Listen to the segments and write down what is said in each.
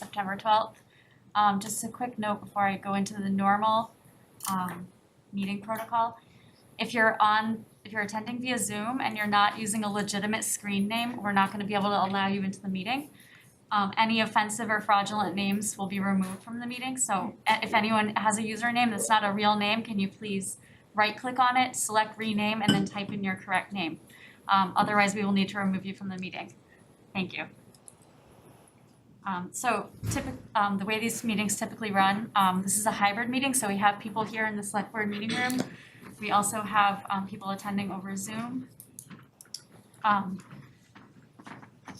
September 12th. Just a quick note before I go into the normal meeting protocol. If you're attending via Zoom and you're not using a legitimate screen name, we're not going to be able to allow you into the meeting. Any offensive or fraudulent names will be removed from the meeting. So if anyone has a username that's not a real name, can you please right-click on it, select rename, and then type in your correct name. Otherwise, we will need to remove you from the meeting. Thank you. The way these meetings typically run, this is a hybrid meeting, so we have people here in the select board meeting room. We also have people attending over Zoom.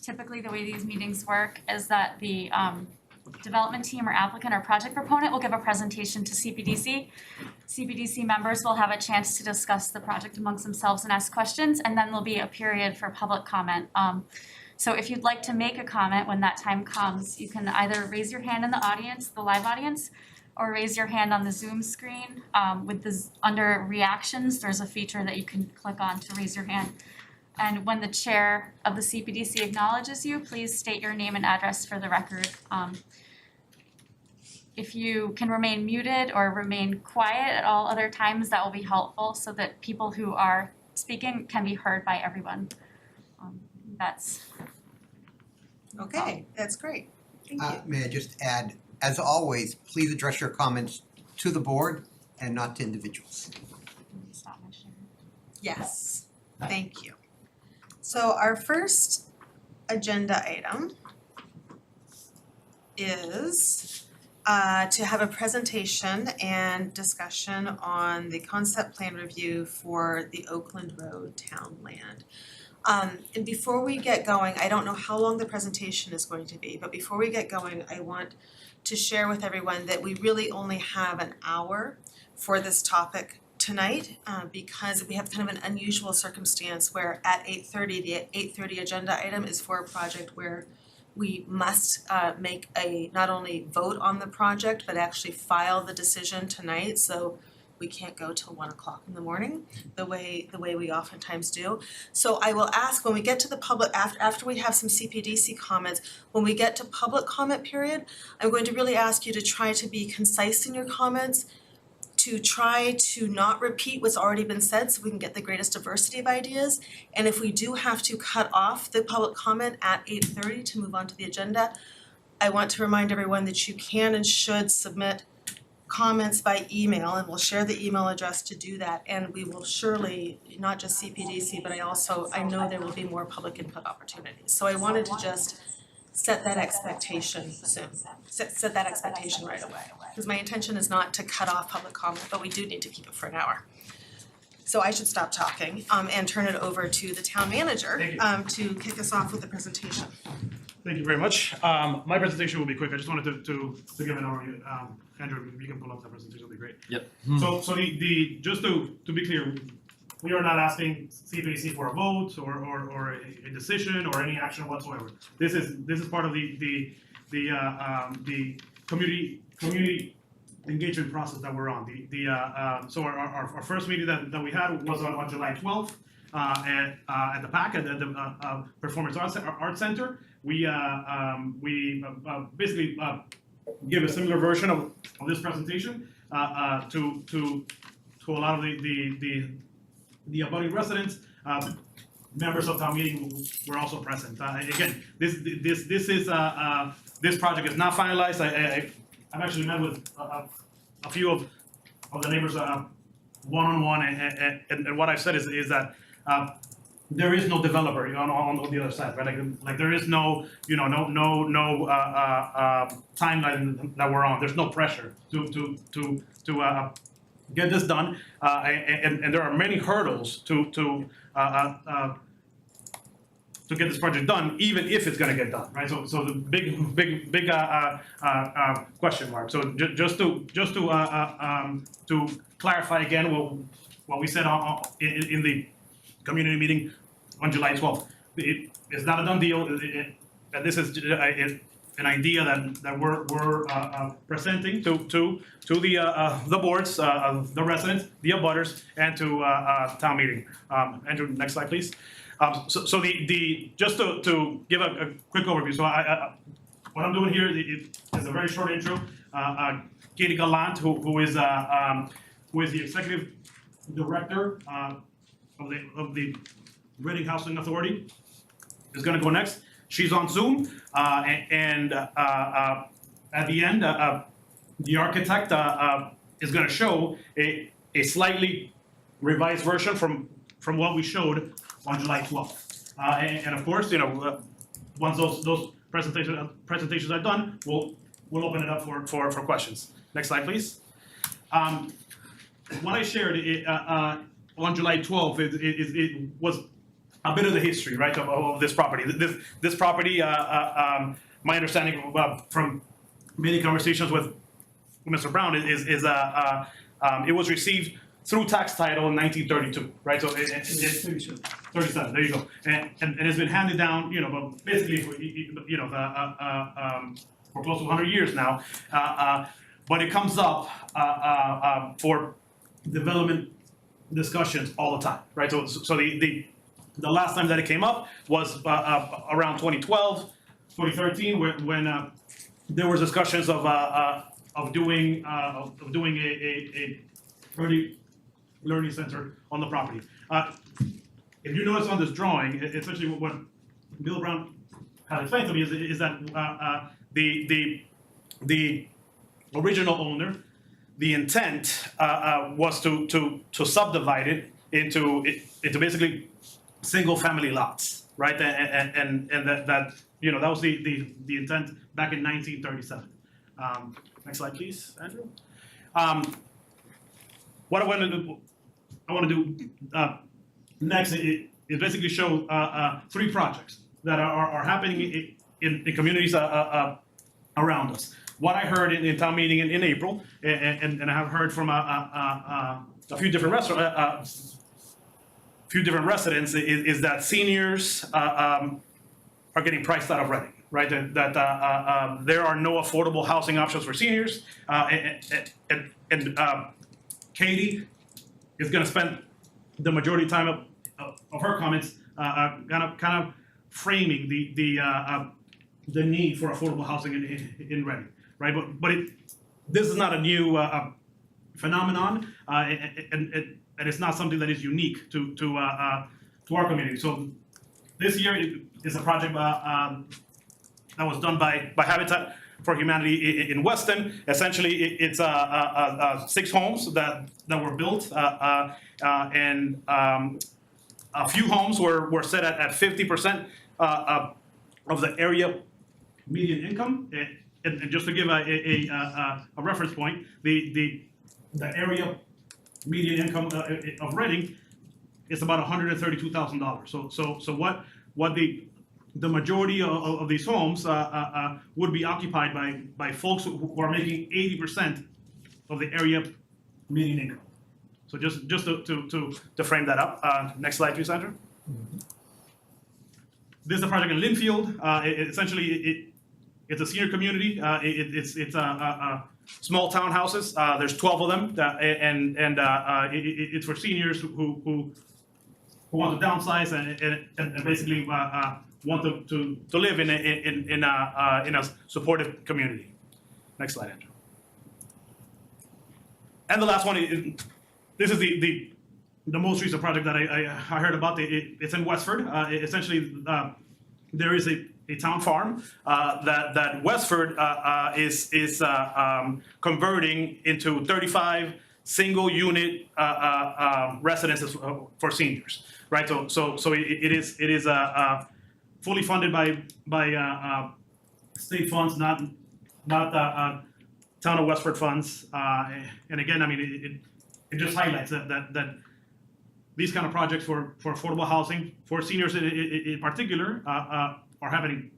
Typically, the way these meetings work is that the development team or applicant or project proponent will give a presentation to Cpdc. Cpdc members will have a chance to discuss the project amongst themselves and ask questions, and then there'll be a period for public comment. So if you'd like to make a comment when that time comes, you can either raise your hand in the audience, the live audience, or raise your hand on the Zoom screen. Under reactions, there's a feature that you can click on to raise your hand. And when the chair of the Cpdc acknowledges you, please state your name and address for the record. If you can remain muted or remain quiet at all other times, that will be helpful so that people who are speaking can be heard by everyone. That's okay. That's great. Thank you. May I just add, as always, please address your comments to the board and not to individuals. stop my share. Yes. Thank you. So our first agenda item is to have a presentation and discussion on the concept plan review for the Oakland Road town land. And before we get going, I don't know how long the presentation is going to be, but before we get going, I want to share with everyone that we really only have an hour for this topic tonight because we have kind of an unusual circumstance where at 8:30, the 8:30 agenda item is for a project where we must not only vote on the project, but actually file the decision tonight. So we can't go till 1 o'clock in the morning, the way we oftentimes do. So I will ask when we get to the public, after we have some Cpdc comments, when we get to public comment period, I'm going to really ask you to try to be concise in your comments, to try to not repeat what's already been said so we can get the greatest diversity of ideas. And if we do have to cut off the public comment at 8:30 to move on to the agenda, I want to remind everyone that you can and should submit comments by email, and we'll share the email address to do that. And we will surely, not just Cpdc, but I know there will be more public input opportunities. So I wanted to just set that expectation soon, set that expectation right away. Because my intention is not to cut off public comment, but we do need to keep it for an hour. So I should stop talking and turn it over to the town manager to kick us off with the presentation. Thank you very much. My presentation will be quick. I just wanted to give an overview. Andrew, if you can pull up that presentation, that'll be great. Yep. So just to be clear, we are not asking Cpdc for a vote or a decision or any action whatsoever. This is part of the community engagement process that we're on. So our first meeting that we had was on July 12th at the PAC at the Performance Arts Center. We basically give a similar version of this presentation to a lot of the abutting residents. Members of town meeting were also present. Again, this project is not finalized. I've actually met with a few of the neighbors one-on-one, and what I've said is that there is no developer on the other side, right? Like there is no timeline that we're on. There's no pressure to get this done, and there are many hurdles to get this project done, even if it's going to get done, right? So the big question mark. So just to clarify again what we said in the community meeting on July 12th. It's not a done deal. This is an idea that we're presenting to the boards, the residents, the abutters, and to town meeting. Andrew, next slide, please. So just to give a quick overview. So what I'm doing here is a very short intro. Katie Gallant, who is the executive director of the Reading Housing Authority, is going to go next. She's on Zoom, and at the end, the architect is going to show a slightly revised version from what we showed on July 12th. And of course, once those presentations are done, we'll open it up for questions. Next slide, please. What I shared on July 12th it was a bit of the history, right, of this property. This property, my understanding from many conversations with Mr. Brown is it was received through tax title in 1932, right? So it's 37. There you go. And it's been handed down, but basically, for close to 100 years now. But it comes up for development discussions all the time, right? So the last time that it came up was around 2012, 2013, when there was discussions of doing a early learning center on the property. If you notice on this drawing, essentially what Bill Brown had explained to me is that the original owner, the intent was to subdivide it into basically single family lots, right? And that was the intent back in 1937. Next slide, please, Andrew. What I want to do next is basically show three projects that are happening in communities around us. What I heard in town meeting in April, and I have heard from a few different residents, is that seniors are getting priced out of Reading, right? That there are no affordable housing options for seniors, and Katie is going to spend the majority of time of her comments kind of framing the need for affordable housing in Reading, right? But this is not a new phenomenon, and it's not something that is unique to our community. So this year is a project that was done by Habitat for Humanity in Weston. Essentially, it's 6 homes that were built, and a few homes were set at 50% of the area median income. And just to give a reference point, the area median income of Reading is about $132,000. So what the majority of these homes would be occupied by folks who are making 80% of the area median income. So just to frame that up. Next slide, please, Andrew. This is a project in Linfield. Essentially, it's a senior community. It's small townhouses. There's 12 of them, and it's for seniors who want to downsize and basically want to live in a supportive community. Next slide, Andrew. And the last one is this is the most recent project that I heard about. It's in Westford. Essentially, there is a town farm that Westford is converting into 35 single unit residences for seniors, right? So it is fully funded by state funds, not town of Westford funds. And again, I mean, it just highlights that these kind of projects for affordable housing for seniors in particular are happening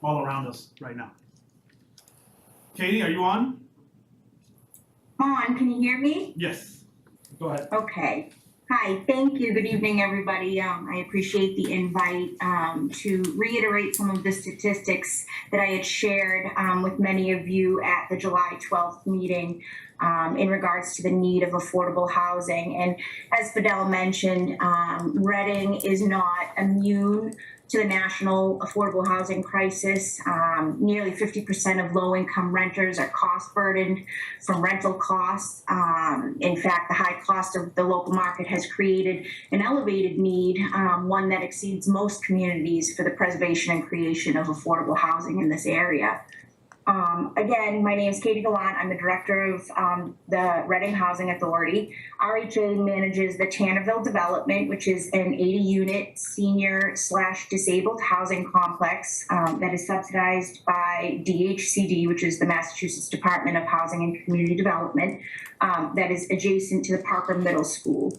all around us right now. Katie, are you on? On, can you hear me? Yes. Go ahead. Okay. Hi, thank you. Good evening, everybody. I appreciate the invite to reiterate some of the statistics that I had shared with many of you at the July 12th meeting in regards to the need of affordable housing. And as Fidel mentioned, Reading is not immune to the national affordable housing crisis. Nearly 50% of low-income renters are cost burdened from rental costs. In fact, the high cost of the local market has created an elevated need, one that exceeds most communities, for the preservation and creation of affordable housing in this area. Again, my name is Katie Gallant. I'm the director of the Reading Housing Authority. RHA manages the Tannerville development, which is an 80-unit senior/disabled housing complex that is subsidized by DHCD, which is the Massachusetts Department of Housing and Community Development, that is adjacent to the Parker Middle School.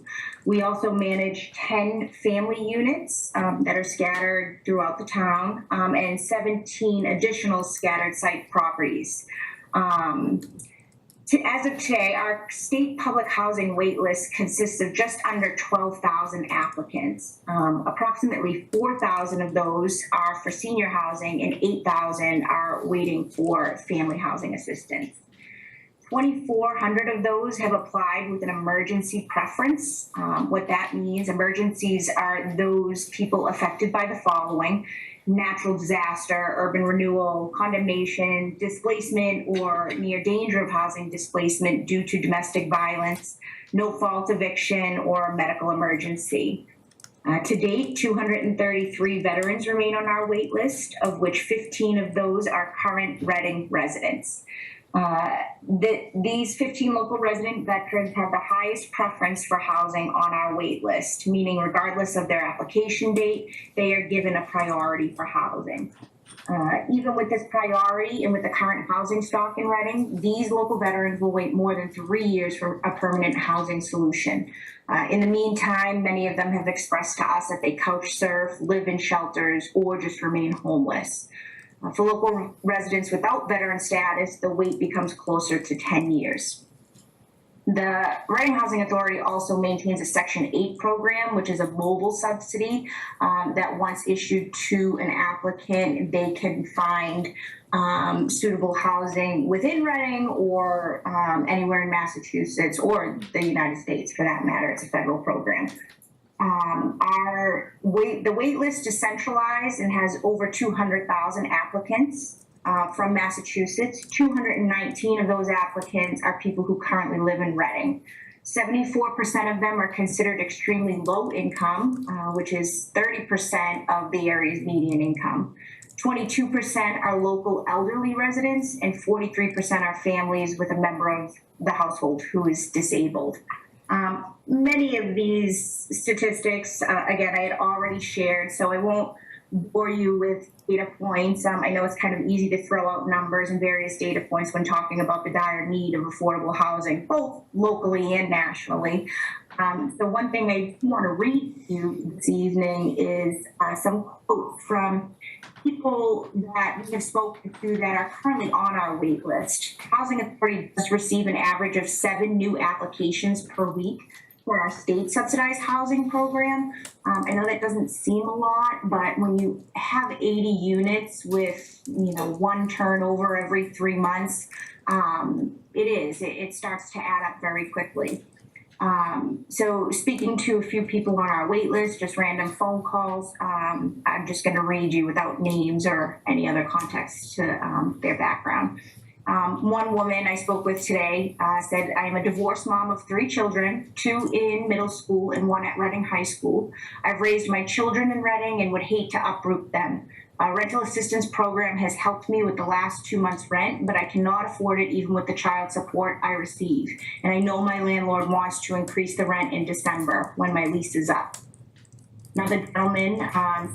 We also manage 10 family units that are scattered throughout the town, and 17 additional scattered site properties. As of today, our state public housing wait list consists of just under 12,000 applicants. Approximately 4,000 of those are for senior housing and 8,000 are waiting for family housing assistance. 2,400 of those have applied with an emergency preference. What that means, emergencies are those people affected by the following: natural disaster, urban renewal, condemnation, displacement, or near danger of housing displacement due to domestic violence, no-fault eviction, or medical emergency. To date, 233 veterans remain on our wait list, of which 15 of those are current Reading residents. These 15 local resident veterans have the highest preference for housing on our wait list, meaning regardless of their application date, they are given a priority for housing. Even with this priority and with the current housing stock in Reading, these local veterans will wait more than 3 years for a permanent housing solution. In the meantime, many of them have expressed to us that they couch surf, live in shelters, or just remain homeless. For local residents without veteran status, the wait becomes closer to 10 years. The Reading Housing Authority also maintains a Section 8 program, which is a mobile subsidy that once issued to an applicant, they can find suitable housing within Reading or anywhere in Massachusetts or the United States for that matter. It's a federal program. The wait list is centralized and has over 200,000 applicants from Massachusetts. 219 of those applicants are people who currently live in Reading. 74% of them are considered extremely low income, which is 30% of the area's median income. 22% are local elderly residents, and 43% are families with a member of the household who is disabled. Many of these statistics, again, I had already shared, so I won't bore you with data points. I know it's kind of easy to throw out numbers and various data points when talking about the dire need of affordable housing, both locally and nationally. So one thing I want to read to you this evening is some quotes from people that we have spoken to that are currently on our wait list. Housing Authority does receive an average of 7 new applications per week for our state subsidized housing program. I know that doesn't seem a lot, but when you have 80 units with, one turnover every 3 months, it starts to add up very quickly. So speaking to a few people on our wait list, just random phone calls, I'm just going to read you without names or any other context to their background. One woman I spoke with today said, I am a divorced mom of 3 children, 2 in middle school and 1 at Reading High School. I've raised my children in Reading and would hate to uproot them. A rental assistance program has helped me with the last 2 months' rent, but I cannot afford it even with the child support I receive. And I know my landlord wants to increase the rent in December when my lease is up. Another gentleman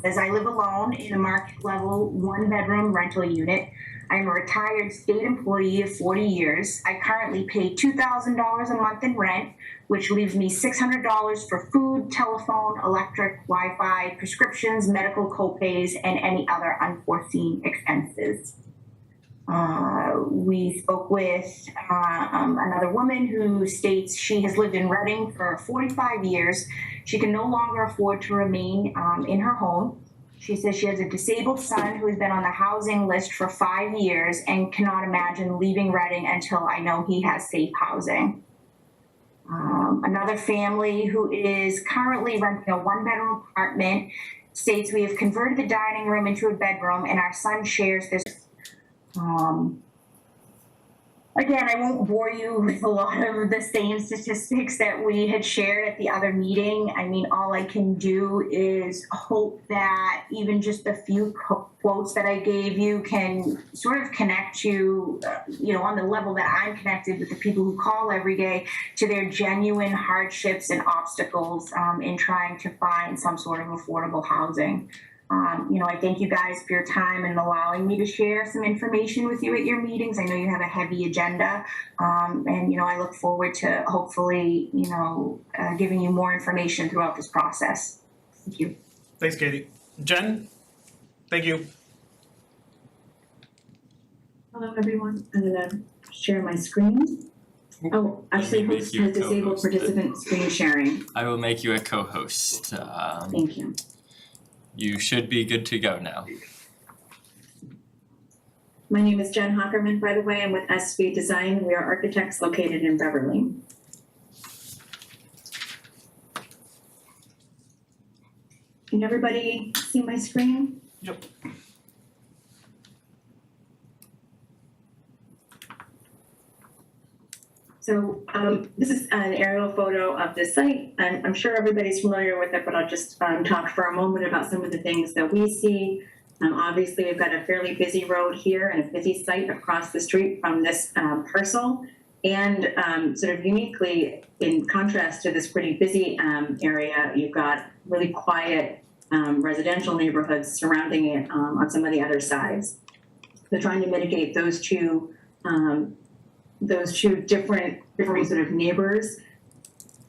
says, I live alone in a market level 1-bedroom rental unit. I'm a retired state employee of 40 years. I currently pay $2,000 a month in rent, which leaves me $600 for food, telephone, electric, Wi-Fi, prescriptions, medical copays, and any other unforeseen expenses. We spoke with another woman who states she has lived in Reading for 45 years. She can no longer afford to remain in her home. She says she has a disabled son who has been on the housing list for 5 years and cannot imagine leaving Reading until I know he has safe housing. Another family who is currently renting a 1-bedroom apartment states we have converted the dining room into a bedroom and our son shares this. Again, I won't bore you with a lot of the same statistics that we had shared at the other meeting. I mean, all I can do is hope that even just the few quotes that I gave you can sort of connect you, on the level that I'm connected with the people who call every day, to their genuine hardships and obstacles in trying to find some sort of affordable housing. I thank you guys for your time and allowing me to share some information with you at your meetings. I know you have a heavy agenda, and I look forward to hopefully, giving you more information throughout this process. Thank you. Thanks, Katie. Jen, thank you. Hello, everyone. I'm gonna share my screen. Oh, actually, Let me host make you has a disabled co-host. participant screen sharing. I will make you a co-host. Thank you. You should be good to go now. My name is Jen Hockerman, by the way. I'm with SV Design. We are architects located in Beverly. Can everybody see my screen? Yep. So this is an aerial photo of the site. I'm sure everybody's familiar with it, but I'll just talk for a moment about some of the things that we see. Obviously, we've got a fairly busy road here and a busy site across the street from this parcel. And sort of uniquely, in contrast to this pretty busy area, you've got really quiet residential neighborhoods surrounding it on some of the other sides. So trying to mitigate those two different sort of neighbors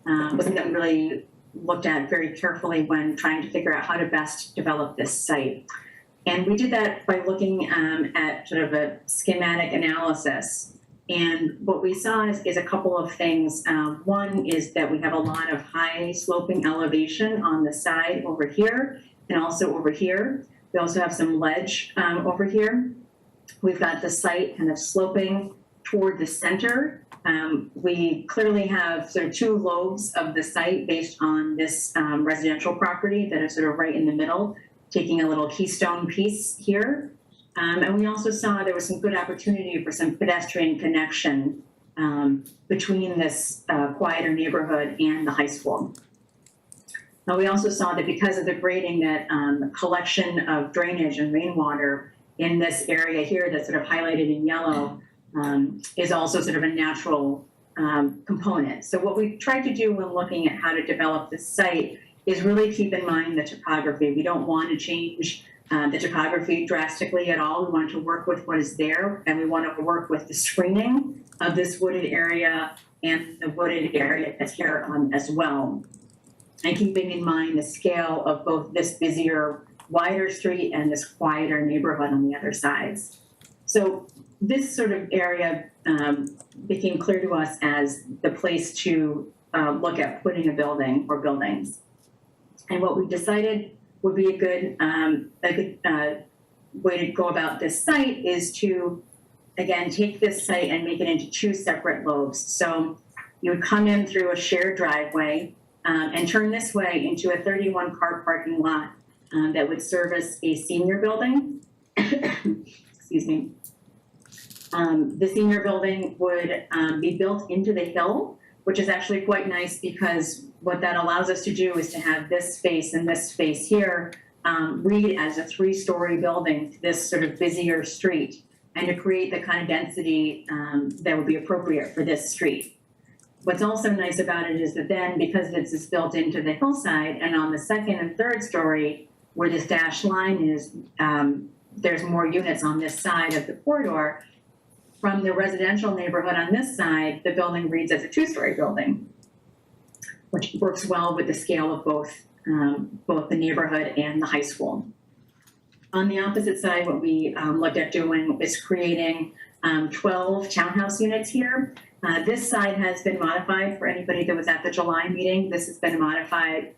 was something that we really looked at very carefully when trying to figure out how to best develop this site. And we did that by looking at sort of a schematic analysis. And what we saw is a couple of things. One is that we have a lot of high sloping elevation on the side over here and also over here. We also have some ledge over here. We've got the site kind of sloping toward the center. We clearly have sort of two lobes of the site based on this residential property that are sort of right in the middle, taking a little keystone piece here. And we also saw there was some good opportunity for some pedestrian connection between this quieter neighborhood and the high school. Now we also saw that because of the grading that collection of drainage and rainwater in this area here that's sort of highlighted in yellow is also sort of a natural component. So what we tried to do when looking at how to develop this site is really keep in mind the topography. We don't want to change the topography drastically at all. We want to work with what is there, and we want to work with the screening of this wooded area and the wooded area that's here as well. And keeping in mind the scale of both this busier, wider street and this quieter neighborhood on the other sides. So this sort of area became clear to us as the place to look at putting a building or buildings. And what we decided would be a good way to go about this site is to, again, take this site and make it into two separate lobes. So you would come in through a shared driveway and turn this way into a 31-car parking lot that would service a senior building. Excuse me. The senior building would be built into the hill, which is actually quite nice because what that allows us to do is to have this space and this space here read as a 3-story building to this sort of busier street and to create the kind of density that would be appropriate for this street. What's also nice about it is that then, because this is built into the hillside and on the 2nd and 3rd story where this dashed line is, there's more units on this side of the corridor. From the residential neighborhood on this side, the building reads as a 2-story building, which works well with the scale of both the neighborhood and the high school. On the opposite side, what we looked at doing is creating 12 townhouse units here. This side has been modified for anybody that was at the July meeting. This has been modified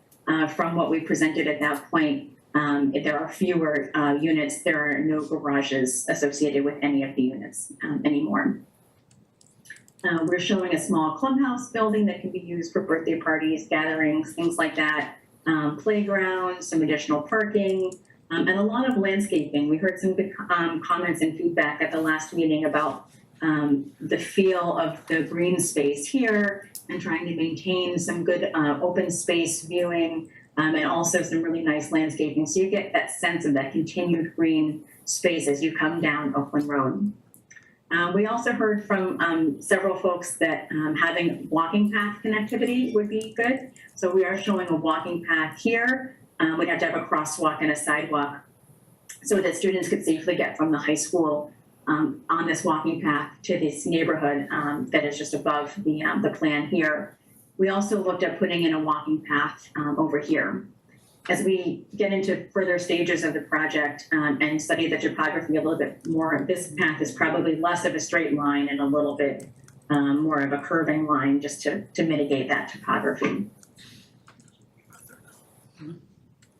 from what we presented at that point. If there are fewer units, there are no garages associated with any of the units anymore. We're showing a small clubhouse building that can be used for birthday parties, gatherings, things like that. playgrounds, some additional parking, and a lot of landscaping. We heard some good comments and feedback at the last meeting about the feel of the green space here and trying to maintain some good open space viewing and also some really nice landscaping. So you get that sense of that continued green space as you come down Oakland Road. We also heard from several folks that having walking path connectivity would be good. So we are showing a walking path here. We'd have to have a crosswalk and a sidewalk so that students could safely get from the high school on this walking path to this neighborhood that is just above the plan here. We also looked at putting in a walking path over here. As we get into further stages of the project and study the topography a little bit more, this path is probably less of a straight line and a little bit more of a curving line just to mitigate that topography.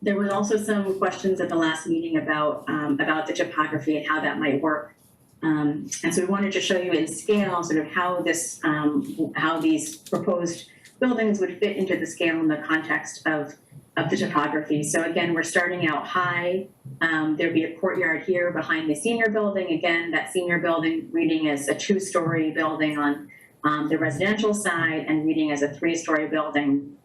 There was also some questions at the last meeting about the topography and how that might work. And so we wanted to show you in scale sort of how this, how these proposed buildings would fit into the scale and the context of the topography. So again, we're starting out high. There'd be a courtyard here behind the senior building. Again, that senior building reading as a 2-story building on the residential side and reading as a 3-story building.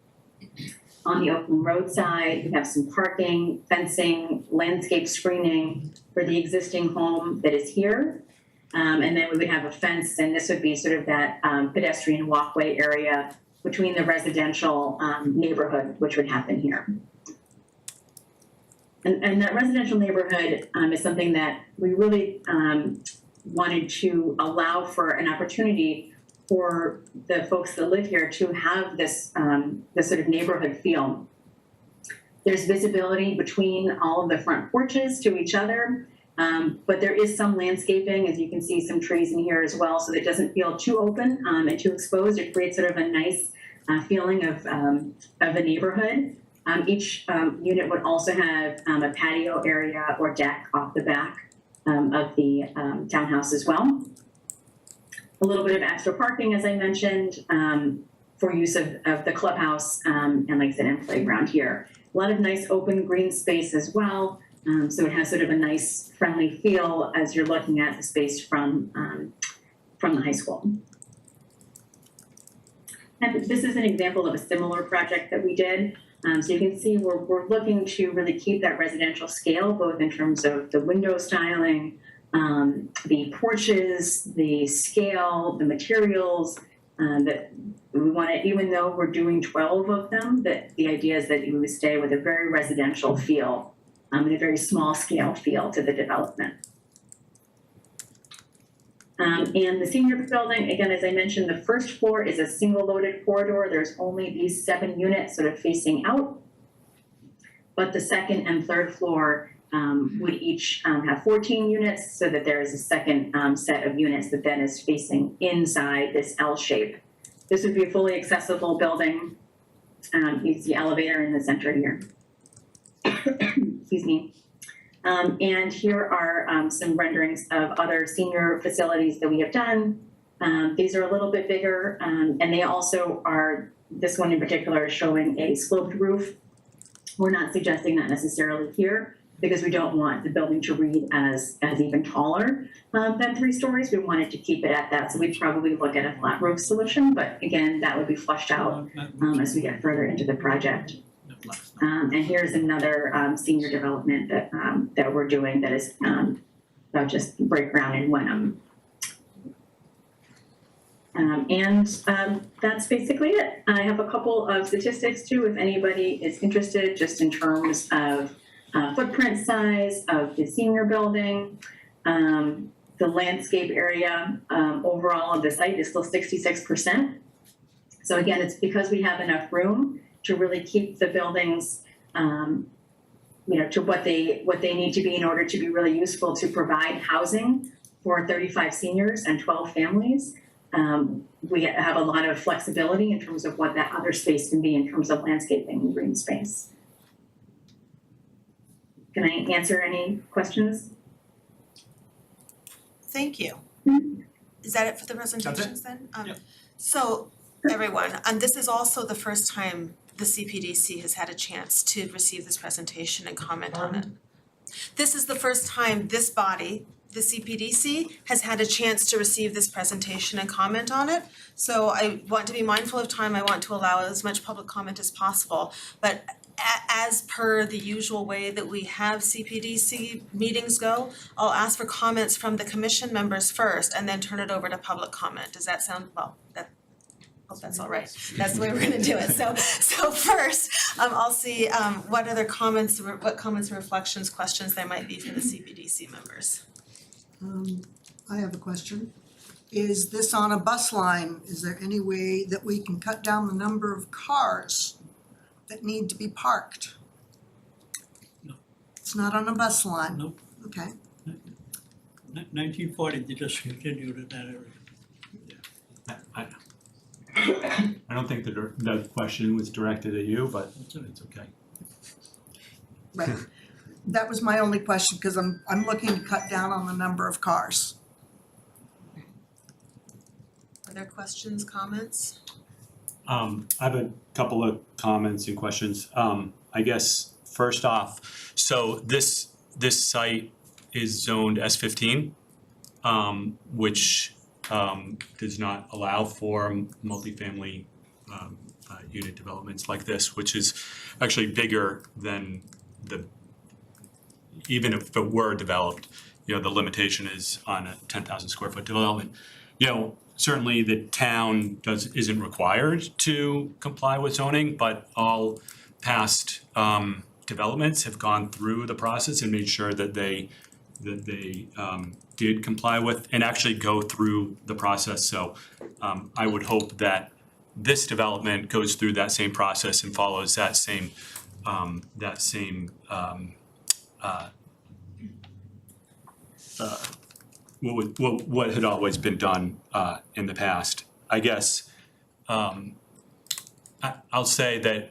On the Oakland Road side, we have some parking, fencing, landscape screening for the existing home that is here. And then we would have a fence, and this would be sort of that pedestrian walkway area between the residential neighborhood, which would happen here. And that residential neighborhood is something that we really wanted to allow for an opportunity for the folks that live here to have this sort of neighborhood feel. There's visibility between all of the front porches to each other, but there is some landscaping, as you can see, some trees in here as well, so that it doesn't feel too open and too exposed. It creates sort of a nice feeling of a neighborhood. Each unit would also have a patio area or deck off the back of the townhouse as well. A little bit of extra parking, as I mentioned, for use of the clubhouse and like I said, and playground here. A lot of nice open green space as well. So it has sort of a nice friendly feel as you're looking at the space from the high school. And this is an example of a similar project that we did. So you can see we're looking to really keep that residential scale, both in terms of the window styling, the porches, the scale, the materials, that we want to, even though we're doing 12 of them, that the idea is that you would stay with a very residential feel and a very small scale feel to the development. And the senior building, again, as I mentioned, the first floor is a single loaded corridor. There's only these 7 units sort of facing out. But the second and third floor would each have 14 units, so that there is a second set of units that then is facing inside this L shape. This would be a fully accessible building. You see the elevator in the center here. Excuse me. And here are some renderings of other senior facilities that we have done. These are a little bit bigger, and they also are, this one in particular is showing a sloped roof. We're not suggesting that necessarily here, because we don't want the building to read as even taller than 3 stories. We wanted to keep it at that, so we'd probably look at a flat roof solution, but again, that would be flushed out as we get further into the project. And here's another senior development that we're doing that is about just break ground in Wenham. And that's basically it. I have a couple of statistics too, if anybody is interested, just in terms of footprint size of the senior building. The landscape area overall of the site is still 66%. So again, it's because we have enough room to really keep the buildings, to what they need to be in order to be really useful to provide housing for 35 seniors and 12 families. We have a lot of flexibility in terms of what that other space can be in terms of landscaping and green space. Can I answer any questions? Thank you. Is that it for the presentations then? Yep. So everyone, this is also the first time the CPDC has had a chance to receive this presentation and comment on it. This is the first time this body, the CPDC, has had a chance to receive this presentation and comment on it. So I want to be mindful of time, I want to allow as much public comment as possible. But as per the usual way that we have CPDC meetings go, I'll ask for comments from the commission members first and then turn it over to public comment. Does that sound, well, hope that's all right. That's the way we're gonna do it. So first, I'll see what other comments, what comments, reflections, questions there might be from the CPDC members. I have a question. Is this on a bus line? Is there any way that we can cut down the number of cars that need to be parked? No. It's not on a bus line? Nope. Okay. 1940, they just continued in that area. I don't think the question was directed at you, but it's okay. Right. That was my only question, because I'm looking to cut down on the number of cars. Are there questions, comments? I have a couple of comments and questions. I guess first off, so this site is zoned S15, which does not allow for multifamily unit developments like this, which is actually bigger than even if it were developed, the limitation is on a 10,000 square foot development. Certainly the town isn't required to comply with zoning, but all past developments have gone through the process and made sure that they did comply with and actually go through the process. So I would hope that this development goes through that same process and follows that same what had always been done in the past. I guess I'll say that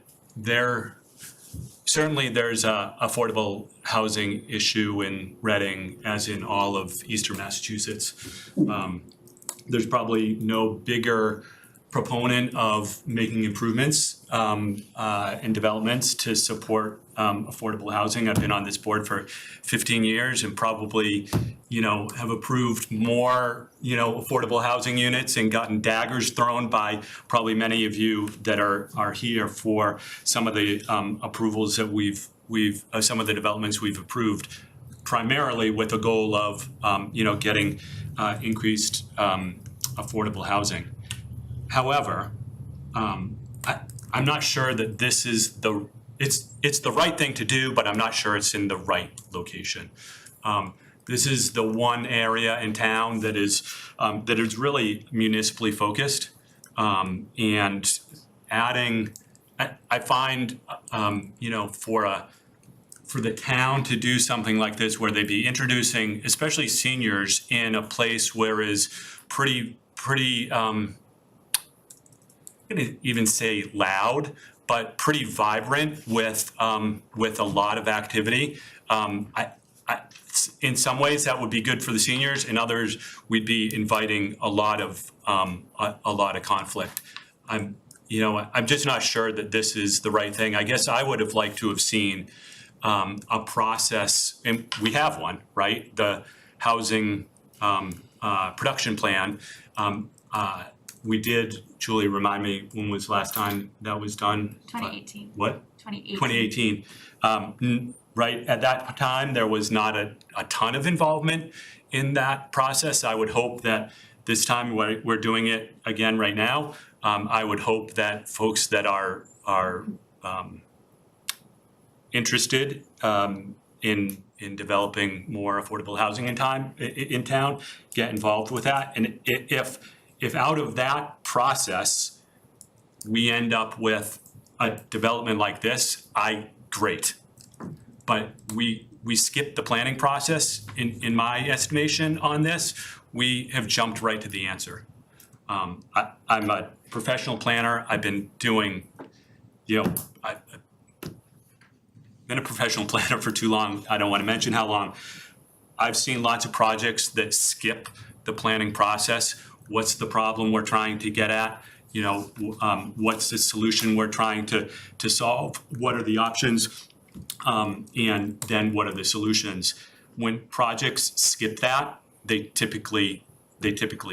certainly there's a affordable housing issue in Reading, as in all of Eastern Massachusetts. There's probably no bigger proponent of making improvements and developments to support affordable housing. I've been on this board for 15 years and probably, have approved more, affordable housing units and gotten daggers thrown by probably many of you that are here for some of the approvals that we've some of the developments we've approved, primarily with the goal of, getting increased affordable housing. However, I'm not sure that this is it's the right thing to do, but I'm not sure it's in the right location. This is the one area in town that is really municipally focused, and adding. I find for the town to do something like this, where they'd be introducing, especially seniors, in a place where is pretty. I'm gonna even say loud, but pretty vibrant with a lot of activity. In some ways that would be good for the seniors. In others, we'd be inviting a lot of conflict. I'm just not sure that this is the right thing. I guess I would have liked to have seen a process, and we have one, right? The housing production plan. We did, Julie, remind me, when was the last time that was done? 2018. What? 2018. 2018. Right, at that time, there was not a ton of involvement in that process. I would hope that this time we're doing it again right now. I would hope that folks that are interested in developing more affordable housing in town get involved with that. And if out of that process we end up with a development like this, great. But we skipped the planning process in my estimation on this. We have jumped right to the answer. I'm a professional planner. I've been doing, I've been a professional planner for too long. I don't want to mention how long. I've seen lots of projects that skip the planning process. What's the problem we're trying to get at? what's the solution we're trying to solve? What are the options? And then what are the solutions? When projects skip that, they typically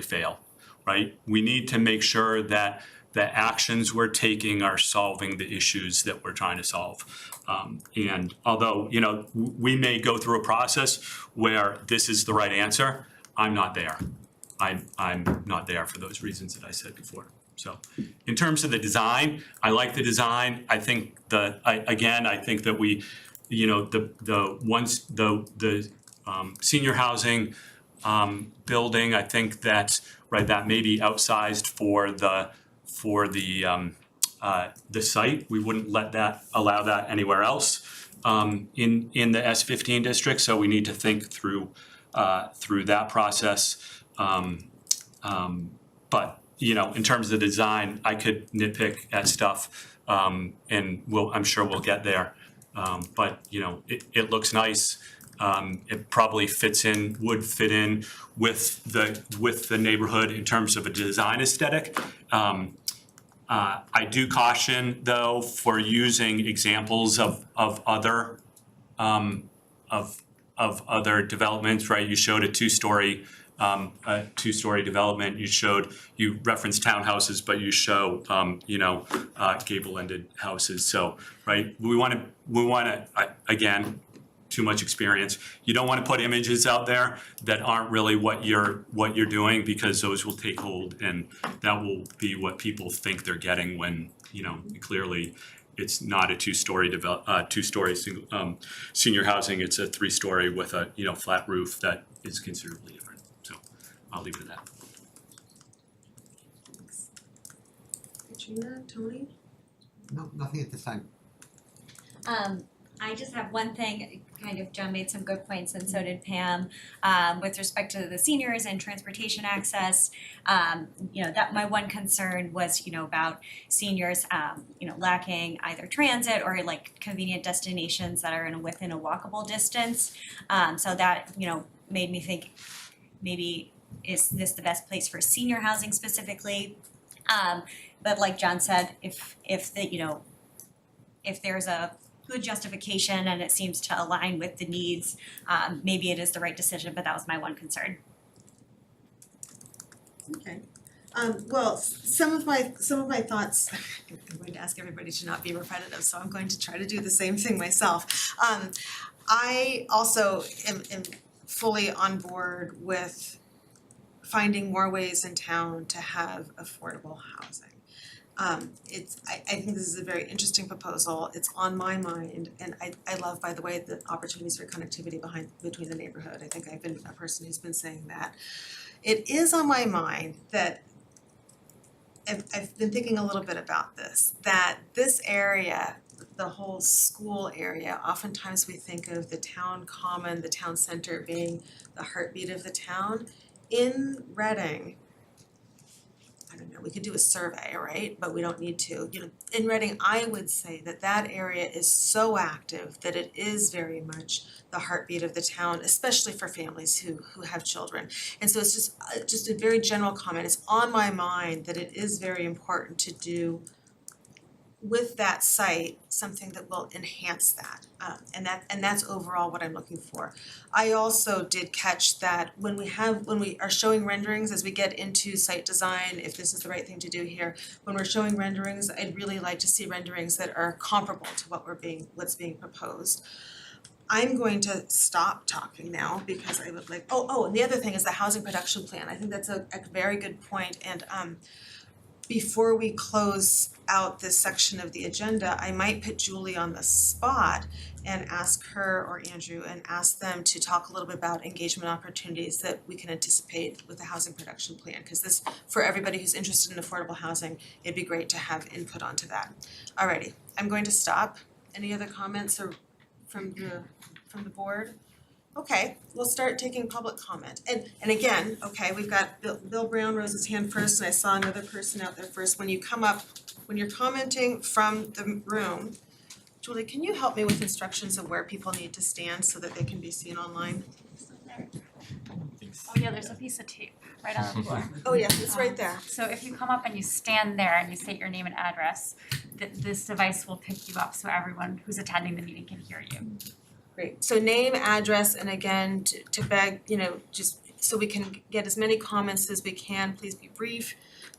fail, right? We need to make sure that the actions we're taking are solving the issues that we're trying to solve. And although, we may go through a process where this is the right answer, I'm not there. I'm not there for those reasons that I said before. So in terms of the design, I like the design. I think I think that we, the senior housing building, I think that, right, that may be outsized for the site. We wouldn't allow that anywhere else in the S15 district. So we need to think through that process. But in terms of the design, I could nitpick at stuff, and I'm sure we'll get there. But it looks nice. It probably would fit in with the neighborhood in terms of a design aesthetic. I do caution, though, for using examples of other developments. Right, you showed a two-story development. You referenced townhouses, but you show gable-ended houses. So right, we want to again, too much experience. You don't want to put images out there that aren't really what you're doing, because those will take hold, and that will be what people think they're getting when clearly it's not a two-story senior housing. It's a three-story with a flat roof that is considerably different. So I'll leave it at that. Katrina, Tony? No, nothing at this time. I just have one thing, kind of John made some good points and so did Pam, with respect to the seniors and transportation access. That my one concern was, about seniors, lacking either transit or like convenient destinations that are within a walkable distance. So that, made me think, maybe is this the best place for senior housing specifically? But like John said, if there's a good justification and it seems to align with the needs, maybe it is the right decision, but that was my one concern. Okay. Well, some of my thoughts, I'm going to ask everybody to not be repetitive, so I'm going to try to do the same thing myself. I also am fully on board with finding more ways in town to have affordable housing. I think this is a very interesting proposal. It's on my mind, and I love, by the way, the opportunities for connectivity between the neighborhood. I think I've been a person who's been saying that. It is on my mind that I've been thinking a little bit about this, that this area, the whole school area, oftentimes we think of the town common, the town center being the heartbeat of the town. In Reading, I don't know, we could do a survey, right? But we don't need to. In Reading, I would say that area is so active that it is very much the heartbeat of the town, especially for families who have children. And so it's just a very general comment. It's on my mind that it is very important to do with that site something that will enhance that, and that's overall what I'm looking for. I also did catch that when we are showing renderings as we get into site design, if this is the right thing to do here, when we're showing renderings, I'd really like to see renderings that are comparable to what's being proposed. I'm going to stop talking now because I would like, and the other thing is the housing production plan. I think that's a very good point, and before we close out this section of the agenda, I might put Julie on the spot and ask her or Andrew and ask them to talk a little bit about engagement opportunities that we can anticipate with the housing production plan. Because this, for everybody who's interested in affordable housing, it'd be great to have input onto that. Alrighty, I'm going to stop. Any other comments or from the board? Okay, we'll start taking public comment. And again, okay, we've got Bill Brown raised his hand first, and I saw another person out there first. When you come up, when you're commenting from the room, Julie, can you help me with instructions of where people need to stand so that they can be seen online? Oh yeah, there's a piece of tape right right on the floor. Oh, yes, it's right there. So if you come up and you stand there and you state your name and address, this device will pick you up so everyone who's attending the meeting can hear you. Great. So name, address, and again, to beg, just so we can get as many comments as we can, please be brief.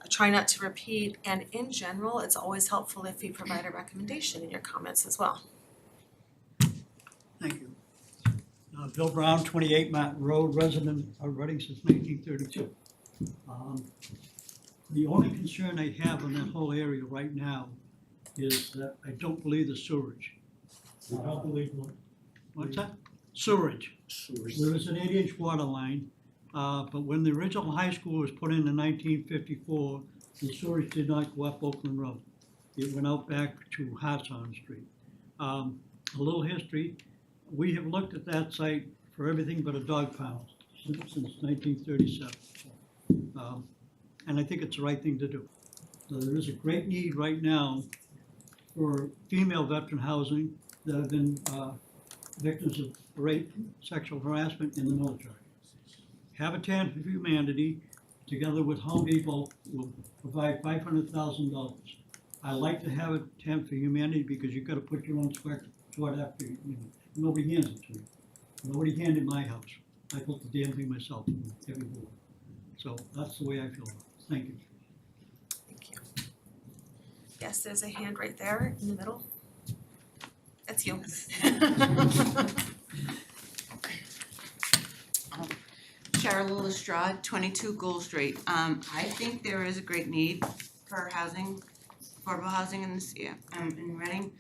Try not to repeat, and in general, it's always helpful if you provide a recommendation in your comments as well. Thank you. Bill Brown, 28 Martin Road, resident of Reading since 1932. The only concern I have in that whole area right now is that I don't believe the sewerage. I don't believe what. What's that? Sewerage. There is an 8-inch water line, but when the original high school was put in 1954, the sewerage did not go up Oakland Road. It went out back to Hartshorn Street. A little history, we have looked at that site for everything but a dog pound since 1937. And I think it's the right thing to do. So there is a great need right now for female veteran housing that have been victims of rape, sexual harassment in the military. Habitat for Humanity, together with Home Depot, will provide $500,000. I like to have Habitat for Humanity because you've got to put your own sweat after you. Nobody hands it to me. Nobody handed my house. I built the damn thing myself, every board. So that's the way I feel about it. Thank you. Thank you. Yes, there's a hand right there in the middle. That's you. Cheryl Lestrade, 22 Gould Street. I think there is a great need for housing, affordable housing in this in Reading.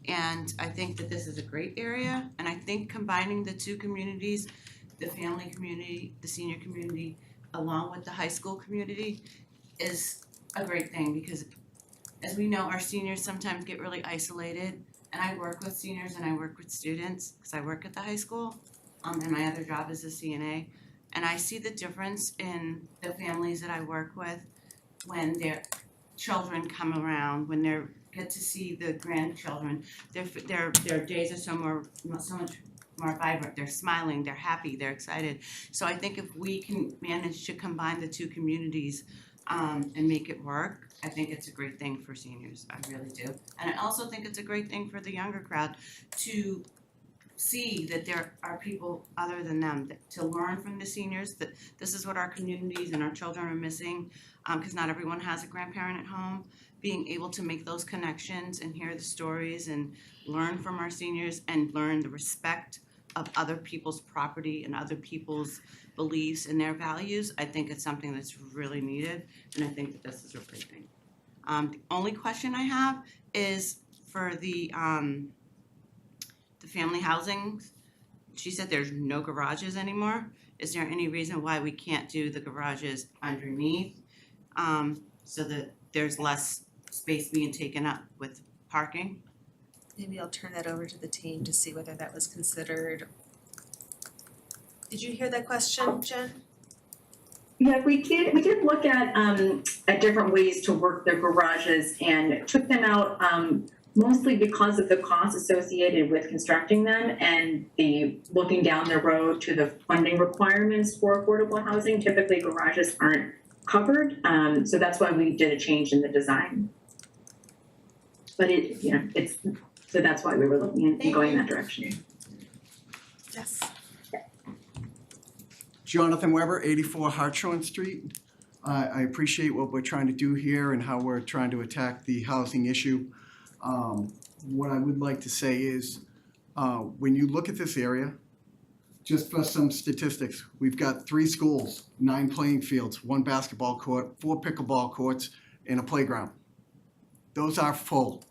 And I think that this is a great area, and I think combining the two communities, the family community, the senior community, along with the high school community, is a great thing, because as we know, our seniors sometimes get really isolated, and I work with seniors and I work with students, because I work at the high school, and my other job is a CNA, and I see the difference in the families that I work with when their children come around, when they get to see the grandchildren. Their days are so much more vibrant. They're smiling, they're happy, they're excited. So I think if we can manage to combine the two communities and make it work, I think it's a great thing for seniors. I really do. And I also think it's a great thing for the younger crowd to see that there are people other than them, to learn from the seniors that this is what our communities and our children are missing, because not everyone has a grandparent at home. Being able to make those connections and hear the stories and learn from our seniors and learn the respect of other people's property and other people's beliefs and their values, I think it's something that's really needed, and I think that this is a great thing. The only question I have is for the family housing. She said there's no garages anymore. Is there any reason why we can't do the garages underneath, so that there's less space being taken up with parking? Maybe I'll turn that over to the team to see whether that was considered. Did you hear that question, Jen? Yeah, we did look at different ways to work the garages and took them out mostly because of the costs associated with constructing them and the looking down the road to the funding requirements for affordable housing. Typically garages aren't covered, so that's why we did a change in the design. But so that's why we were looking and going that direction. Yes. Jonathan Weber, 84 Hartshorn Street. I appreciate what we're trying to do here and how we're trying to attack the housing issue. What I would like to say is, when you look at this area, just for some statistics, we've got 3 schools, 9 playing fields, 1 basketball court, 4 pickleball courts, and a playground. Those are full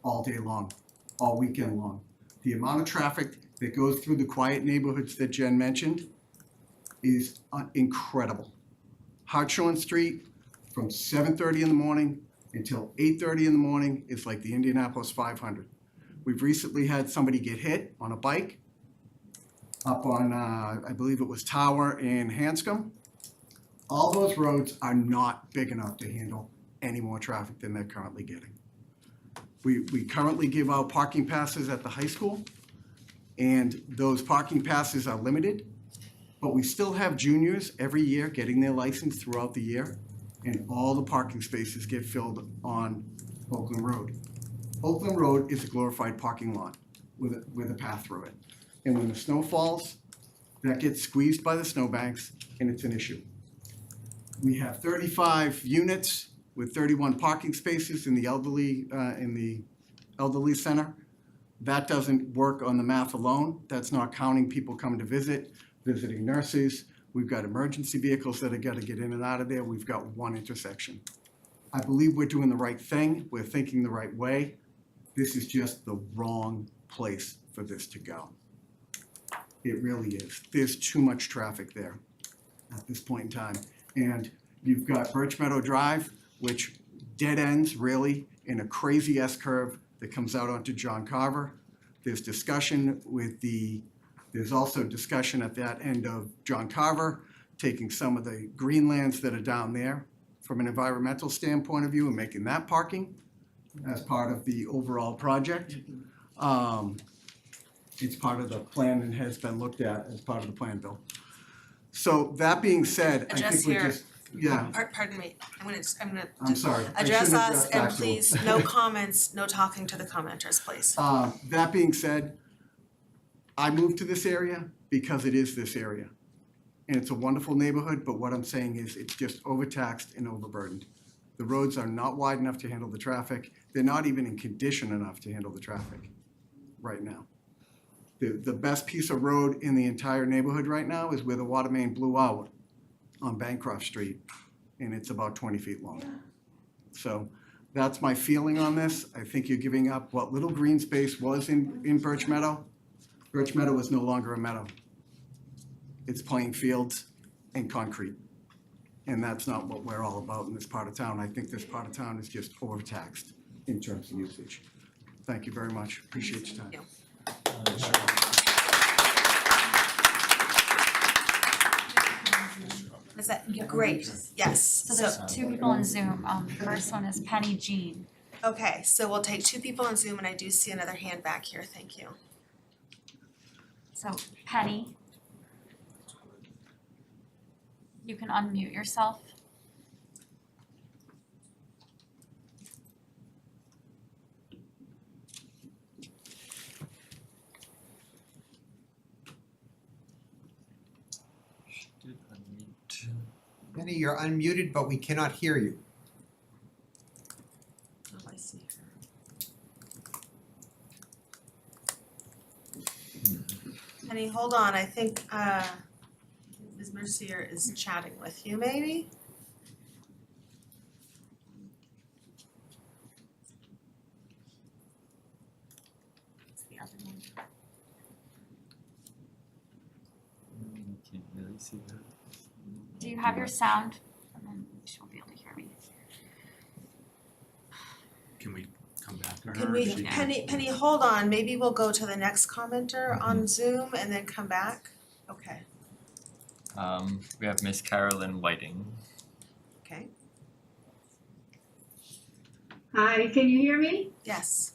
all day long, all weekend long. The amount of traffic that goes through the quiet neighborhoods that Jen mentioned is incredible. Hartshorn Street, from 7:30 in the morning until 8:30 in the morning, is like the Indianapolis 500. We've recently had somebody get hit on a bike up on, I believe it was Tower and Hanscom. All those roads are not big enough to handle any more traffic than they're currently getting. We currently give out parking passes at the high school, and those parking passes are limited. But we still have juniors every year getting their license throughout the year, and all the parking spaces get filled on Oakland Road. Oakland Road is a glorified parking lot with a path through it. And when the snow falls, that gets squeezed by the snowbanks, and it's an issue. We have 35 units with 31 parking spaces in the elderly center. That doesn't work on the math alone. That's not counting people coming to visit, visiting nurses. We've got emergency vehicles that have got to get in and out of there. We've got one intersection. I believe we're doing the right thing. We're thinking the right way. This is just the wrong place for this to go. It really is. There's too much traffic there at this point in time. And you've got Birch Meadow Drive, which dead ends really in a crazy S-curve that comes out onto John Carver. There's also discussion at that end of John Carver, taking some of the greenlands that are down there from an environmental standpoint of view and making that parking as part of the overall project. It's part of the plan and has been looked at as part of the plan, Bill. So that being said, I think we're just, yeah, Pardon me, I'm gonna I'm sorry. I address shouldn't us address and back to him. please, no comments, no talking to the commenters, please. That being said, I moved to this area because it is this area. And it's a wonderful neighborhood, but what I'm saying is it's just overtaxed and overburdened. The roads are not wide enough to handle the traffic. They're not even in condition enough to handle the traffic right now. The best piece of road in the entire neighborhood right now is where the water main blew out on Bancroft Street, and it's about 20 feet long. So that's my feeling on this. I think you're giving up what little green space was in Birch Meadow. Birch Meadow is no longer a meadow. It's plain fields and concrete. And that's not what we're all about in this part of town. I think this part of town is just overtaxed in terms of usage. Thank you very much. Appreciate your time. Is that great? Yes. So there's two people on Zoom. The first one is Penny Jean. Okay, so we'll take two people on Zoom, and I do see another hand back here. Thank you. So Penny, you can unmute yourself. Penny, you're unmuted, but we cannot hear you. Oh, I see her. Penny, hold on. I think Ms. Mercier is chatting with you, maybe? It's the other one. Can't really see that. Do you have your sound? And then she won't be able to hear me. Can we come back to her? Can we, She- Penny, hold on. Maybe we'll go to the next commenter on Zoom and then come back. Okay, We have Miss Carolyn Whiting. okay. Hi, can you hear me? Yes.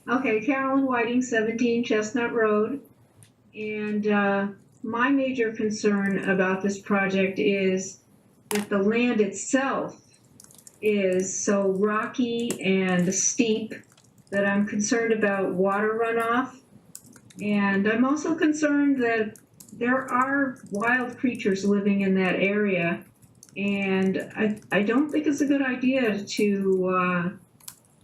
Okay, Carolyn Whiting, 17 Chestnut Road. And my major concern about this project is that the land itself is so rocky and steep that I'm concerned about water runoff. And I'm also concerned that there are wild creatures living in that area. And I don't think it's a good idea to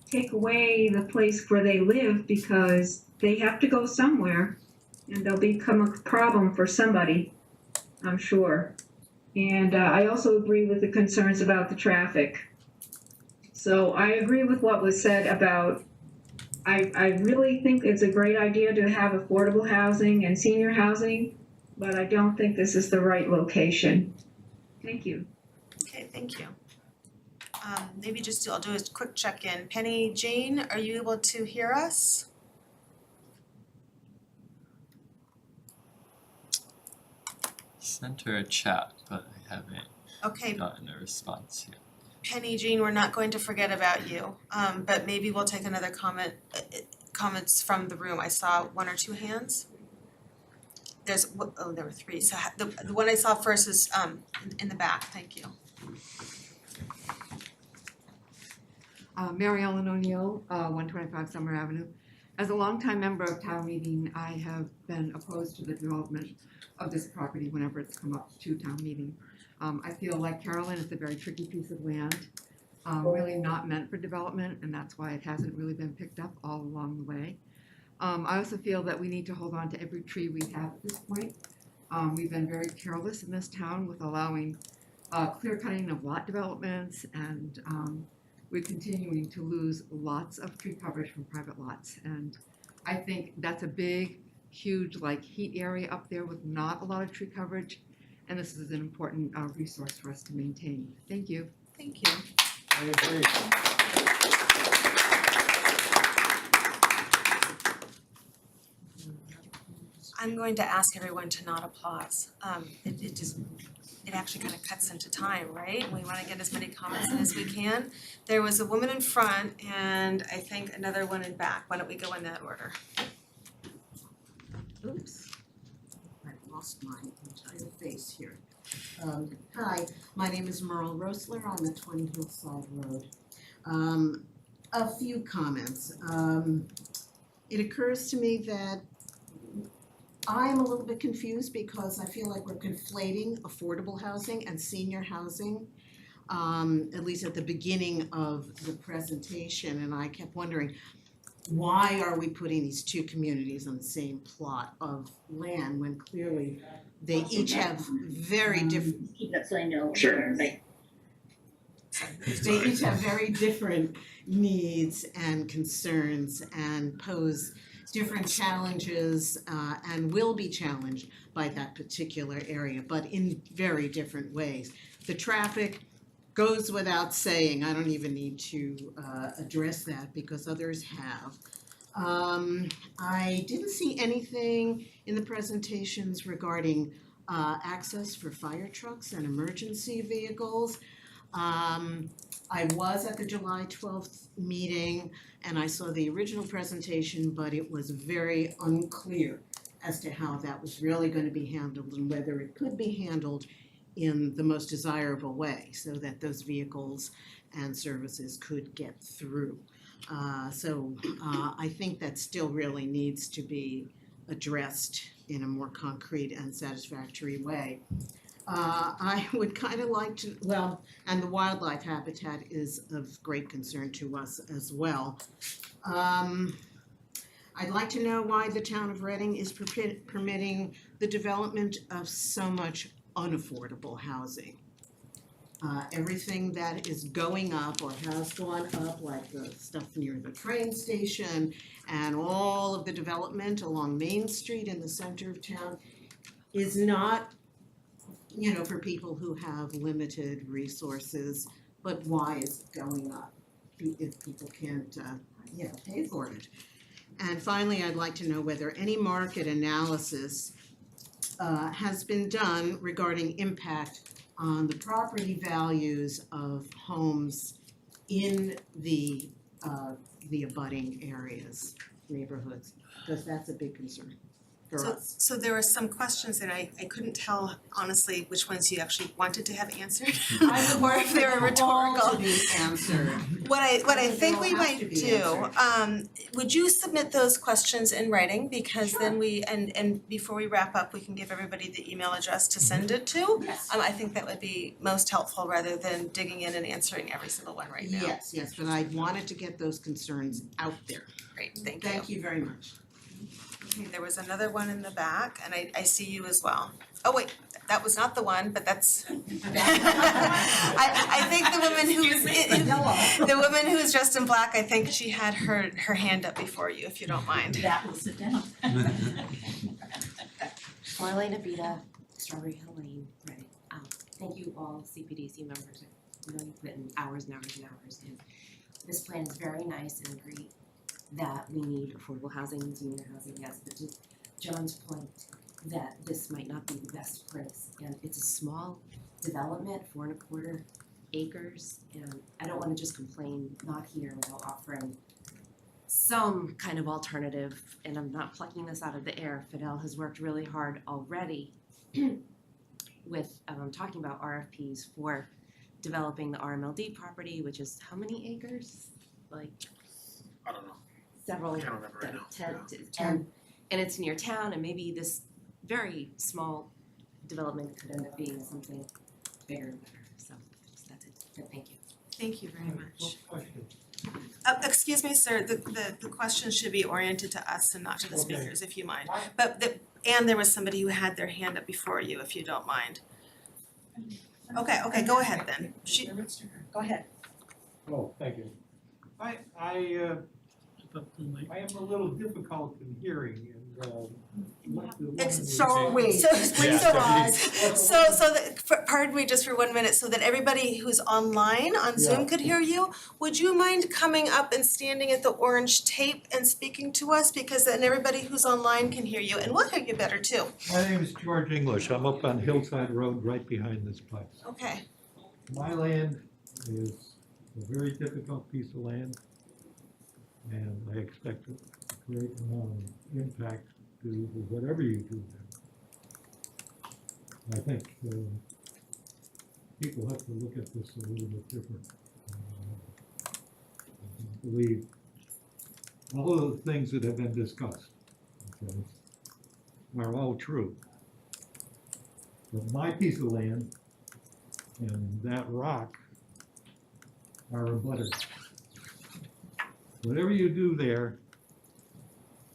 take away the place where they live, because they have to go somewhere and they'll become a problem for somebody, I'm sure. And I also agree with the concerns about the traffic. So I agree with what was said about, I really think it's a great idea to have affordable housing and senior housing, but I don't think this is the right location. Thank you. Okay, thank you. Maybe I'll do a quick check-in. Penny, Jane, are you able to hear us? Sent her a chat, but I haven't Okay, gotten a response yet. Penny, Jean, we're not going to forget about you, but maybe we'll take another comments from the room. I saw one or two hands. there were three, so the one I saw first is in the back, thank you. Mary Ellen O'Neill, 125 Summer Avenue. As a longtime member of town meeting, I have been opposed to the development of this property whenever it's come up to town meeting. I feel like Carolyn is a very tricky piece of land, really not meant for development, and that's why it hasn't really been picked up all along the way. I also feel that we need to hold on to every tree we have at this point. We've been very careless in this town with allowing clear cutting of lot developments, and we're continuing to lose lots of tree coverage from private lots. And I think that's a big, huge heat area up there with not a lot of tree coverage. And this is an important resource for us to maintain. Thank you. Thank you. I agree. I'm going to ask everyone to not applause. It actually kind of cuts into time, right? We want to get as many comments in as we can. There was a woman in front and I think another one in back. Why don't we go in that order? Oops, I lost my entire face here. Hi, my name is Merle Rosler on the 20 Hillside Road. A few comments. It occurs to me that I'm a little bit confused because I feel like we're conflating affordable housing and senior housing, at least at the beginning of the presentation, and I kept wondering, why are we putting these two communities on the same plot of land when clearly they each have very different. Keep it so I know. Sure. Right. They each have very different needs and concerns and pose different challenges and will be challenged by that particular area, but in very different ways. The traffic goes without saying. I don't even need to address that because others have. I didn't see anything in the presentations regarding access for fire trucks and emergency vehicles. I was at the July 12th meeting and I saw the original presentation, but it was very unclear as to how that was really going to be handled and whether it could be handled in the most desirable way so that those vehicles and services could get through. So I think that still really needs to be addressed in a more concrete and satisfactory way. I would kind of like to, well, and the wildlife habitat is of great concern to us as well. I'd like to know why the town of Reading is permitting the development of so much unaffordable housing. Everything that is going up or has gone up, like the stuff near the train station and all of the development along Main Street in the center of town, is not, you know, for people who have limited resources, but why is it going up if people can't, pay for it? And finally, I'd like to know whether any market analysis has been done regarding impact on the property values of homes in the abutting areas, neighborhoods, because that's a big concern for us. So there were some questions that I couldn't tell honestly which ones you actually wanted to have answered or if they were rhetorical. All to be answered. What I think we They'll have might to be do, would you submit those questions in writing? Because then we, and before we wrap up, we can give everybody the email address to send it to. Yes. I think that would be most helpful rather than digging in and answering every single one right now. Yes, but I wanted to get those concerns out there. Great, thank you. Thank you very much. Okay, there was another one in the back and I see you as well. Oh wait, that was not the one, but that's I think the woman who is dressed in black, I think she had her hand up before you, if you don't mind. That will sit down. Marlena Vita, Strawberry Hill Lane, Reading. Thank you all Cpdc members. I know you put in hours and hours and hours, and this plan is very nice and great that we need affordable housing and senior housing, yes, but to John's point that this might not be the best place, and it's a small development, 4¼ acres, and I don't wanna just complain not here without offering some kind of alternative, and I'm not plucking this out of the air, Fidel has worked really hard already with talking about RFPs for developing the RMLD property, which is how many acres? Like I don't know. several, I can't remember right now. 10, and it's near town, and maybe this very small development could end up being something bigger and better, so that's it, thank you. Thank you very much. Question. Excuse me, sir, the question should be oriented to us and not to the Okay. speakers, if you mind. But and there was somebody who had their hand up before you, if you don't mind. Okay, go ahead then. Go ahead. Oh, thank you. I am a little difficult in hearing and what the woman was So are we. So please Yeah. arise. Pardon me just for 1 minute, so that everybody who's online on Zoom Yeah. could hear you. Would you mind coming up and standing at the orange tape and speaking to us? Because then everybody who's online can hear you, and we'll hear you better too. My name is George English. I'm up on Hillside Road right behind this place. Okay. My land is a very difficult piece of land, and I expect a great amount of impact to whatever you do there. I think people have to look at this a little bit different. I believe all of the things that have been discussed, okay, are all true. But my piece of land and that rock are a butter. Whatever you do there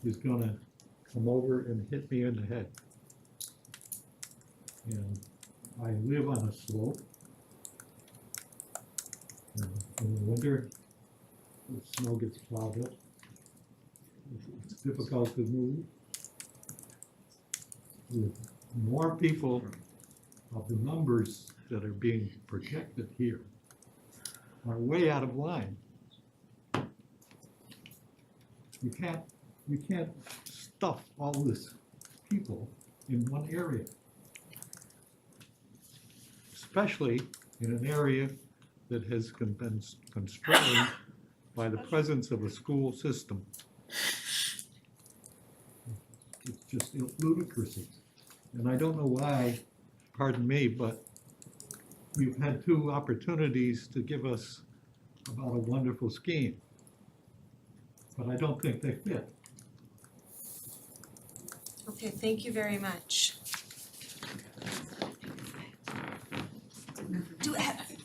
is gonna come over and hit me in the head. And I live on a slope. And in the winter, the snow gets plowed up. It's difficult to move. With more people of the numbers that are being projected here are way out of line. You can't stuff all this people in one area. Especially in an area that has been constrained by the presence of a school system. It's just ludicrous. And I don't know why, pardon me, but you've had 2 opportunities to give us about a wonderful scheme. But I don't think they fit. Okay, thank you very much.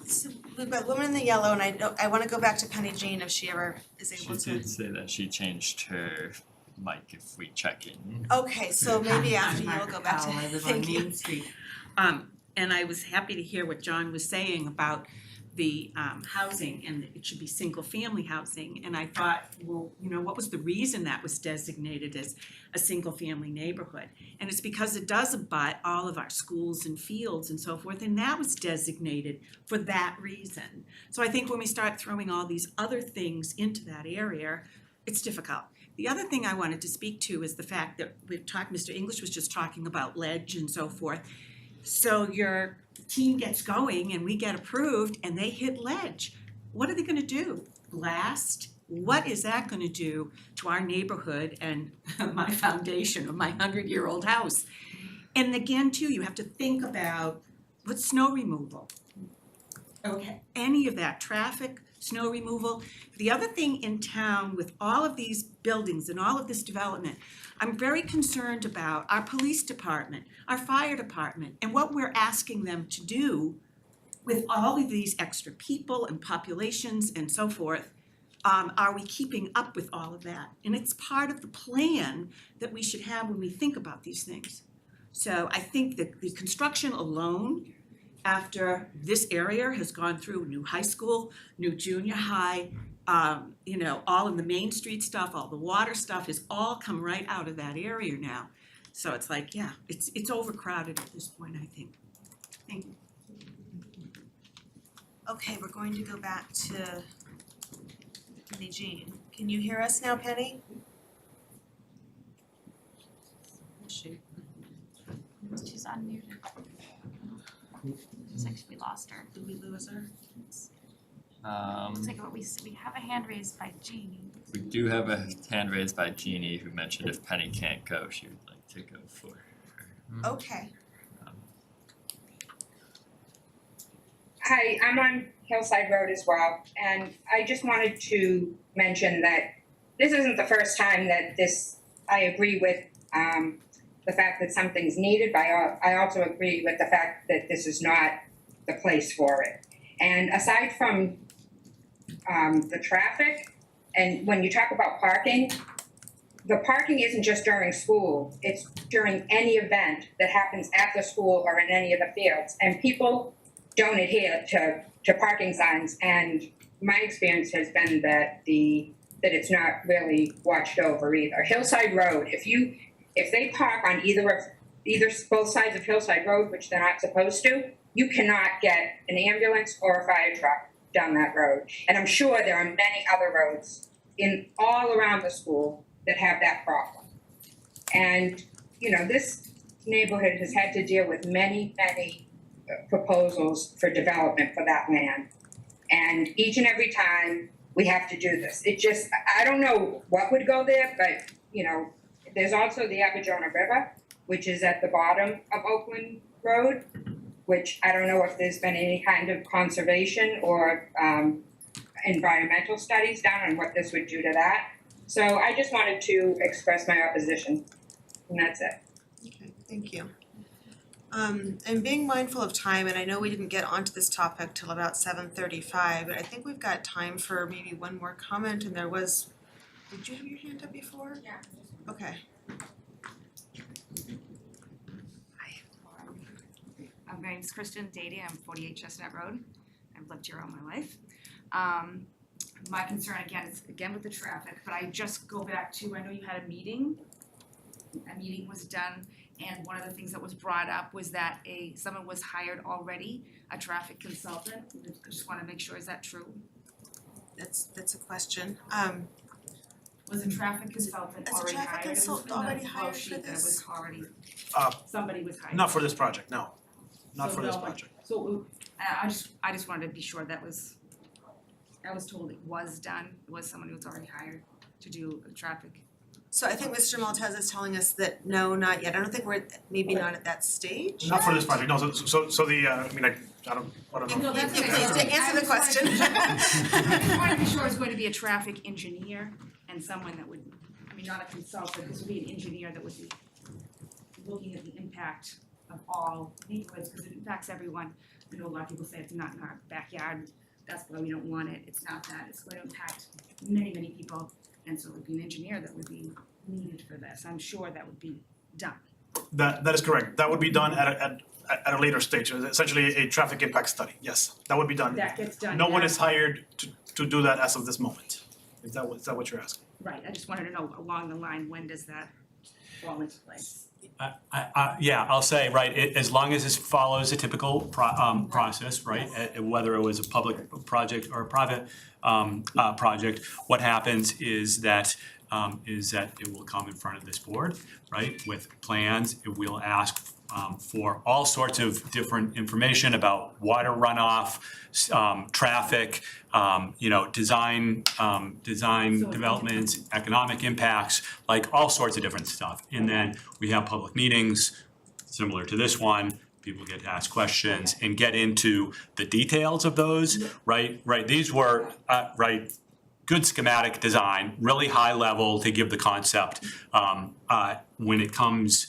So we've got woman in the yellow, and I wanna go back to Penny Jean if she ever is She able to. did say that she changed her mic if we check in. Okay, so maybe after you I'm will go back to, Mark Powell. I live on thank you. Main Street. And I was happy to hear what John was saying about the housing, and it should be single-family housing. And I thought, well, you know, what was the reason that was designated as a single-family neighborhood? And it's because it does abut all of our schools and fields and so forth, and that was designated for that reason. So I think when we start throwing all these other things into that area, it's difficult. The other thing I wanted to speak to is the fact that Mr. English was just talking about ledge and so forth. So your team gets going and we get approved and they hit ledge. What are they gonna do? Blast? What is that gonna do to our neighborhood and my foundation of my 100-year-old house? And again, too, you have to think about what's snow removal. Okay, any of that, traffic, snow removal. The other thing in town with all of these buildings and all of this development, I'm very concerned about our police department, our fire department, and what we're asking them to do with all of these extra people and populations and so forth. Are we keeping up with all of that? And it's part of the plan that we should have when we think about these things. So I think that the construction alone, after this area has gone through new high school, new junior high, you know, all of the Main Street stuff, all the water stuff has all come right out of that area now. So it's like, yeah, it's overcrowded at this point, I think. Thank you. Okay, we're going to go back to Penny Jean. Can you hear us now, Penny? She's unmuted. Looks like we lost her. Did we lose her? Take what we have a hand raised by Jeannie. We do have a hand raised by Jeannie who mentioned if Penny can't go, she would like to go for her. Okay. Hi, I'm on Hillside Road as well, and I just wanted to mention that this isn't the first time that I agree with the fact that something's needed, but I also agree with the fact that this is not the place for it. And aside from the traffic, and when you talk about parking, the parking isn't just during school, it's during any event that happens after school or in any of the fields. And people don't adhere to parking signs, and my experience has been that it's not really watched over either. Hillside Road, if they park on both sides of Hillside Road, which they're not supposed to, you cannot get an ambulance or a fire truck down that road. And I'm sure there are many other roads all around the school that have that problem. And, this neighborhood has had to deal with many, many proposals for development for that land. And each and every time we have to do this. I don't know what would go there, but, there's also the Abidjona River, which is at the bottom of Oakland Road, which I don't know if there's been any kind of conservation or environmental studies done on what this would do to that. So I just wanted to express my opposition, and that's it. Okay, thank you. And being mindful of time, and I know we didn't get onto this topic till about 7:35, but I think we've got time for maybe one more comment, and did you have your hand up before? Yeah. Okay. My name's Kristen Dady, I'm 48 Chestnut Road. I've lived here all my life. My concern is with the traffic, but I just go back to, I know you had a meeting. A meeting was done, and one of the things that was brought up was that someone was hired already, a traffic consultant. I just wanna make sure, is that true? That's a question. Was a traffic consultant already hired? Is a traffic consultant already hired for That this? was already, somebody was hired. Not for this project, no. Not So for this no one- project. So I just wanted to be sure I was told it was done, it was someone who was already hired to do traffic. So I think Mr. Maltese is telling us that no, not yet. I don't think we're, maybe not at that stage. Not for this project, no, so the, I don't know. To answer the question. I just wanted to be sure it's going to be a traffic engineer and someone that would, not a consultant, this would be an engineer that would be looking at the impact of all neighborhoods, because it impacts everyone. I know a lot of people say it's not in our backyard, that's why we don't want it, it's not that, it's going to impact many, many people. And so it would be an engineer that would be needed for this, I'm sure that would be done. That is correct, that would be done at a later stage, essentially a traffic impact study, yes, that would be done. That gets done. No one now. is hired to do that as of this moment. Is that what you're asking? Right, I just wanted to know along the line, when does that fall into place? Yeah, I'll say, right, as long as this follows a typical process, right? Whether it was a public project or a private project, what happens is that it will come in front of this board, right? With plans, it will ask for all sorts of different information about water runoff, traffic, design developments, economic impacts, like all sorts of different stuff. And then we have public meetings similar to this one. People get to ask questions and get into the details of those, right? These were, good schematic design, really high level to give the concept. When it comes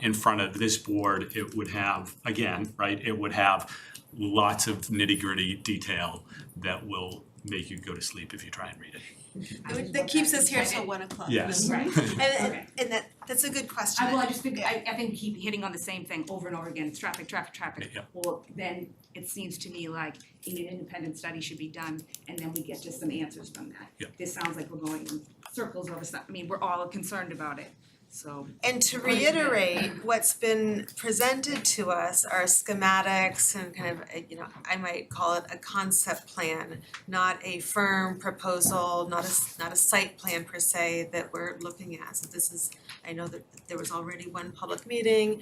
in front of this board, it would have, again, right, it would have lots of nitty-gritty detail that will make you go to sleep if you try and read it. That keeps us here till 1 o'clock. Yes. Right. And that's a good question. I just think, I think we keep hitting on the same thing over and over again, it's traffic. Yeah. Well, then it seems to me like an independent study should be done, and then we get just some answers from that. Yeah. This sounds like we're going in circles over something, we're all concerned about it, so. And to reiterate, what's been presented to us are schematics and kind of, I might call it a concept plan, not a firm proposal, not a site plan per se that we're looking at. So this is, I know that there was already one public meeting.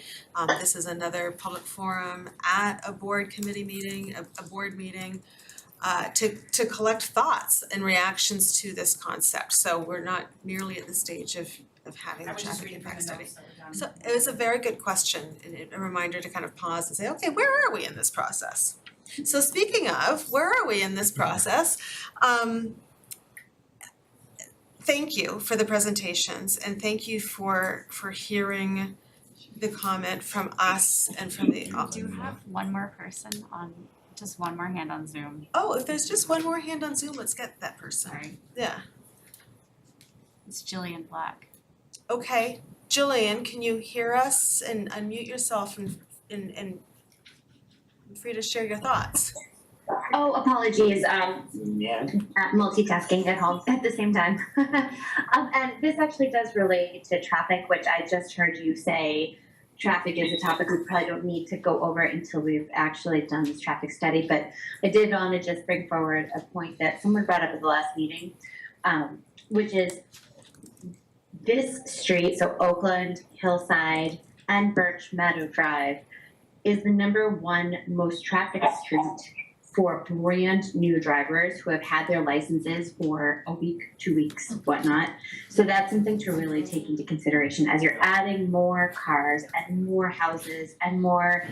This is another public forum at a board committee meeting, a board meeting. to collect thoughts and reactions to this concept. So we're not nearly at the stage of having I a was just traffic reading impact through the study. notes that were done. So it was a very good question and a reminder to kind of pause and say, okay, where are we in this process? So speaking of, where are we in this process? Thank you for the presentations and thank you for hearing the comment from us and from the. We do have one more person on, just one more hand on Zoom. Oh, if there's just one more hand on Zoom, let's get that person. Sorry. Yeah. It's Jillian Black. Okay, Jillian, can you hear us and unmute yourself and free to share your thoughts? Oh, apologies, multitasking at home at the same time. And this actually does relate to traffic, which I just heard you say traffic is a topic we probably don't need to go over until we've actually done this traffic study, but I did want to just bring forward a point that someone brought up at the last meeting, which is this street, so Oakland, Hillside, and Birch Meadow Drive, is the #1 most trafficked street for brand new drivers who have had their licenses for a week, 2 weeks, whatnot. So that's something to really take into consideration as you're adding more cars and more houses and more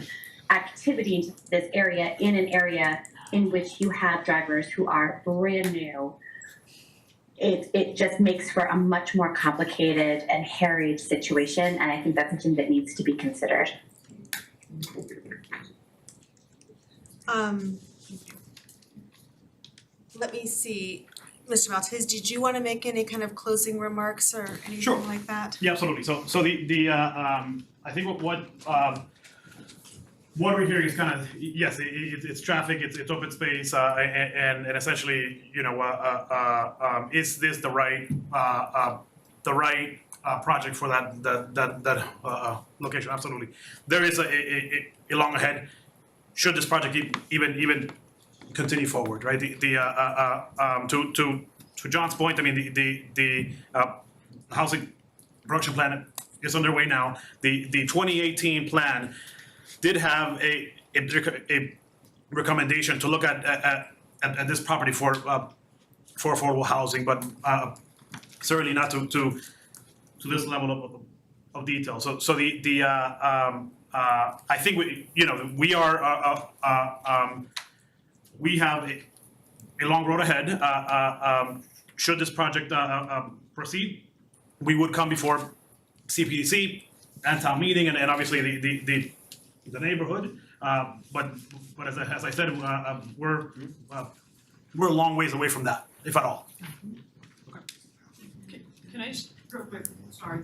activity into this area in an area in which you have drivers who are brand new. It just makes for a much more complicated and harried situation, and I think that's something that needs to be considered. Let me see, Mr. Maltese, did you want to make any kind of closing remarks or Sure. anything like that? Yeah, absolutely. So I think what we're hearing is kind of, yes, it's traffic, it's open space, and essentially, is this the right project for that location? Absolutely. There is a long ahead. Should this project even continue forward, right? To John's point, I mean the housing production plan is underway now. The 2018 plan did have a recommendation to look at this property for affordable housing, but certainly not to this level of detail. So I think we have a long road ahead. Should this project proceed, we would come before Cpdc and town meeting, and obviously the neighborhood. But as I said, we're a long ways away from that, if at all. Can I just, real quick, sorry,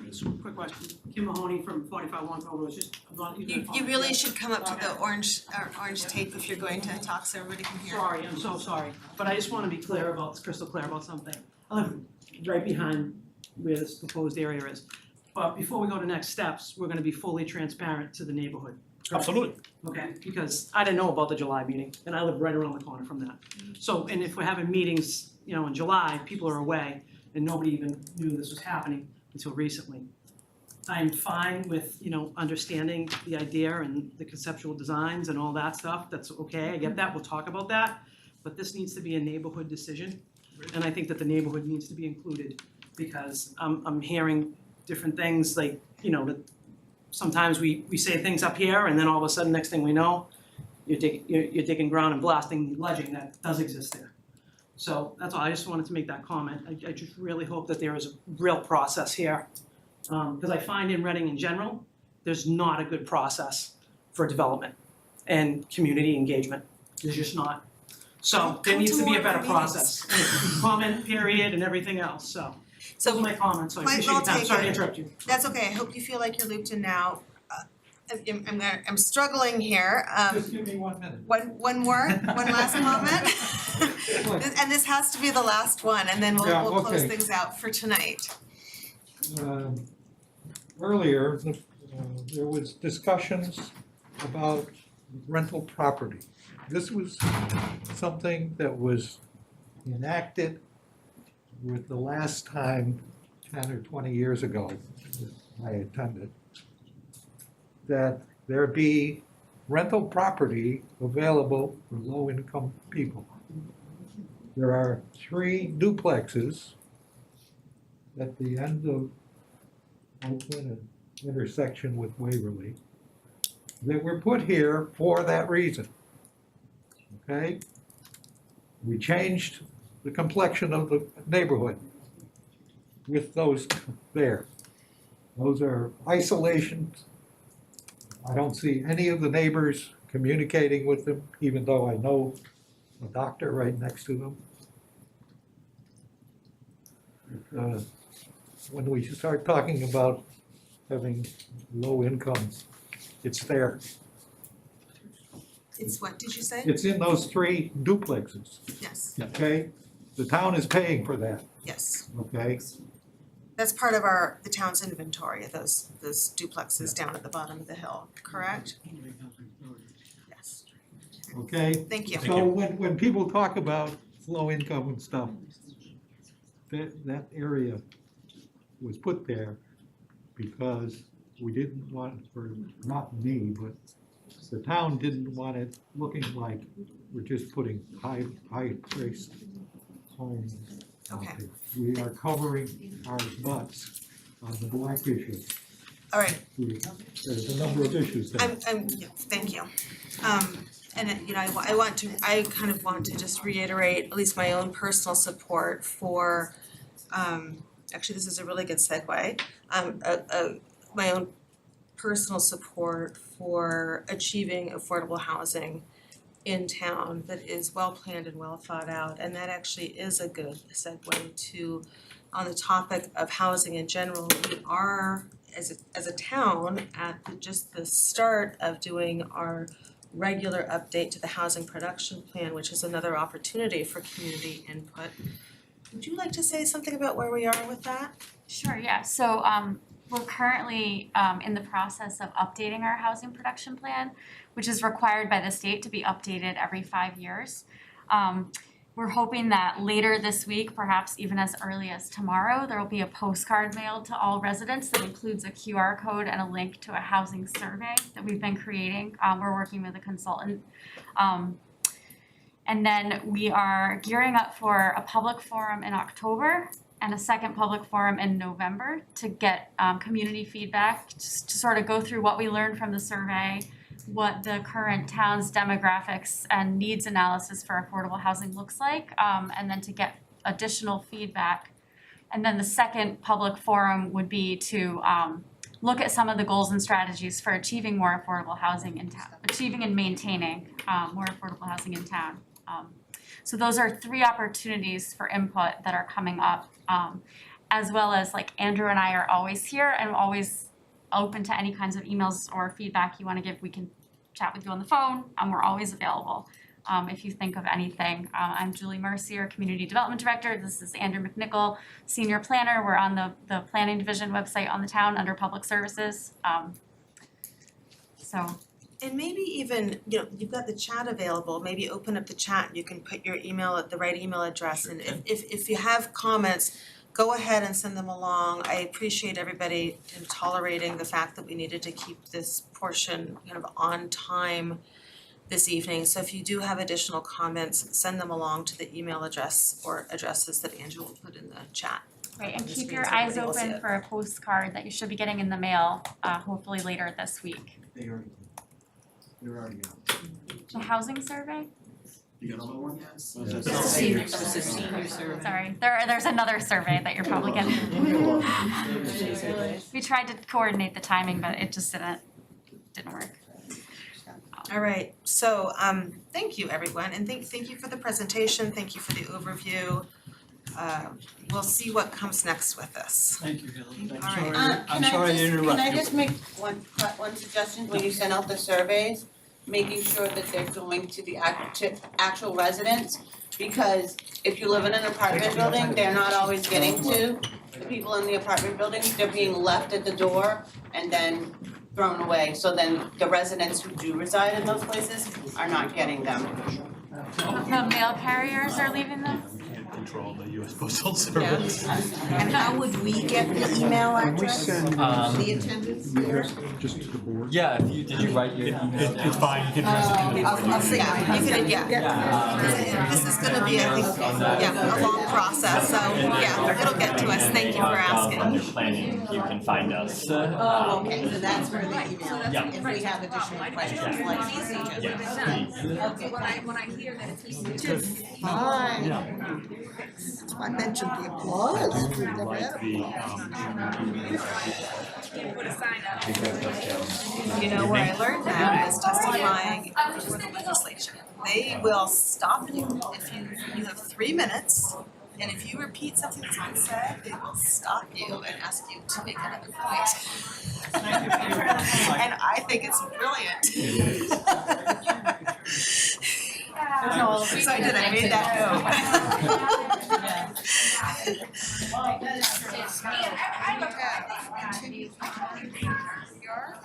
just a quick question. Kim Mahoney from 45 Longfellow Road, just about. You really should come up to the orange tape if you're going to talk so everybody can hear. Sorry, I'm so sorry, but I just want to be crystal clear about something. I live right behind where this proposed area is. But before we go to next steps, we're gonna be fully transparent to the neighborhood. Absolutely. Okay, because I didn't know about the July meeting, and I live right around the corner from that. So, and if we're having meetings, in July, people are away, and nobody even knew this was happening until recently. I'm fine with, understanding the idea and the conceptual designs and all that stuff, that's okay, I get that, we'll talk about that. But this needs to be a neighborhood decision, and I think that the neighborhood needs to be included, because I'm hearing different things, like, that sometimes we say things up here, and then all of a sudden, next thing we know, you're digging ground and blasting ledging that does exist there. So that's all, I just wanted to make that comment. I just really hope that there is a real process here. Because I find in Reading in general, there's not a good process for development and community engagement. There's just not. So there needs to be a better process. Comment period and everything else, so. Those are my comments, so I appreciate your time, sorry to interrupt you. That's okay, I hope you feel like you're looped in now. I'm struggling here. Just give me 1 minute. One last comment. And this has to be the last one, and then Yeah, we'll close okay. things out for tonight. Earlier, there was discussions about rental property. This was something that was enacted with the last time, 10 or 20 years ago, I attended, that there be rental property available for low-income people. There are 3 duplexes at the end of Oakland and intersection with Waverly that were put here for that reason. Okay? We changed the complexion of the neighborhood with those there. Those are isolations. I don't see any of the neighbors communicating with them, even though I know a doctor right next to them. When we start talking about having low income, it's there. It's what, did you say? It's in those 3 duplexes, Yes, okay? The town is paying for that, yes. okay? That's part of the town's inventory, those duplexes down at the bottom of the hill, correct? Yes. Okay? Thank you. So when people talk about low income and stuff, that area was put there because we didn't want, or not me, but the town didn't want it looking like we're just putting high-priced homes out Okay. there. We are covering our butts on the black issue. All right, There's a number of issues there. yeah, thank you. And you know, I kind of want to just reiterate at least my own personal support for, actually, this is a really good segue. My own personal support for achieving affordable housing in town that is well planned and well thought out, and that actually is a good segue to, on the topic of housing in general, we are as a town at just the start of doing our regular update to the housing production plan, which is another opportunity for community input. Would you like to say something about where we are with that? Sure, yeah, so we're currently in the process of updating our housing production plan, which is required by the state to be updated every 5 years. We're hoping that later this week, perhaps even as early as tomorrow, there will be a postcard mailed to all residents that includes a QR code and a link to a housing survey that we've been creating. We're working with a consultant. And then we are gearing up for a public forum in October and a second public forum in November to get community feedback, just to sort of go through what we learned from the survey, what the current town's demographics and needs analysis for affordable housing looks like, and then to get additional feedback. And then the second public forum would be to look at some of the goals and strategies for achieving more affordable housing in town, achieving and maintaining more affordable housing in town. So those are 3 opportunities for input that are coming up, as well as like Andrew and I are always here and always open to any kinds of emails or feedback you want to give. We can chat with you on the phone, and we're always available if you think of anything. I'm Julie Mercier, Community Development Director. This is Andrew McNichol, Senior Planner. We're on the Planning Division website on the town under Public Services. And maybe even, you know, you've got the chat available, maybe open up the chat, you can put your email at the right email address, and if you have comments, go ahead and send them along. I appreciate everybody tolerating the fact that we needed to keep this portion kind of on time this evening. So if you do have additional comments, send them along to the email address or addresses that Angela will put in the chat. Right, and on the keep screen your so eyes everybody will see open it. for a postcard that you should be getting in the mail, hopefully later this week. They're already out. The housing survey? You got another one? Senior survey. Sorry, there's another survey that you're probably getting. We tried to coordinate the timing, but it just didn't work. All right, so thank you everyone, and thank you for the presentation, thank you for the overview. We'll see what comes next with this. Thank you, Helen. All right. I'm sorry to interrupt Can I you. just make one suggestion when you send out the surveys? Making sure that they're going to the actual residents, because if you live in an apartment building, they're not always getting to the people in the apartment buildings, they're being left at the door and then thrown away, so then the residents who do reside in those places are not getting them. The mail carriers are leaving them? control the US Postal Service. And how would we get the email address? Um, The attendance? Just to the board? Yeah, if you, did you write your email? It's fine, you can address it to the board. I'll see, this is gonna be, I think, a long process, so, it'll get to us, thank you for asking. Under planning, you can find us. Okay, so that's where the email is, Yeah. if we have additional questions like these. Yes, please. Okay. When I hear that it's Fine. Yeah. That's why I mentioned the applause. We've never had put a sign up. You know where I learned that was testifying before the legislature. They will stop you if you have 3 minutes, and if you repeat something that's been said, they will stop you and ask you to make another point. And I think it's brilliant. So I did, I made that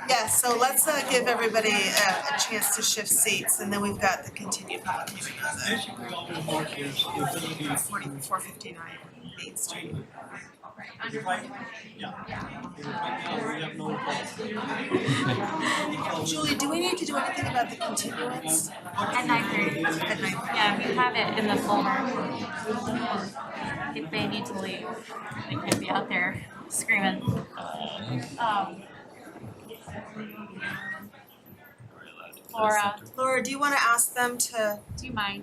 Yes, so let's give everybody a chance to shift seats, and then we've got the continued public hearing. 459 Main Street. Julie, do we need to do anything about the continuance? At 9:30. At 9:30. Yeah, we have it in the folder. If they need to leave, they can't be out there screaming. Laura, do you want to ask them to? Do you mind?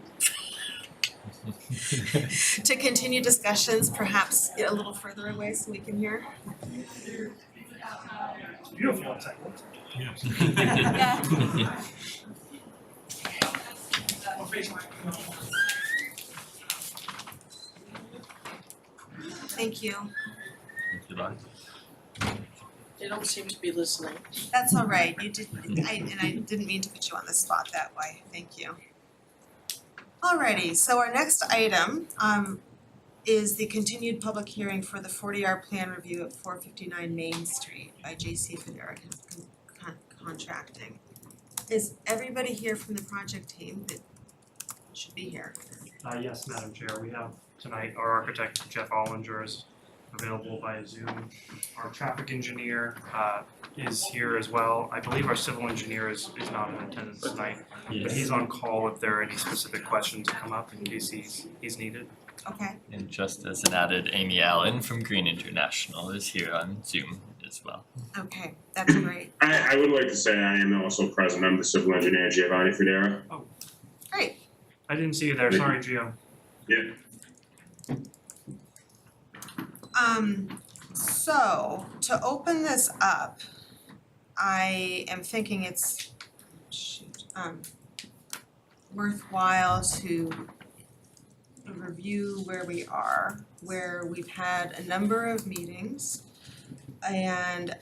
To continue discussions, perhaps a little further away so we can hear? Beautiful outside. Yeah. Thank you. They don't seem to be listening. That's all right. You did, I didn't mean to put you on the spot that way. Thank you. Alrighty, so our next item is the continued public hearing for the 40R plan review at 459 Main Street by J.C. Federa Contracting. Is everybody here from the project team that should be here? Yes, Madam Chair, we have tonight our architect Jeff Ollinger is available via Zoom. Our traffic engineer is here as well. I believe our civil engineer is not in attendance tonight, but he's on call if there are any specific questions that come up in case he's needed. Okay. And just as an added, Amy Allen from Green International is here on Zoom as well. Okay, that's great. I would like to say I am also present. I'm the civil engineer, Giovanni Federa. Great. I didn't see you there, sorry, Gio. Yeah. So to open this up, I am thinking it's worthwhile to review where we are, where we've had a number of meetings. And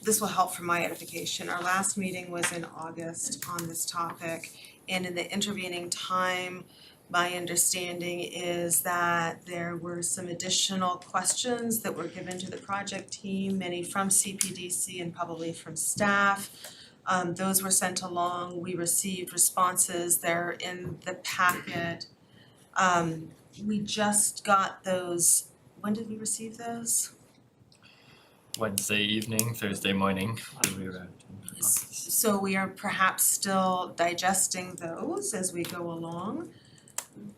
this will help for my edification. Our last meeting was in August on this topic, and in the intervening time, my understanding is that there were some additional questions that were given to the project team, many from Cpdc and probably from staff. Those were sent along, we received responses, they're in the packet. We just got those, when did we receive those? Wednesday evening, Thursday morning, when we arrived. So we are perhaps still digesting those as we go along.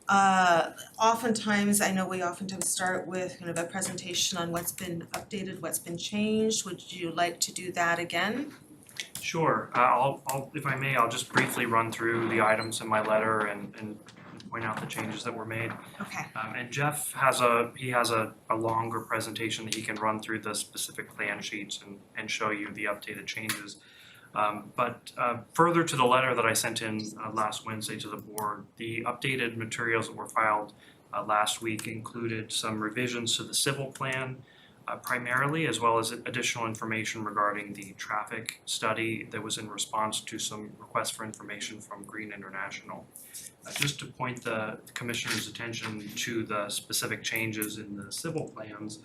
Oftentimes, I know we oftentimes start with kind of a presentation on what's been updated, what's been changed. Would you like to do that again? Sure, I'll if I may, I'll just briefly run through the items in my letter and point out the changes that were made. Okay. And Jeff has a longer presentation that he can run through the specific plan sheets and show you the updated changes. But further to the letter that I sent in last Wednesday to the board, the updated materials that were filed last week included some revisions to the civil plan primarily, as well as additional information regarding the traffic study that was in response to some requests for information from Green International. Just to point the commissioner's attention to the specific changes in the civil plans,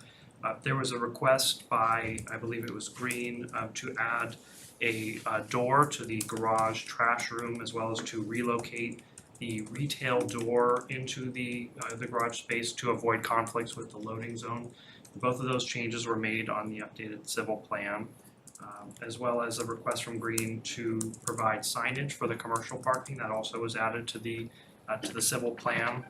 there was a request by, I believe it was Green, to add a door to the garage trash room, as well as to relocate the retail door into the garage space to avoid conflicts with the loading zone. Both of those changes were made on the updated civil plan, as well as a request from Green to provide signage for the commercial parking that also was added to the civil plan.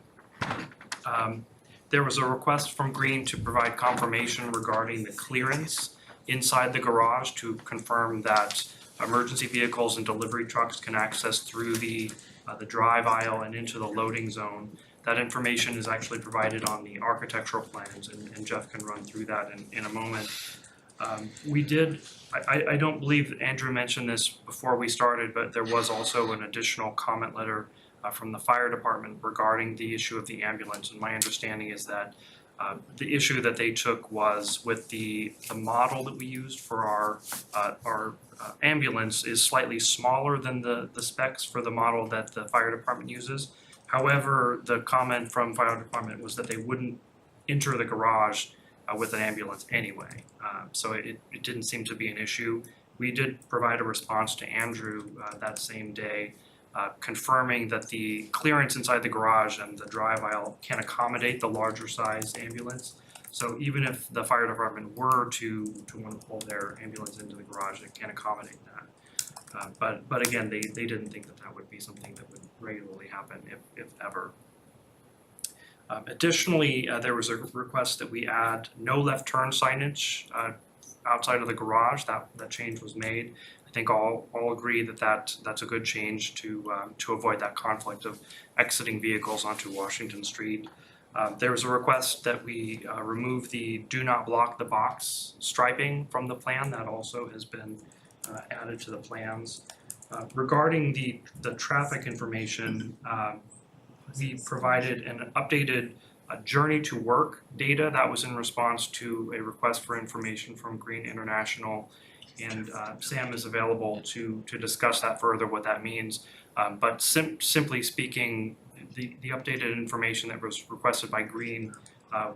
There was a request from Green to provide confirmation regarding the clearance inside the garage to confirm that emergency vehicles and delivery trucks can access through the drive aisle and into the loading zone. That information is actually provided on the architectural plans, and Jeff can run through that in a moment. I don't believe Andrew mentioned this before we started, but there was also an additional comment letter from the fire department regarding the issue of the ambulance. And my understanding is that the issue that they took was with the model that we used for our ambulance is slightly smaller than the specs for the model that the fire department uses. However, the comment from fire department was that they wouldn't enter the garage with an ambulance anyway. So it didn't seem to be an issue. We did provide a response to Andrew that same day, confirming that the clearance inside the garage and the drive aisle can accommodate the larger size ambulance. So even if the fire department were to want to pull their ambulance into the garage, it can accommodate that. But again, they didn't think that would be something that would regularly happen, if ever. Additionally, there was a request that we add no left turn signage outside of the garage. That change was made. I think all agree that that's a good change to avoid that conflict of exiting vehicles onto Washington Street. There was a request that we remove the do not block the box striping from the plan. That also has been added to the plans. Regarding the traffic information, we provided an updated journey to work data that was in response to a request for information from Green International, and Sam is available to discuss that further, what that means. But simply speaking, the updated information that was requested by Green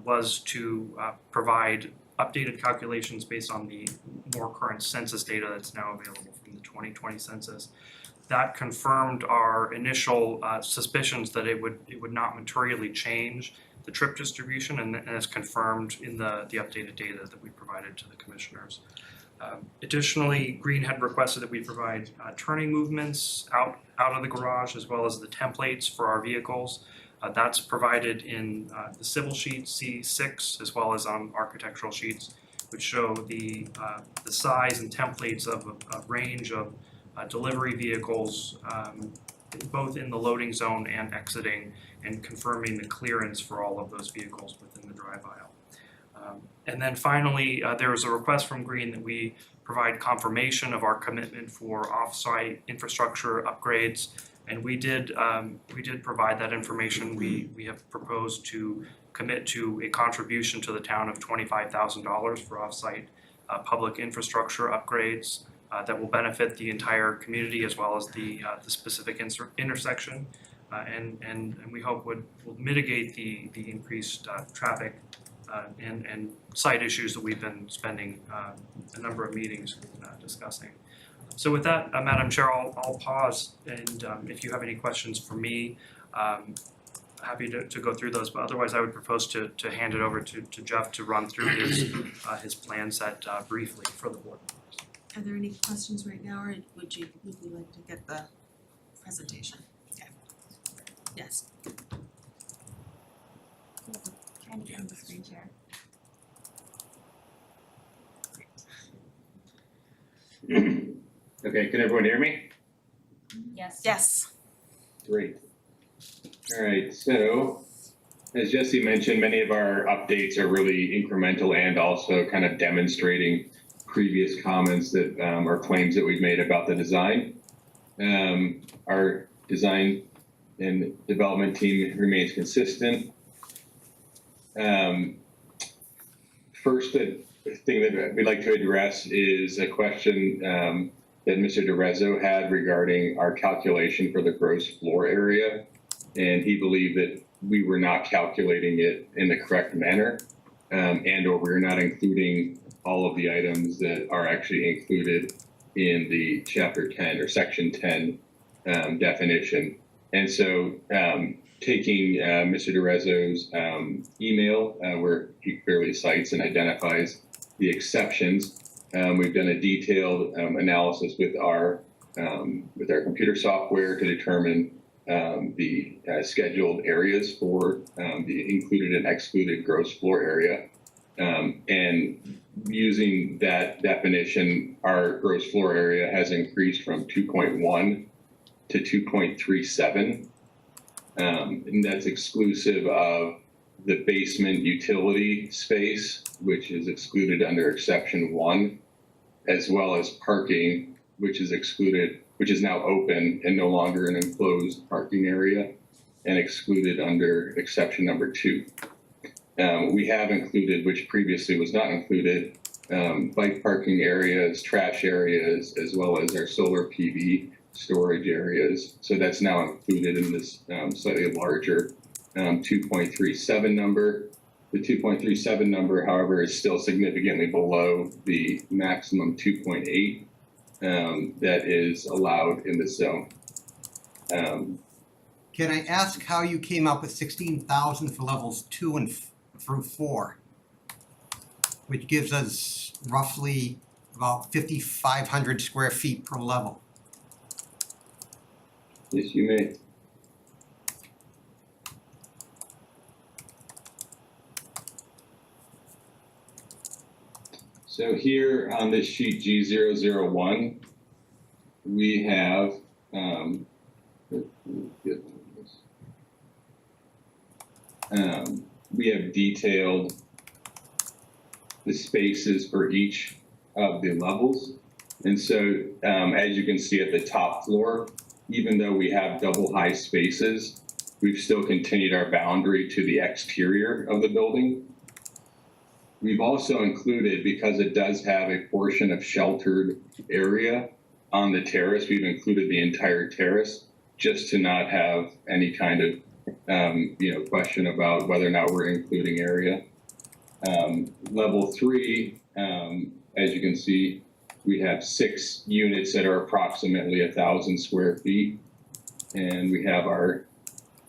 was to provide updated calculations based on the more current census data that's now available from the 2020 census. That confirmed our initial suspicions that it would not materially change the trip distribution, and it's confirmed in the updated data that we provided to the commissioners. Additionally, Green had requested that we provide turning movements out of the garage, as well as the templates for our vehicles. That's provided in the civil sheet C6, as well as on architectural sheets, which show the size and templates of a range of delivery vehicles, both in the loading zone and exiting, and confirming the clearance for all of those vehicles within the drive aisle. And then finally, there was a request from Green that we provide confirmation of our commitment for off-site infrastructure upgrades, and we did provide that information. We have proposed to commit to a contribution to the town of $25,000 for off-site public infrastructure upgrades that will benefit the entire community, as well as the specific intersection, and we hope will mitigate the increased traffic and site issues that we've been spending a number of meetings discussing. So with that, Madam Chair, I'll pause, and if you have any questions for me, happy to go through those, but otherwise I would propose to hand it over to Jeff to run through his plan set briefly for the board. Are there any questions right now, or would you like to get the presentation? Okay. Yes. Trying to get on the screen share. Okay, can everyone hear me? Yes. Yes. Great. All right, so as Jesse mentioned, many of our updates are really incremental and also kind of demonstrating previous comments that or claims that we've made about the design. Our design and development team remains consistent. First thing that we'd like to address is a question that Mr. DeRezzo had regarding our calculation for the gross floor area. And he believed that we were not calculating it in the correct manner, and or we're not including all of the items that are actually included in the chapter 10 or section 10 definition. And so taking Mr. DeRezzo's email, where he clearly cites and identifies the exceptions, we've done a detailed analysis with our computer software to determine the scheduled areas for the included and excluded gross floor area. And using that definition, our gross floor area has increased from 2.1 to 2.37. And that's exclusive of the basement utility space, which is excluded under exception 1, as well as parking, which is excluded, which is now open and no longer an enclosed parking area, and excluded under exception number 2. We have included, which previously was not included, bike parking areas, trash areas, as well as our solar PV storage areas. So that's now included in this slightly larger 2.37 number. The 2.37 number, however, is still significantly below the maximum 2.8 that is allowed in the zone. Can I ask how you came up with 16,000 for levels 2 and through 4, which gives us roughly about 5,500 square feet per level? Yes, you may. So here on this sheet G001, we have detailed the spaces for each of the levels. And so as you can see at the top floor, even though we have double high spaces, we've still continued our boundary to the exterior of the building. We've also included, because it does have a portion of sheltered area on the terrace, we've included the entire terrace just to not have any kind of question about whether or not we're including area. Level 3, as you can see, we have 6 units that are approximately 1,000 square feet, and we have a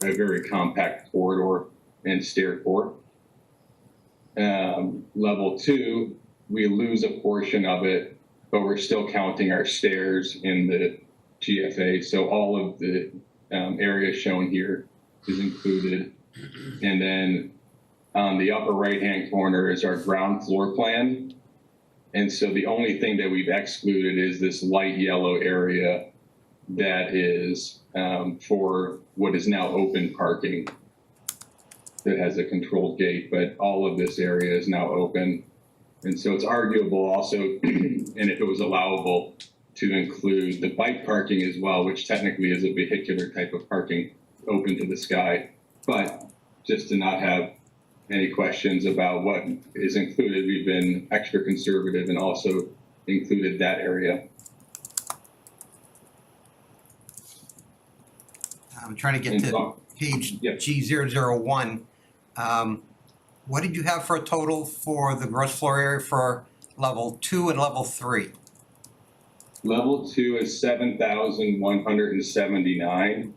very compact corridor and stair court. Level 2, we lose a portion of it, but we're still counting our stairs in the GFA. So all of the area shown here is included. And then on the upper right-hand corner is our ground floor plan. And so the only thing that we've excluded is this light yellow area that is for what is now open parking that has a controlled gate, but all of this area is now open. And so it's arguable also, and if it was allowable, to include the bike parking as well, which technically is a vehicular type of parking open to the sky. But just to not have any questions about what is included, we've been extra conservative and also included that area. I'm trying to get to page G001. What did you have for a total for the gross floor area for level 2 and level 3? Level 2 is 7,179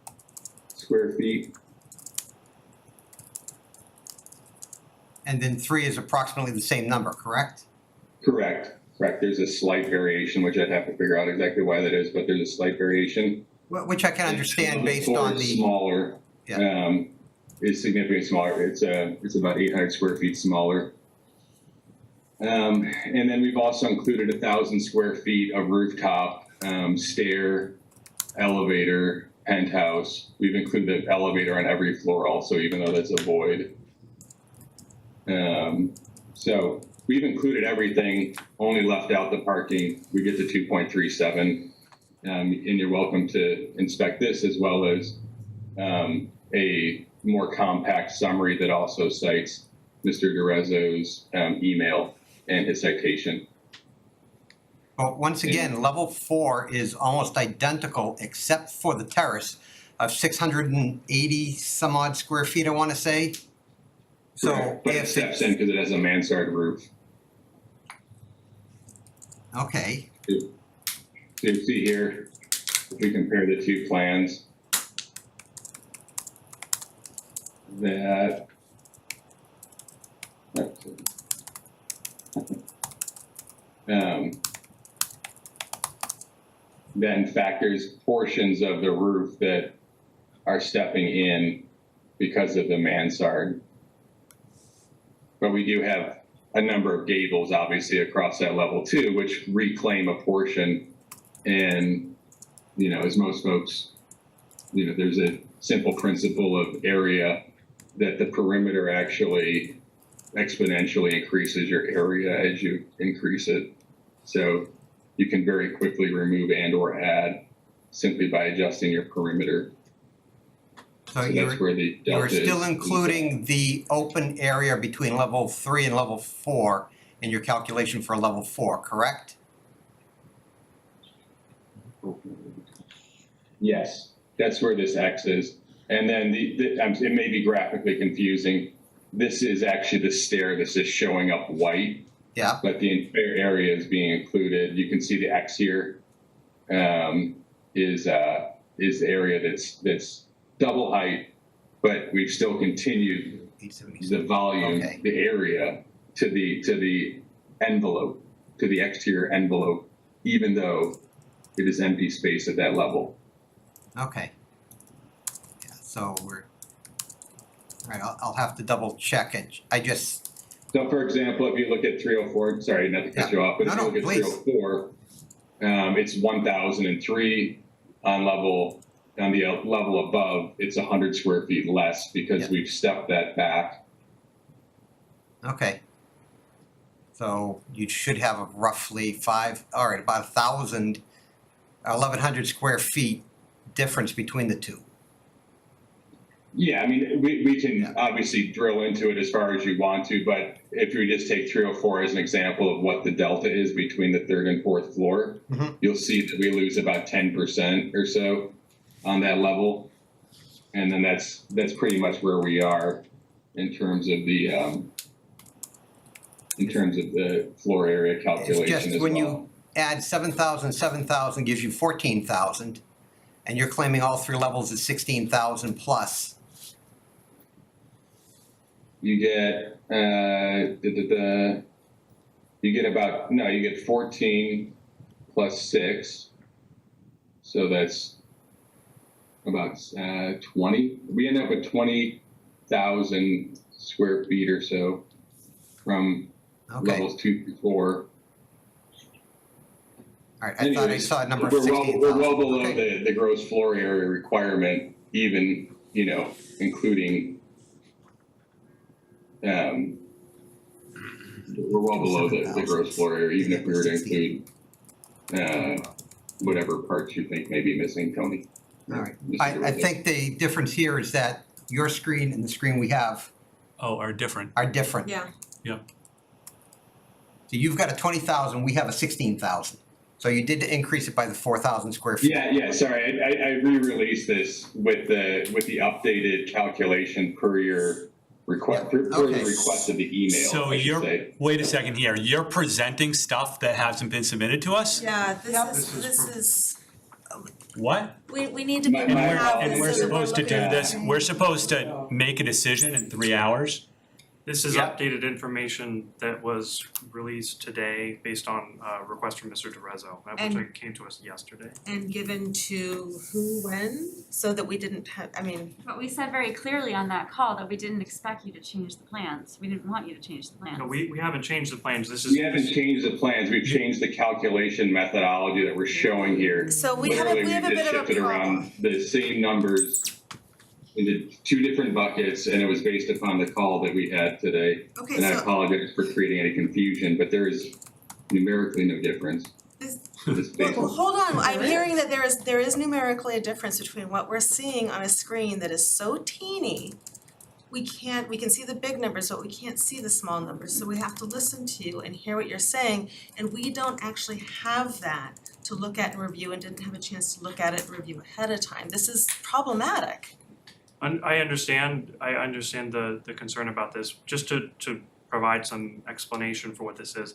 square feet. And then 3 is approximately the same number, correct? Correct. There's a slight variation, which I'd have to figure out exactly why that is, but there's a slight variation. Which I can understand based on the... Smaller. It's significantly smaller. It's about 800 square feet smaller. And then we've also included 1,000 square feet of rooftop, stair, elevator, penthouse. We've included the elevator on every floor also, even though that's a void. So we've included everything, only left out the parking. We get to 2.37. And you're welcome to inspect this as well as a more compact summary that also cites Mr. DeRezzo's email and his citation. But once again, level 4 is almost identical except for the terrace of 680 some odd square feet, I want to say. So, correct. But it steps in because it has a mansard roof. Okay. So you see here, if we compare the two plans, that then factors portions of the roof that are stepping in because of the mansard. But we do have a number of gables, obviously, across that level too, which reclaim a portion. And, you know, as most folks, you know, there's a simple principle of area that the perimeter actually exponentially increases your area as you increase it. So you can very quickly remove and or add simply by adjusting your perimeter. So that's where the you're delta still is. including the open area between level 3 and level 4 in your calculation for level 4, correct? Yes, that's where this X is. And then it may be graphically confusing. This is actually the stair. This is showing up white. Yeah. But the entire area is being included. You can see the X here is the area that's double height, but we've still continued the volume, the area to the envelope, to the exterior envelope, even though it is empty space at that level. Okay. Yeah, so we're, all right, I'll have to double check it. So for example, if you look at 304, sorry, not to cut you off, but if you look at 304, it's 1,003 on the level above, it's 100 square feet less because we've stepped that back. Okay. So you should have a roughly about 1,100 square feet difference between the two. Yeah, I mean, we can obviously drill into it as far as you want to, but if we just take 304 as an example of what the delta is between the third and fourth floor, you'll see that we lose about 10% or so on that level. And then that's pretty much where we are in terms of the floor area calculation It's as just well. when you add 7,000 gives you 14,000, and you're claiming all 3 levels is 16,000 plus. You get you get 14 plus 6, so that's about 20. We end up with 20,000 square feet or so from levels 2 through 4. All right, I thought I saw a number of we're 16,000. well below the gross floor area requirement, even, you know, including we're well below the gross floor area, even if we were to include whatever parts you think may be missing, Tony. All right, I think the difference here is that your screen and the screen we have are different. Yeah. Yep. So you've got a 20,000, we have a 16,000. So you did increase it by the 4,000 square feet. Yeah, sorry, I re-released this with the updated calculation per your request, per the request of the email, So I should say. wait a second here, you're presenting stuff that hasn't been submitted to us? Yeah, this is. What? We need to be. And we're supposed to do this, we're supposed to make a decision in 3 hours? This is updated information that was released today based on a request from Mr. DeRezzo, which came to us yesterday. And given to who, when, so that we didn't have, I mean. But we said very clearly on that call that we didn't expect you to change the plans. We didn't want you to change the plans. No, we haven't changed the plans. We haven't changed the plans, we've changed the calculation methodology that we're showing here. So we have a bit of a Literally, we just shifted around the same numbers into 2 different buckets, and it was based upon the call that we had today. Okay, and I so- apologize for creating any confusion, but there is numerically no difference. Well, hold on, I'm hearing that there is numerically a difference between what we're seeing on a screen that is so teeny. We can see the big numbers, but we can't see the small numbers, so we have to listen to you and hear what you're saying, and we don't actually have that to look at and review and didn't have a chance to look at it and review ahead of time. This is problematic. I understand the concern about this. Just to provide some explanation for what this is.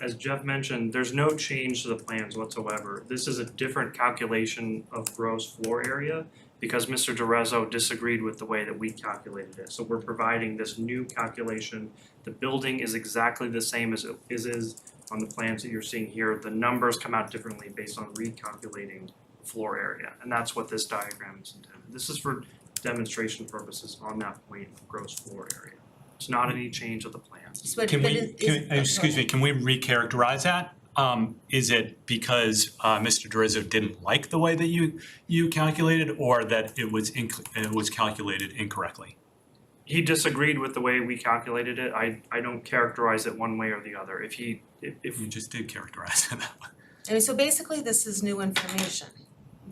As Jeff mentioned, there's no change to the plans whatsoever. This is a different calculation of gross floor area because Mr. DeRezzo disagreed with the way that we calculated it. So we're providing this new calculation. The building is exactly the same as it is on the plans that you're seeing here. The numbers come out differently based on recalculating floor area, and that's what this diagram is intended. This is for demonstration purposes on that point of gross floor area. It's not any excuse of the plans. But- Can but we, it- can, is- excuse me, can we recharacterize that? Is it because Mr. DeRizzo didn't like the way that you calculated, or that it was calculated incorrectly? He disagreed with the way we calculated it. I don't characterize it one way or the other. If You just did characterize it that way. I mean, so basically this is new information.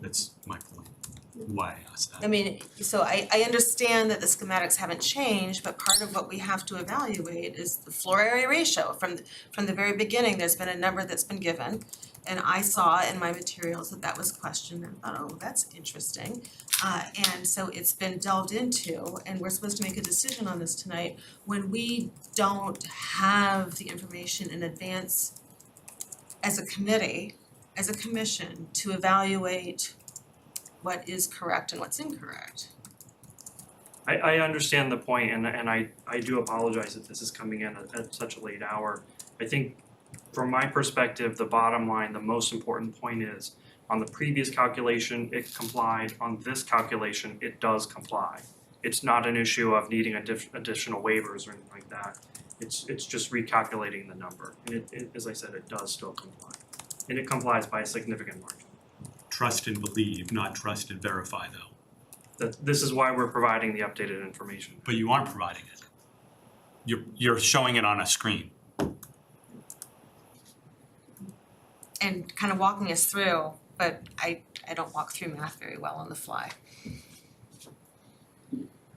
That's my point. Why I asked that. I mean, so I understand that the schematics haven't changed, but part of what we have to evaluate is the floor area ratio. From the very beginning, there's been a number that's been given, and I saw in my materials that was questioned, and thought, oh, that's interesting. And so it's been delved into, and we're supposed to make a decision on this tonight. When we don't have the information in advance as a committee, as a commission, to evaluate what is correct and what's incorrect. I understand the point, and I do apologize if this is coming in at such a late hour. I think from my perspective, the bottom line, the most important point is on the previous calculation, it complied. On this calculation, it does comply. It's not an issue of needing additional waivers or anything like that. It's just recalculating the number, and it as I said, it does still comply, and it complies by a significant margin. Trust and believe, not trust and verify, though. This is why we're providing the updated information. But you aren't providing it. You're showing it on a screen. And kind of walking us through, but I don't walk through math very well on the fly.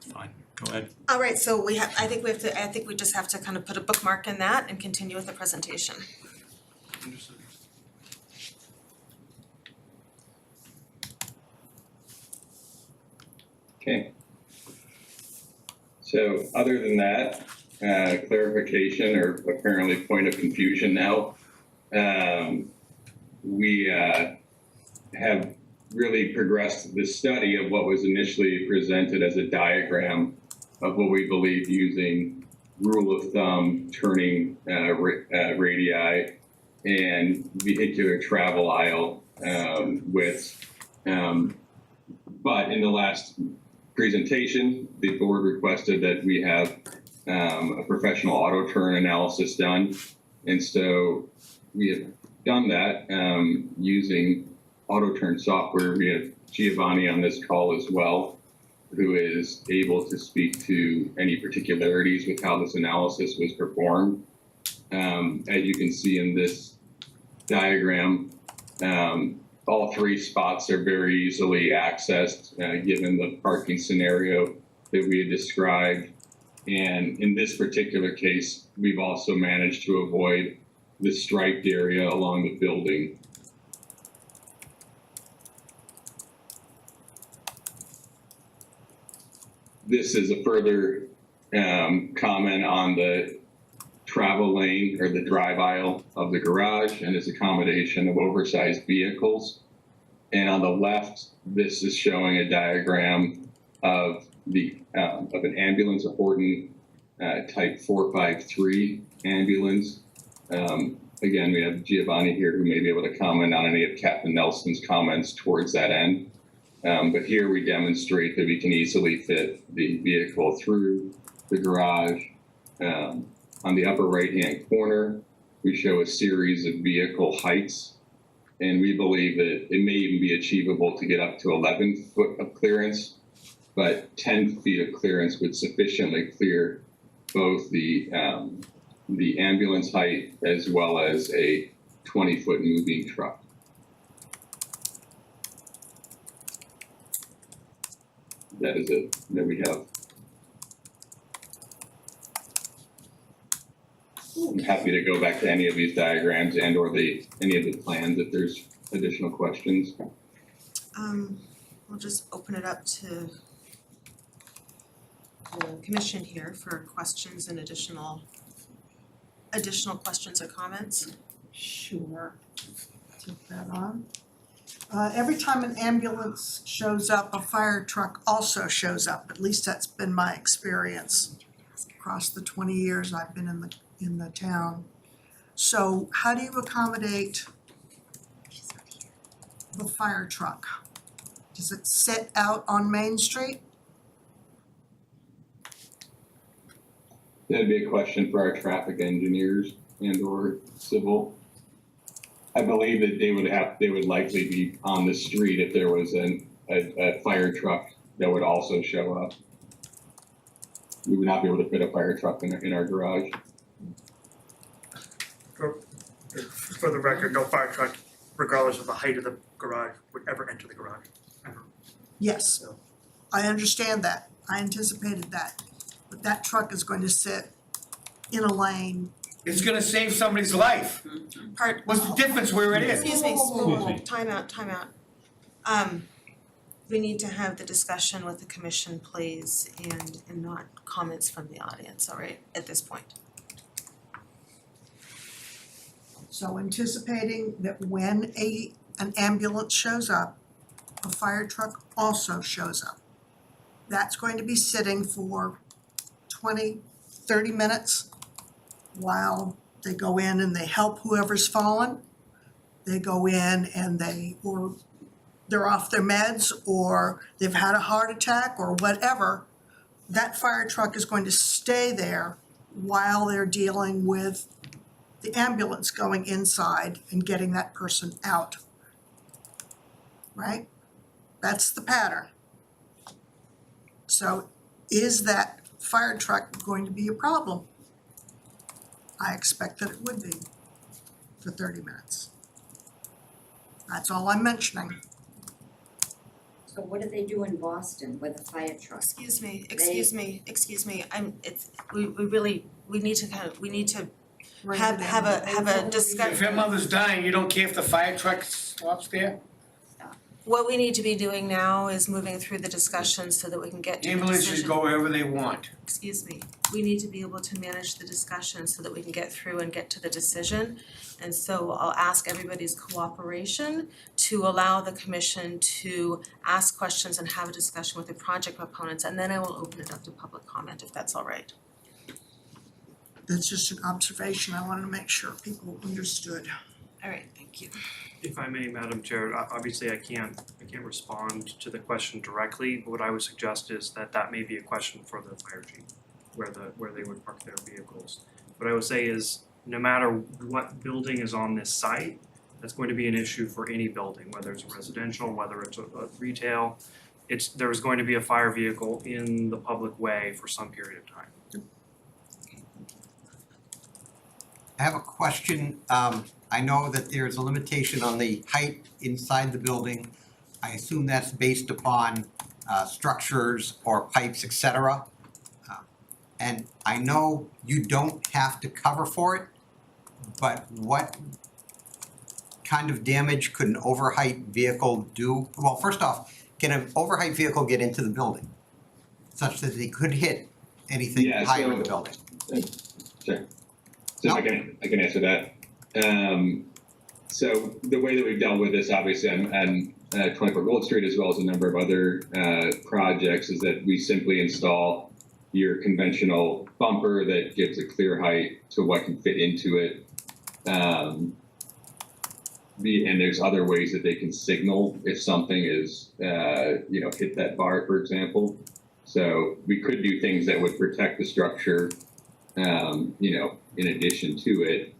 Fine, go ahead. All right, so I think we just have to kind of put a bookmark in that and continue with the presentation. Understood. Okay. So other than that, clarification or apparently point of confusion now, we have really progressed the study of what was initially presented as a diagram of what we believe using rule of thumb, turning radii, and vehicular travel aisle widths. But in the last presentation, the board requested that we have a professional auto turn analysis done. And so we have done that using auto turn software. We have Giovanni on this call as well, who is able to speak to any particularities with how this analysis was performed. As you can see in this diagram, all three spots are very easily accessed given the parking scenario that we had described. And in this particular case, we've also managed to avoid the striped area along the building. This is a further comment on the travel lane or the drive aisle of the garage and its accommodation of oversized vehicles. And on the left, this is showing a diagram of an ambulance, a Horton type 453 ambulance. Again, we have Giovanni here who may be able to comment on any of Captain Nelson's comments towards that end. But here we demonstrate that we can easily fit the vehicle through the garage. On the upper right-hand corner, we show a series of vehicle heights, and we believe that it may even be achievable to get up to 11 foot of clearance, but 10 feet of clearance would sufficiently clear both the ambulance height as well as a 20-foot moving truck. That is it that we have. I'm happy to go back to any of these diagrams and or any of the plans if there's additional questions. We'll just open it up to the commission here for questions and additional questions or comments. Sure. Take that on. Every time an ambulance shows up, a fire truck also shows up. At least that's been my experience across the 20 years I've been in the town. So how do you accommodate the fire truck? Does it sit out on Main Street? That'd be a question for our traffic engineers and or civil. I believe that they would likely be on the street if there was a fire truck that would also show up. We would not be able to fit a fire truck in our garage. For the record, no fire truck, regardless of the height of the garage, would ever enter the garage, ever. Yes, I understand that. I anticipated that. But that truck is going to sit in a lane. It's gonna save somebody's life. What's the difference where it is? Excuse me, Excuse me. time out. We need to have the discussion with the commission, please, and not comments from the audience, all right, at this point. So anticipating that when an ambulance shows up, a fire truck also shows up. That's going to be sitting for 20, 30 minutes while they go in and they help whoever's fallen. They go in and they're off their meds or they've had a heart attack or whatever. That fire truck is going to stay there while they're dealing with the ambulance going inside and getting that person out. Right? That's the pattern. So is that fire truck going to be a problem? I expect that it would be for 30 minutes. That's all I'm mentioning. So what do they do in Boston with a fire truck? Excuse me, we need to have a discussion. If your mother's dying, you don't care if the fire truck stops there? What we need to be doing now is moving through the discussion so that we can get to the Ambulances decision. go wherever they want. Excuse me, we need to be able to manage the discussion so that we can get through and get to the decision. And so I'll ask everybody's cooperation to allow the commission to ask questions and have a discussion with the project proponents, and then I will open it up to public comment if that's all right. That's just an observation. I wanted to make sure people understood. All right, thank you. If I may, Madam Chair, obviously I can't respond to the question directly, but what I would suggest is that may be a question for the fire chief, where they would park their vehicles. What I would say is, no matter what building is on this site, that's going to be an issue for any building, whether it's residential, whether it's a retail. There's going to be a fire vehicle in the public way for some period of time. I have a question. I know that there's a limitation on the height inside the building. I assume that's based upon structures or pipes, etc. And I know you don't have to cover for it, but what kind of damage could an overheight vehicle do? Well, first off, can an overheight vehicle get into the building such that they could hit anything higher in the building? Sure. So I can answer that. So the way that we've dealt with this, obviously, on 24 Gold Street, as well as a number of other projects, is that we simply install your conventional bumper that gives a clear height to what can fit into it. And there's other ways that they can signal if something is, hit that bar, for example. So we could do things that would protect the structure, in addition to it.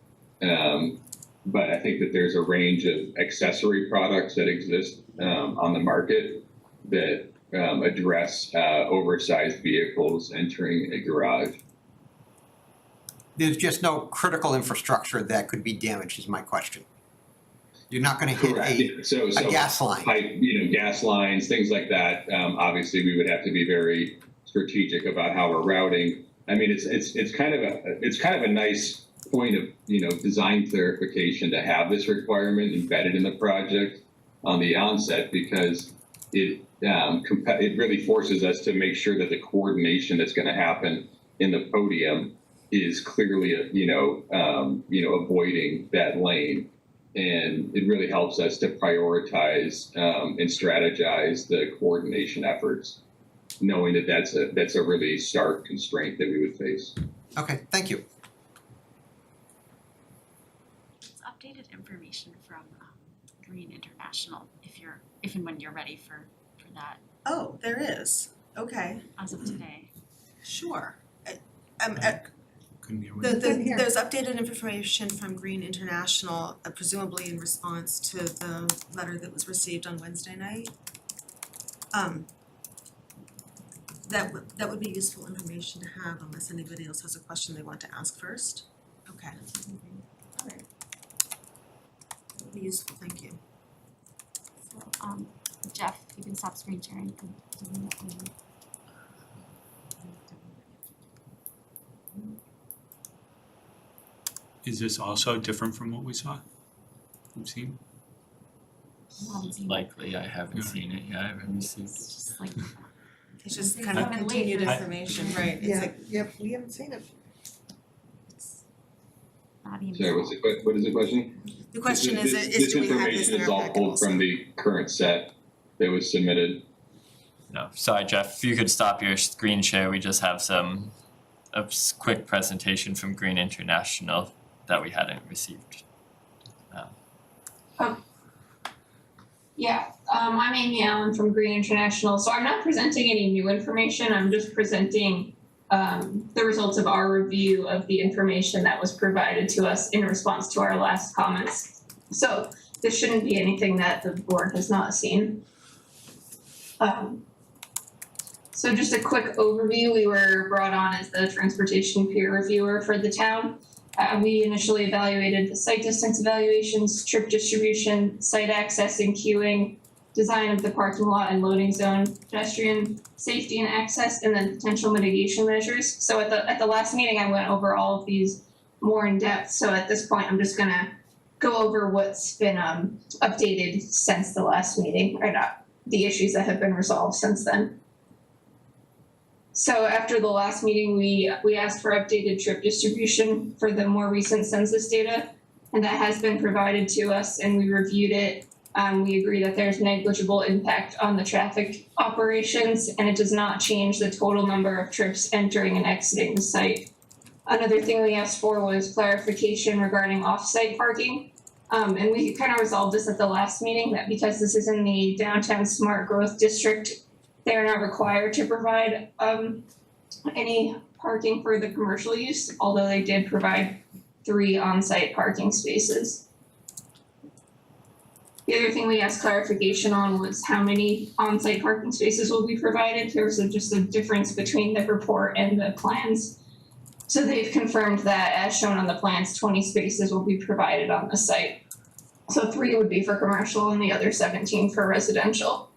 But I think that there's a range of accessory products that exist on the market that address oversized vehicles entering a garage. There's just no critical infrastructure that could be damaged, is my question. You're not gonna hit a gas line. Pipe, gas lines, things like that. Obviously, we would have to be very strategic about how we're routing. I mean, it's kind of a nice point of design clarification to have this requirement embedded in the project on the onset, because it really forces us to make sure that the coordination that's going to happen in the podium is clearly avoiding that lane. And it really helps us to prioritize and strategize the coordination efforts, knowing that that's a really stark constraint that we would face. Okay, thank you. It's updated information from Green International if and when you're ready for that Oh, there is. Okay, as of today. sure. Couldn't hear what There's updated information from Green International, presumably in response to the letter that was received on Wednesday night. That would be useful information to have unless anybody else has a question they want to ask first. Okay. All right. That would be useful, thank you. So, Jeff, you can stop screen sharing. Is this also different from what we've seen? Likely, I haven't seen it yet, I haven't received it. It's just like, It's just It's kind of coming late continued for this. information, right? It's Yeah, like, yep, we haven't seen it. not even. Sorry, what is the question? the question is, This do we have this information in is our all packet pulled also? from the current set that was submitted. No, sorry, Jeff, if you could stop your screen share, we just have a quick presentation from Green International that we hadn't received. Yeah, I'm Amy Allen from Green International. So I'm not presenting any new information. I'm just presenting the results of our review of the information that was provided to us in response to our last comments. So this shouldn't be anything that the board has not seen. So just a quick overview, we were brought on as the transportation peer reviewer for the town. We initially evaluated the site distance evaluations, trip distribution, site access and queuing, design of the parking lot and loading zone, pedestrian safety and access, and then potential mitigation measures. So at the last meeting, I went over all of these more in depth. So at this point, I'm just gonna go over what's been updated since the last meeting, or not, the issues that have been resolved since then. So after the last meeting, we asked for updated trip distribution for the more recent census data, and that has been provided to us, and we reviewed it. We agree that there's negligible impact on the traffic operations, and it does not change the total number of trips entering and exiting the site. Another thing we asked for was clarification regarding off-site parking. And we kind of resolved this at the last meeting, that because this is in the downtown smart growth district, they are not required to provide any parking for the commercial use, although they did provide 3 on-site parking spaces. The other thing we asked clarification on was how many on-site parking spaces will be provided. There was just a difference between the report and the plans. So they've confirmed that, as shown on the plans, 20 spaces will be provided on the site. So 3 would be for commercial and the other 17 for residential.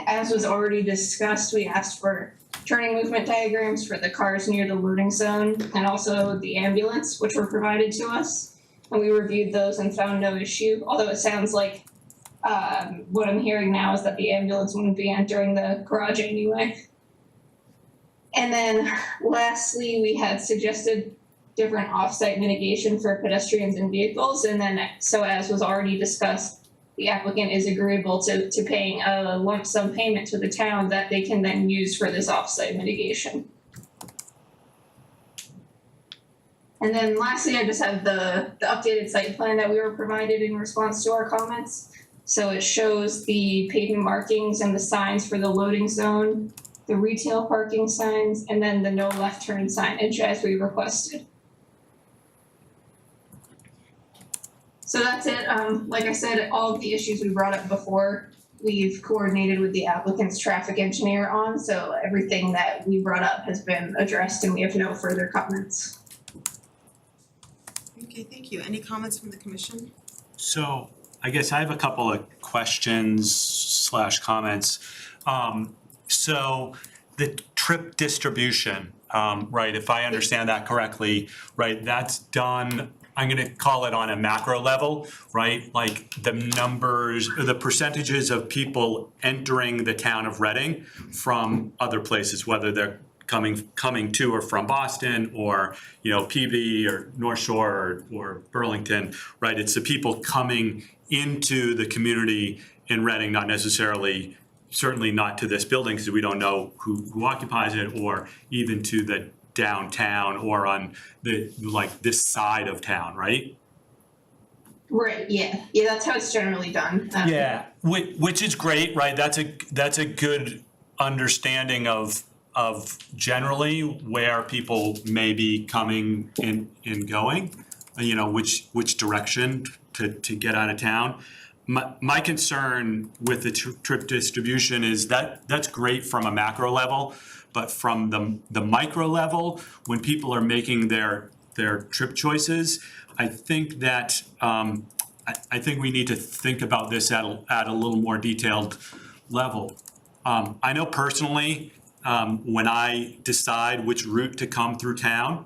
As was already discussed, we asked for turning movement diagrams for the cars near the loading zone and also the ambulance, which were provided to us. And we reviewed those and found no issue, although it sounds like what I'm hearing now is that the ambulance wouldn't be entering the garage anyway. And then lastly, we had suggested different off-site mitigation for pedestrians and vehicles. And then, so as was already discussed, the applicant is agreeable to paying a lump sum payment to the town that they can then use for this off-site mitigation. And then lastly, I just have the updated site plan that we were provided in response to our comments. So it shows the pavement markings and the signs for the loading zone, the retail parking signs, and then the no left turn signage as we requested. So that's it. Like I said, all of the issues we brought up before, we've coordinated with the applicant's traffic engineer on, so everything that we brought up has been addressed and we have no further comments. Okay, thank you. Any comments from the commission? So I guess I have a couple of questions / comments. So the trip distribution, right, if I understand that correctly, right, that's done, I'm gonna call it on a macro level, right? Like the numbers, or the percentages of people entering the town of Reading from other places, whether they're coming to or from Boston or, you know, PB or North Shore or Burlington, right? It's the people coming into the community in Reading, not necessarily, certainly not to this building because we don't know who occupies it, or even to the downtown or on the, like, this side of town, right? Right, yeah, that's how it's generally done. Yeah, which is great, right? That's a good understanding of generally where people may be coming and going, you know, which direction to get out of town. My concern with the trip distribution is that that's great from a macro level, but from the micro level, when people are making their trip choices, I think that I think we need to think about this at a little more detailed level. I know personally, when I decide which route to come through town,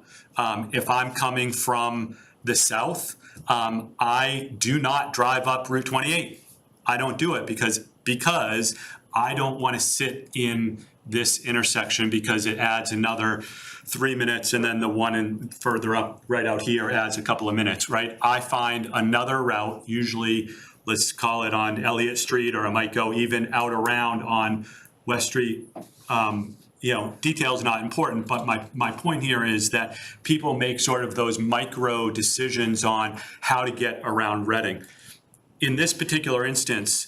if I'm coming from the south, I do not drive up Route 28. I don't do it because I don't want to sit in this intersection because it adds another 3 minutes, and then the one further up right out here adds a couple of minutes, right? I find another route, usually let's call it on Elliott Street, or I might go even out around on West Street. You know, detail's not important, but my point here is that people make sort of those micro decisions on how to get around Reading. In this particular instance,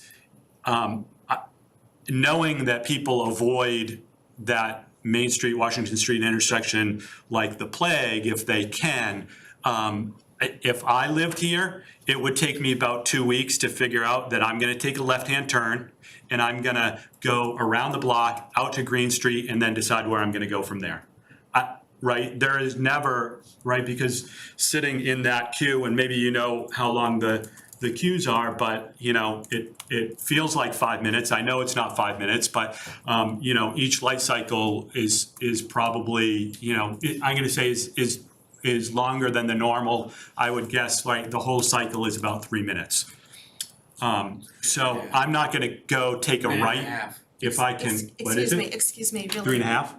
knowing that people avoid that Main Street, Washington Street intersection like the plague if they can, if I lived here, it would take me about 2 weeks to figure out that I'm going to take a left-hand turn and I'm going to go around the block out to Green Street and then decide where I'm going to go from there. Right? There is never, right? Because sitting in that queue, and maybe you know how long the queues are, but you know, it feels like 5 minutes. I know it's not 5 minutes, but you know, each light cycle is probably, you know, I'm going to say is longer than the normal. I would guess like the whole cycle is about 3 minutes. So I'm not going to go take a right if I can. What is it? Excuse me, really. 3.5?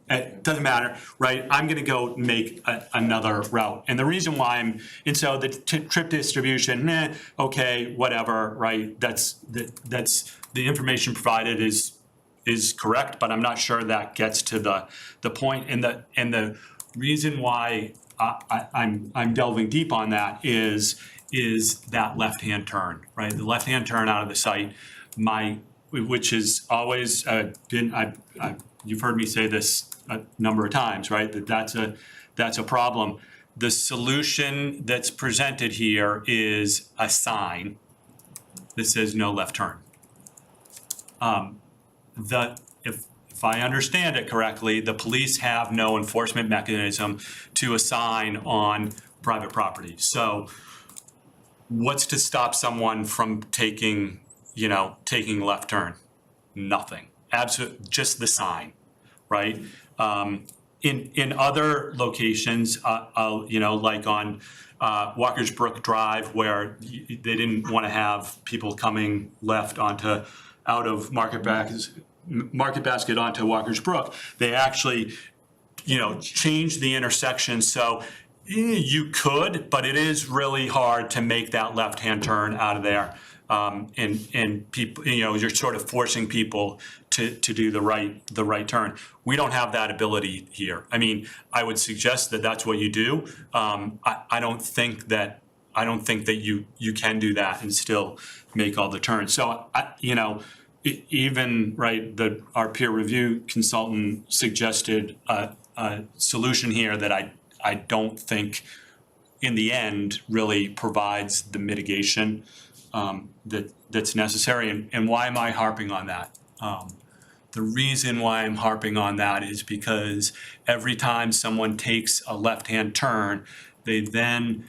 It doesn't matter, right? I'm going to go make another route. And the reason why so the trip distribution, okay, whatever, right? That's the information provided is correct, but I'm not sure that gets to the point. And the reason why I'm delving deep on that is that left-hand turn, right? The left-hand turn out of the site, which is always been, you've heard me say this a number of times, right? That's a problem. The solution that's presented here is a sign that says no left turn. If I understand it correctly, the police have no enforcement mechanism to assign on private property. So what's to stop someone from taking left turn? Nothing. Absolutely, just the sign, right? In other locations, like on Walker's Brook Drive, where they didn't want to have people coming left out of Market Basket onto Walker's Brook, they actually, changed the intersection so you could, but it is really hard to make that left-hand turn out of there. And people, you're sort of forcing people to do the right turn. We don't have that ability here. I mean, I would suggest that that's what you do. I don't think that you can do that and still make all the turns. So even right, our peer review consultant suggested a solution here that I don't think in the end really provides the mitigation that's necessary. And why am I harping on that? The reason why I'm harping on that is because every time someone takes a left-hand turn, they then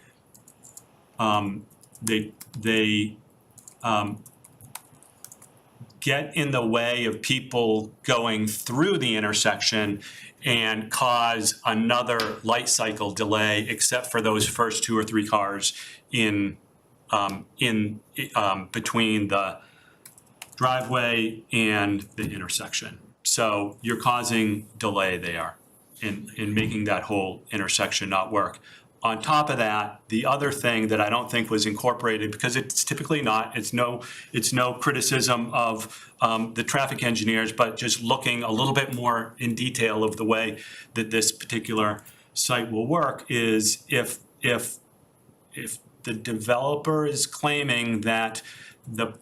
get in the way of people going through the intersection and cause another light cycle delay, except for those first 2 or 3 cars in between the driveway and the intersection. So you're causing delay there in making that whole intersection not work. On top of that, the other thing that I don't think was incorporated, because it's typically not, it's no criticism of the traffic engineers, but just looking a little bit more in detail of the way that this particular site will work is if the developer is claiming that the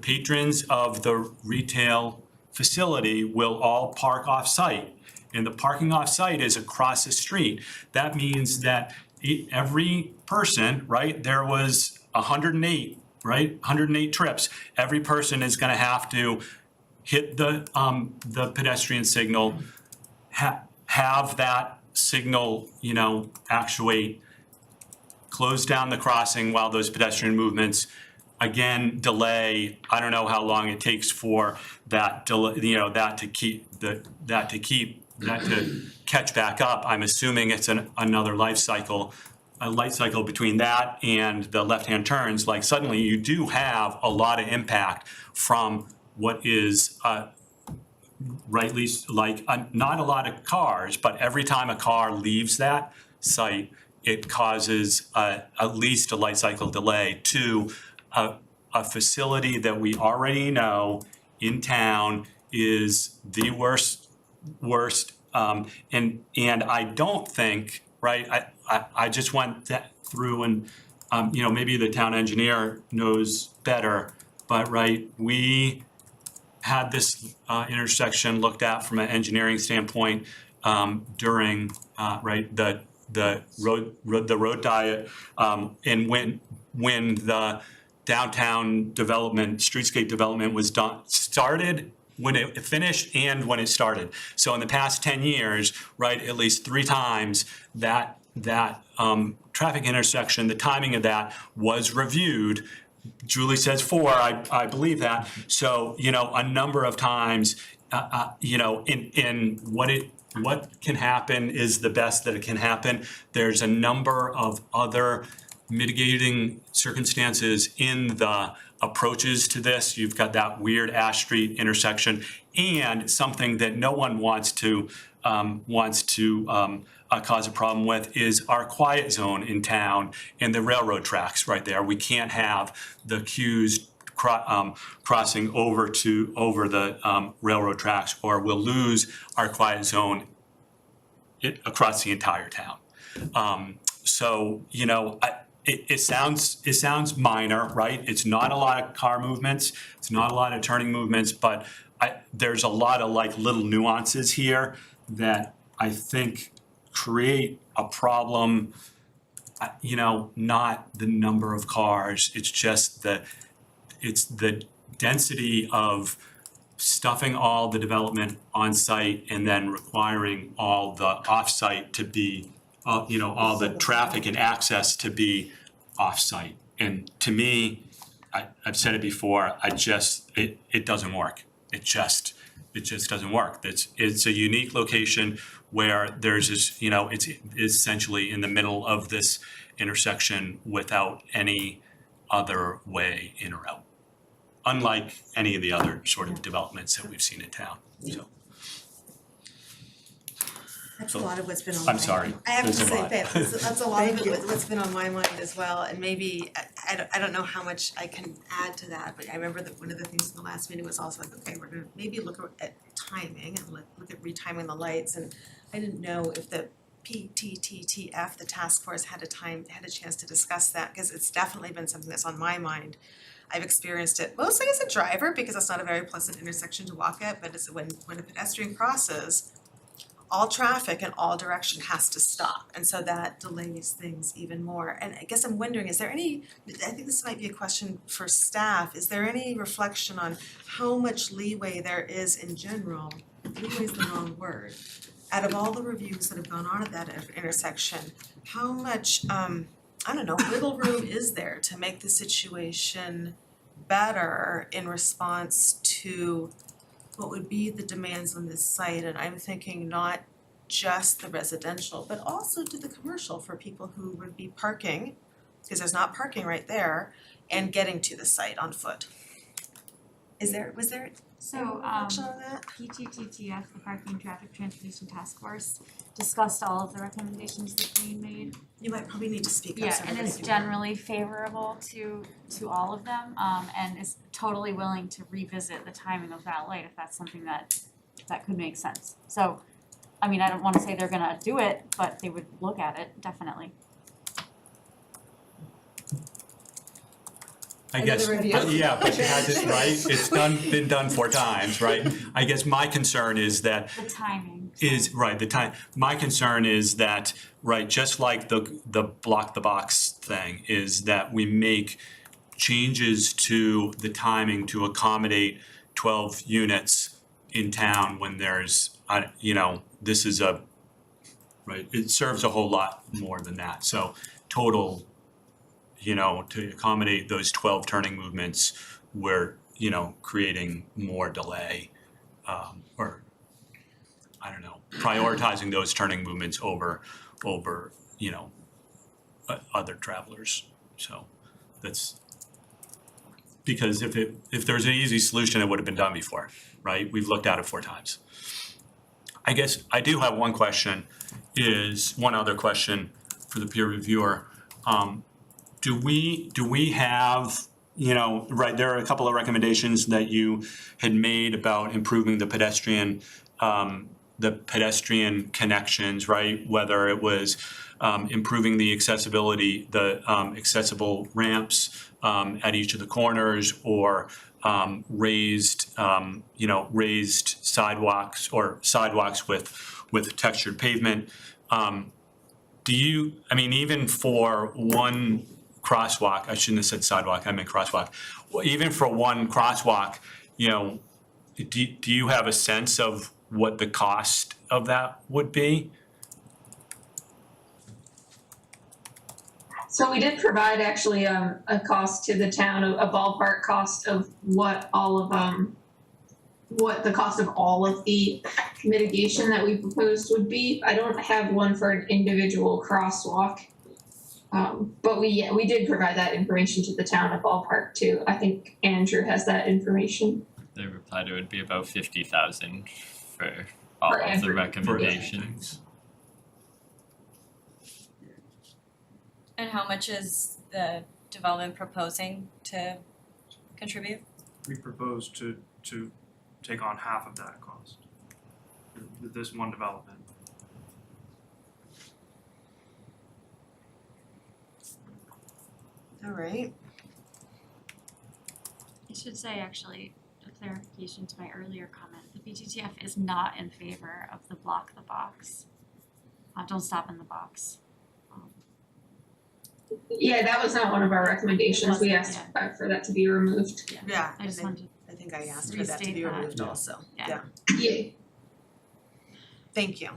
patrons of the retail facility will all park off-site, and the parking off-site is across the street, that means that every person, right, there was 108, right, 108 trips, every person is gonna have to hit the pedestrian signal, have that signal, actuate, close down the crossing while those pedestrian movements, again, delay. I don't know how long it takes for that to catch back up. I'm assuming it's another life cycle between that and the left-hand turns. Like suddenly you do have a lot of impact from what is rightly not a lot of cars, but every time a car leaves that site, it causes at least a life cycle delay to a facility that we already know in town is the worst, and I don't think, right, I just went through and, maybe the town engineer knows better, but right, we had this intersection looked at from an engineering standpoint during right the road diet, and when the downtown development, streetscape development was started, when it finished and when it started. So in the past 10 years, right, at least 3 times that traffic intersection, the timing of that was reviewed. Julie says 4, I believe that. So, a number of times, in what can happen is the best that it can happen. There's a number of other mitigating circumstances in the approaches to this. You've got that weird Ash Street intersection, and something that no one wants to cause a problem with is our quiet zone in town and the railroad tracks right there. We can't have the queues crossing over the railroad tracks, or we'll lose our quiet zone across the entire town. It sounds minor, right? It's not a lot of car movements, it's not a lot of turning movements, but there's a lot of little nuances here that I think create a problem. Not the number of cars, it's just it's the density of stuffing all the development on site and then requiring all the off-site to be, all the traffic and access to be off-site. And to me, I've said it before, it doesn't work. It just doesn't work. It's a unique location where there's this, it's essentially in the middle of this intersection without any other way in or out, unlike any of the other sort of developments that we've seen in town, so. That's a lot of what's been on my mind. I'm sorry. I have to There's a say lot. that's a lot of what's been on my mind as well, and maybe, I don't know how much I can add to that, but I remember that one of the things in the last meeting was also like, okay, we're gonna maybe look at timing and look at retiming the lights, and I didn't know if the PTTTF, the task force, had a chance to discuss that, because it's definitely been something that's on my mind. I've experienced it mostly as a driver, because it's not a very pleasant intersection to walk at, but it's when a pedestrian crosses, all traffic in all direction has to stop, and so that delays things even more. And I guess I'm wondering, is there any, I think this might be a question for staff, is there any reflection on how much leeway there is in general, leeway is the wrong word, out of all the reviews that have gone on at that intersection, how much, wiggle room is there to make the situation better in response to what would be the demands on this site? And I'm thinking not just the residential, but also to the commercial for people who would be parking, because there's not parking right there, and getting to the site on foot. Was there So, action on that? PTTTF, the Parking Traffic Transportation Task Force, discussed all of the recommendations that Green made. You might probably need to speak up Yeah, so and everybody is can hear. generally favorable to all of them, and is totally willing to revisit the timing of that light if that's something that could make sense. So, I mean, I don't wanna say they're gonna do it, but they would look at it, definitely. I guess, Another review. but has it, right? It's been done 4 times, right? I guess my concern is that The timing. the time. My concern is that, right, just like the block the box thing, is that we make changes to the timing to accommodate 12 units in town when there's, this is right, it serves a whole lot more than that. So total, to accommodate those 12 turning movements, we're, creating more delay, or I don't know, prioritizing those turning movements over, other travelers. So that's, because if there's an easy solution, it would have been done before, right? We've looked at it 4 times. I guess I do have one other question for the peer reviewer. Do we have, right, there are a couple of recommendations that you had made about improving the pedestrian connections, right? Whether it was improving the accessibility, the accessible ramps at each of the corners, or raised sidewalks, or sidewalks with textured pavement. Even for one crosswalk, I shouldn't have said sidewalk, I meant crosswalk. Well, even for one crosswalk, do you have a sense of what the cost of that would be? So we did provide actually a cost to the town, a ballpark cost of what the cost of all of the mitigation that we proposed would be. I don't have one for an individual crosswalk. But we did provide that information to the town, a ballpark too. I think Andrew has that information. They replied it would be about 50,000 for all For of the every- recommendations. And how much is the development proposing to contribute? We propose to take on half of that cost. This one development. All right. I should say actually, a clarification to my earlier comment, the BTTF is not in favor of the block the box. Don't stop in the box. Yeah, that was not one of our recommendations. We asked for that to be removed. Yeah, I just wanted I think I asked for that to restate be that. removed also. Yeah. Yeah. Thank you.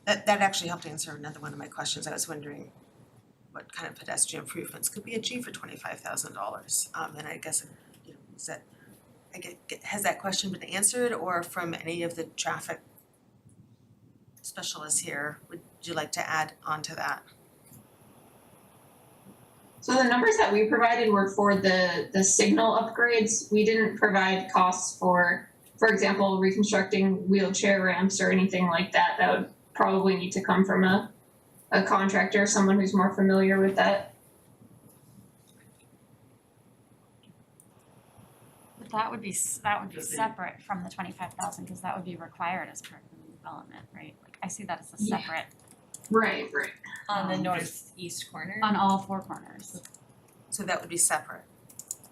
That actually helped answer another one of my questions. I was wondering what kind of pedestrian improvements could be achieved for $25,000. And I guess, has that question been answered, or from any of the traffic specialists here, would you like to add on to that? So the numbers that we provided were for the signal upgrades. We didn't provide costs for example, reconstructing wheelchair ramps or anything like that. That would probably need to come from a contractor, someone who's more familiar with that. But that would be separate from the 25,000, because that would be required as part of the development, right? Like, I see that as a Yeah. separate. Right. On the northeast corner? On all 4 corners. So that would be separate.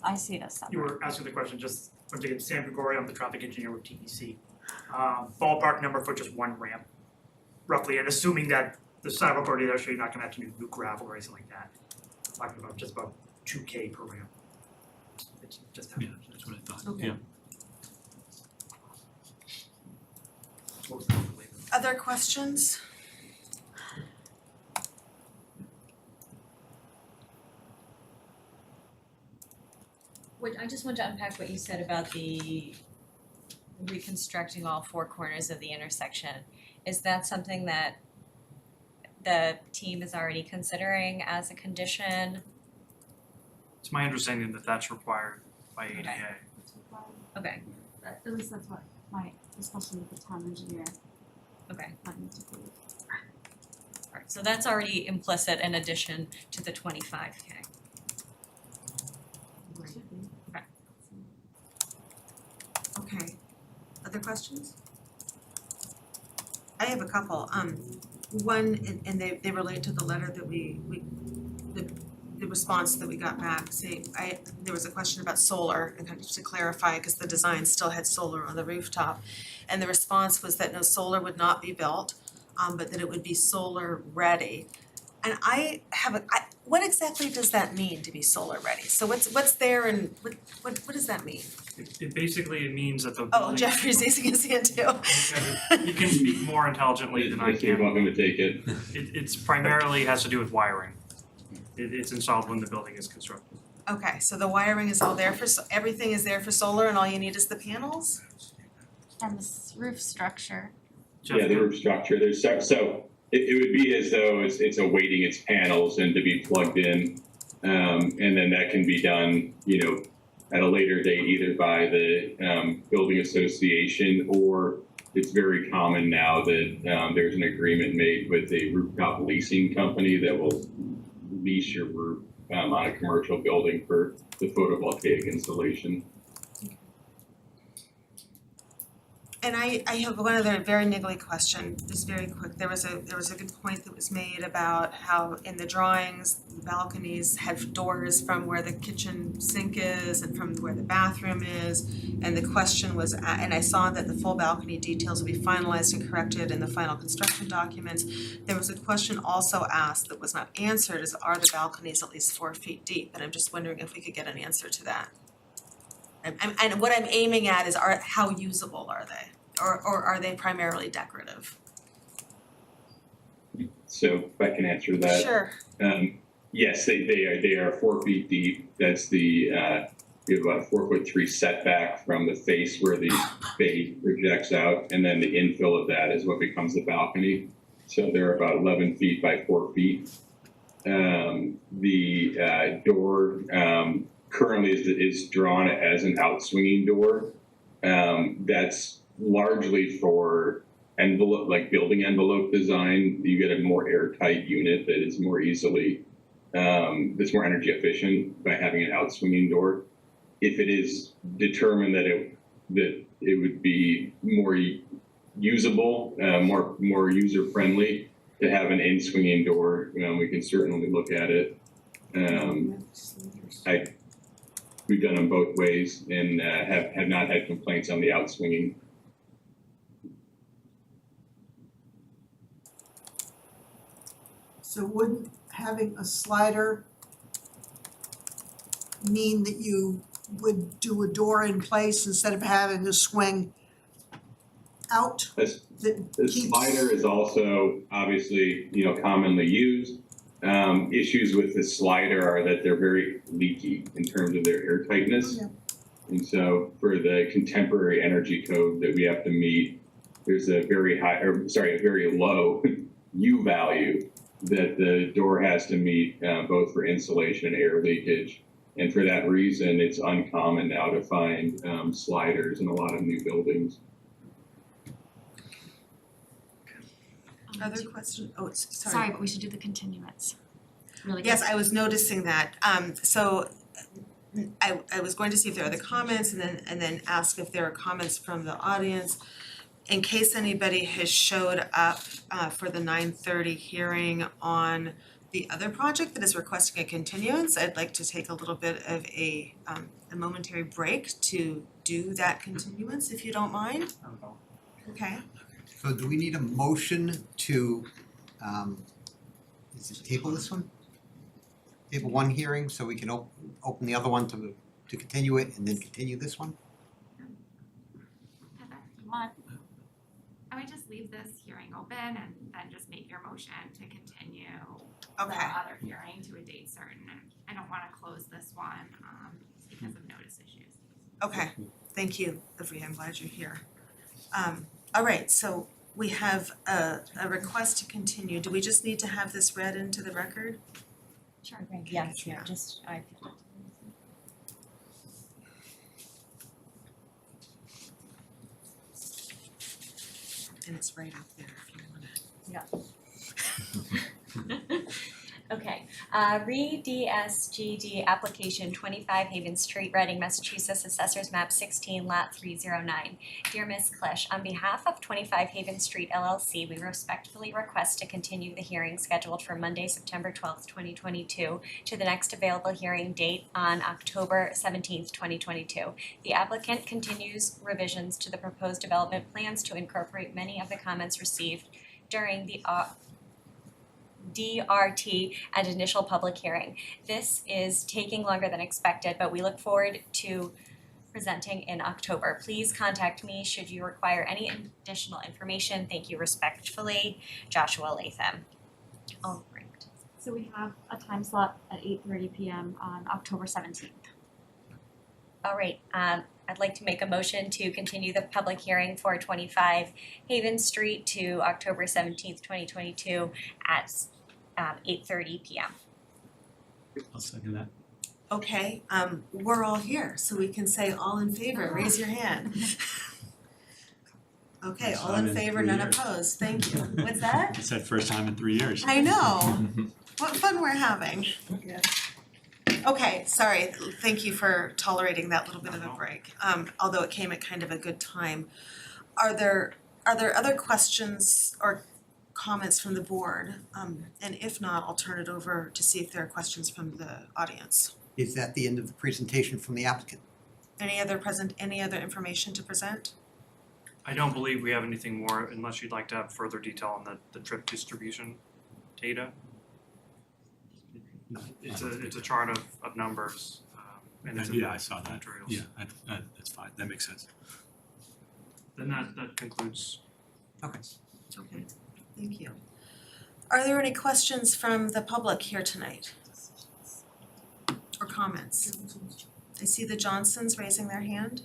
I see it as separate. You were asking the question, just, once again, Sam Gregori, I'm the traffic engineer with TDC. Ballpark number for just one ramp, roughly, and assuming that the sidewalk already there, so you're not gonna have to do new gravel or anything like that. Talking about just about $2,000 per ramp. It's just that. Yeah, that's what I thought, Okay. yeah. What was that for later? Other questions? I just want to unpack what you said about the reconstructing all 4 corners of the intersection. Is that something that the team is already considering as a condition? It's my understanding that that's required by ADA. Okay, At least that's what my discussion with the town engineer okay. led me to believe. Alright, so that's already implicit in addition to the 25K. Okay, other questions? I have a couple, one, and they relate to the letter that the response that we got back, saying, there was a question about solar, and kind of to clarify, because the design still had solar on the rooftop. And the response was that no, solar would not be built, but that it would be solar ready. And what exactly does that mean to be solar ready? So what's there and what does that mean? It basically means that the Oh, building. Jeffrey's raising his hand too. You can speak more intelligently than I You're can. welcome to take it. It's primarily has to do with wiring. It's installed when the building is constructed. Okay, so the wiring is all there everything is there for solar and all you need is the panels? And this roof structure. Yeah, the roof structure, so it would be as though it's awaiting its panels and to be plugged in. And then that can be done, at a later date, either by the building association, or it's very common now that there's an agreement made with a rooftop leasing company that will lease your roof on a commercial building for the photovoltaic installation. And I have one other very niggly question, just very quick. There was a good point that was made about how in the drawings, the balconies have doors from where the kitchen sink is and from where the bathroom is. And the question was, and I saw that the full balcony details will be finalized and corrected in the final construction documents. There was a question also asked that was not answered, is are the balconies at least 4 feet deep? And I'm just wondering if we could get an answer to that. And what I'm aiming at is how usable are they? Or are they primarily decorative? So if I can answer that. Sure. Yes, they are 4 feet deep. That's we have about a 4'3" setback from the face where the bay projects out, and then the infill of that is what becomes the balcony. So they're about 11 feet by 4 feet. The door currently is drawn as an outswinging door. That's largely for envelope, like building envelope design. You get a more airtight unit that is more easily, that's more energy efficient by having an outswinging door. If it is determined that it would be more usable, more user friendly to have an in-swinging door, we can certainly look at it. We've done them both ways and have not had complaints on the outswinging. So wouldn't having a slider mean that you would do a door in place instead of having a swing out? The slider is also obviously, commonly used. Issues with the slider are that they're very leaky in terms of their airtightness. Yeah. And so for the contemporary energy code that we have to meet, there's a very low U value that the door has to meet both for insulation and air leakage. And for that reason, it's uncommon now to find sliders in a lot of new buildings. Other question? Oh, sorry. Sorry, but we should do the continuance. Really Yes, quick. I was noticing that. So I was going to see if there are other comments and then ask if there are comments from the audience. In case anybody has showed up for the 9:30 hearing on the other project that is requesting a continuance, I'd like to take a little bit of a momentary break to do that continuance, if you don't mind. Okay. So do we need a motion to, is it table this one? Table one hearing so we can open the other one to continue it and then continue this one? Heather, you want? I would just leave this hearing open and then just make your motion to continue the Okay. other hearing to a date certain. I don't wanna close this one, because of notice issues. Okay, thank you, Ivrea, I'm glad you're here. All right, so we have a request to continue. Do we just need to have this read into the record? Sure, yes, yeah, just, And it's right up there if you wanna. Yeah. Okay, re-DSGD application 25 Haven Street, Reading, Massachusetts, Assessors Map 16, Lot 309. Dear Ms. Klish, on behalf of 25 Haven Street LLC, we respectfully request to continue the hearing scheduled for Monday, September 12th, 2022 to the next available hearing date on October 17th, 2022. The applicant continues revisions to the proposed development plans to incorporate many of the comments received during the DRT and initial public hearing. This is taking longer than expected, but we look forward to presenting in October. Please contact me should you require any additional information. Thank you respectfully, Joshua Latham. All right. So we have a time slot at 8:30 p.m. on October 17th. All right, I'd like to make a motion to continue the public hearing for 25 Haven Street to October 17th, 2022 at 8:30 p.m. I'll second that. Okay, we're all here, so we can say all in favor, raise your hand. Okay, all in favor, none opposed, thank you. What's that? It's that first time in 3 years. I know, what fun we're having. Okay, sorry, thank you for tolerating that little bit of a break, although it came at kind of a good time. Are there other questions or comments from the board? And if not, I'll turn it over to see if there are questions from the audience. Is that the end of the presentation from the applicant? Any other information to present? I don't believe we have anything more unless you'd like to have further detail on the trip distribution data. It's a chart of numbers, and it's in Yeah, the I saw that. materials. Yeah, that's fine. That makes sense. Then that concludes. Okay, thank you. Are there any questions from the public here tonight? Or comments? I see the Johnsons raising their hand.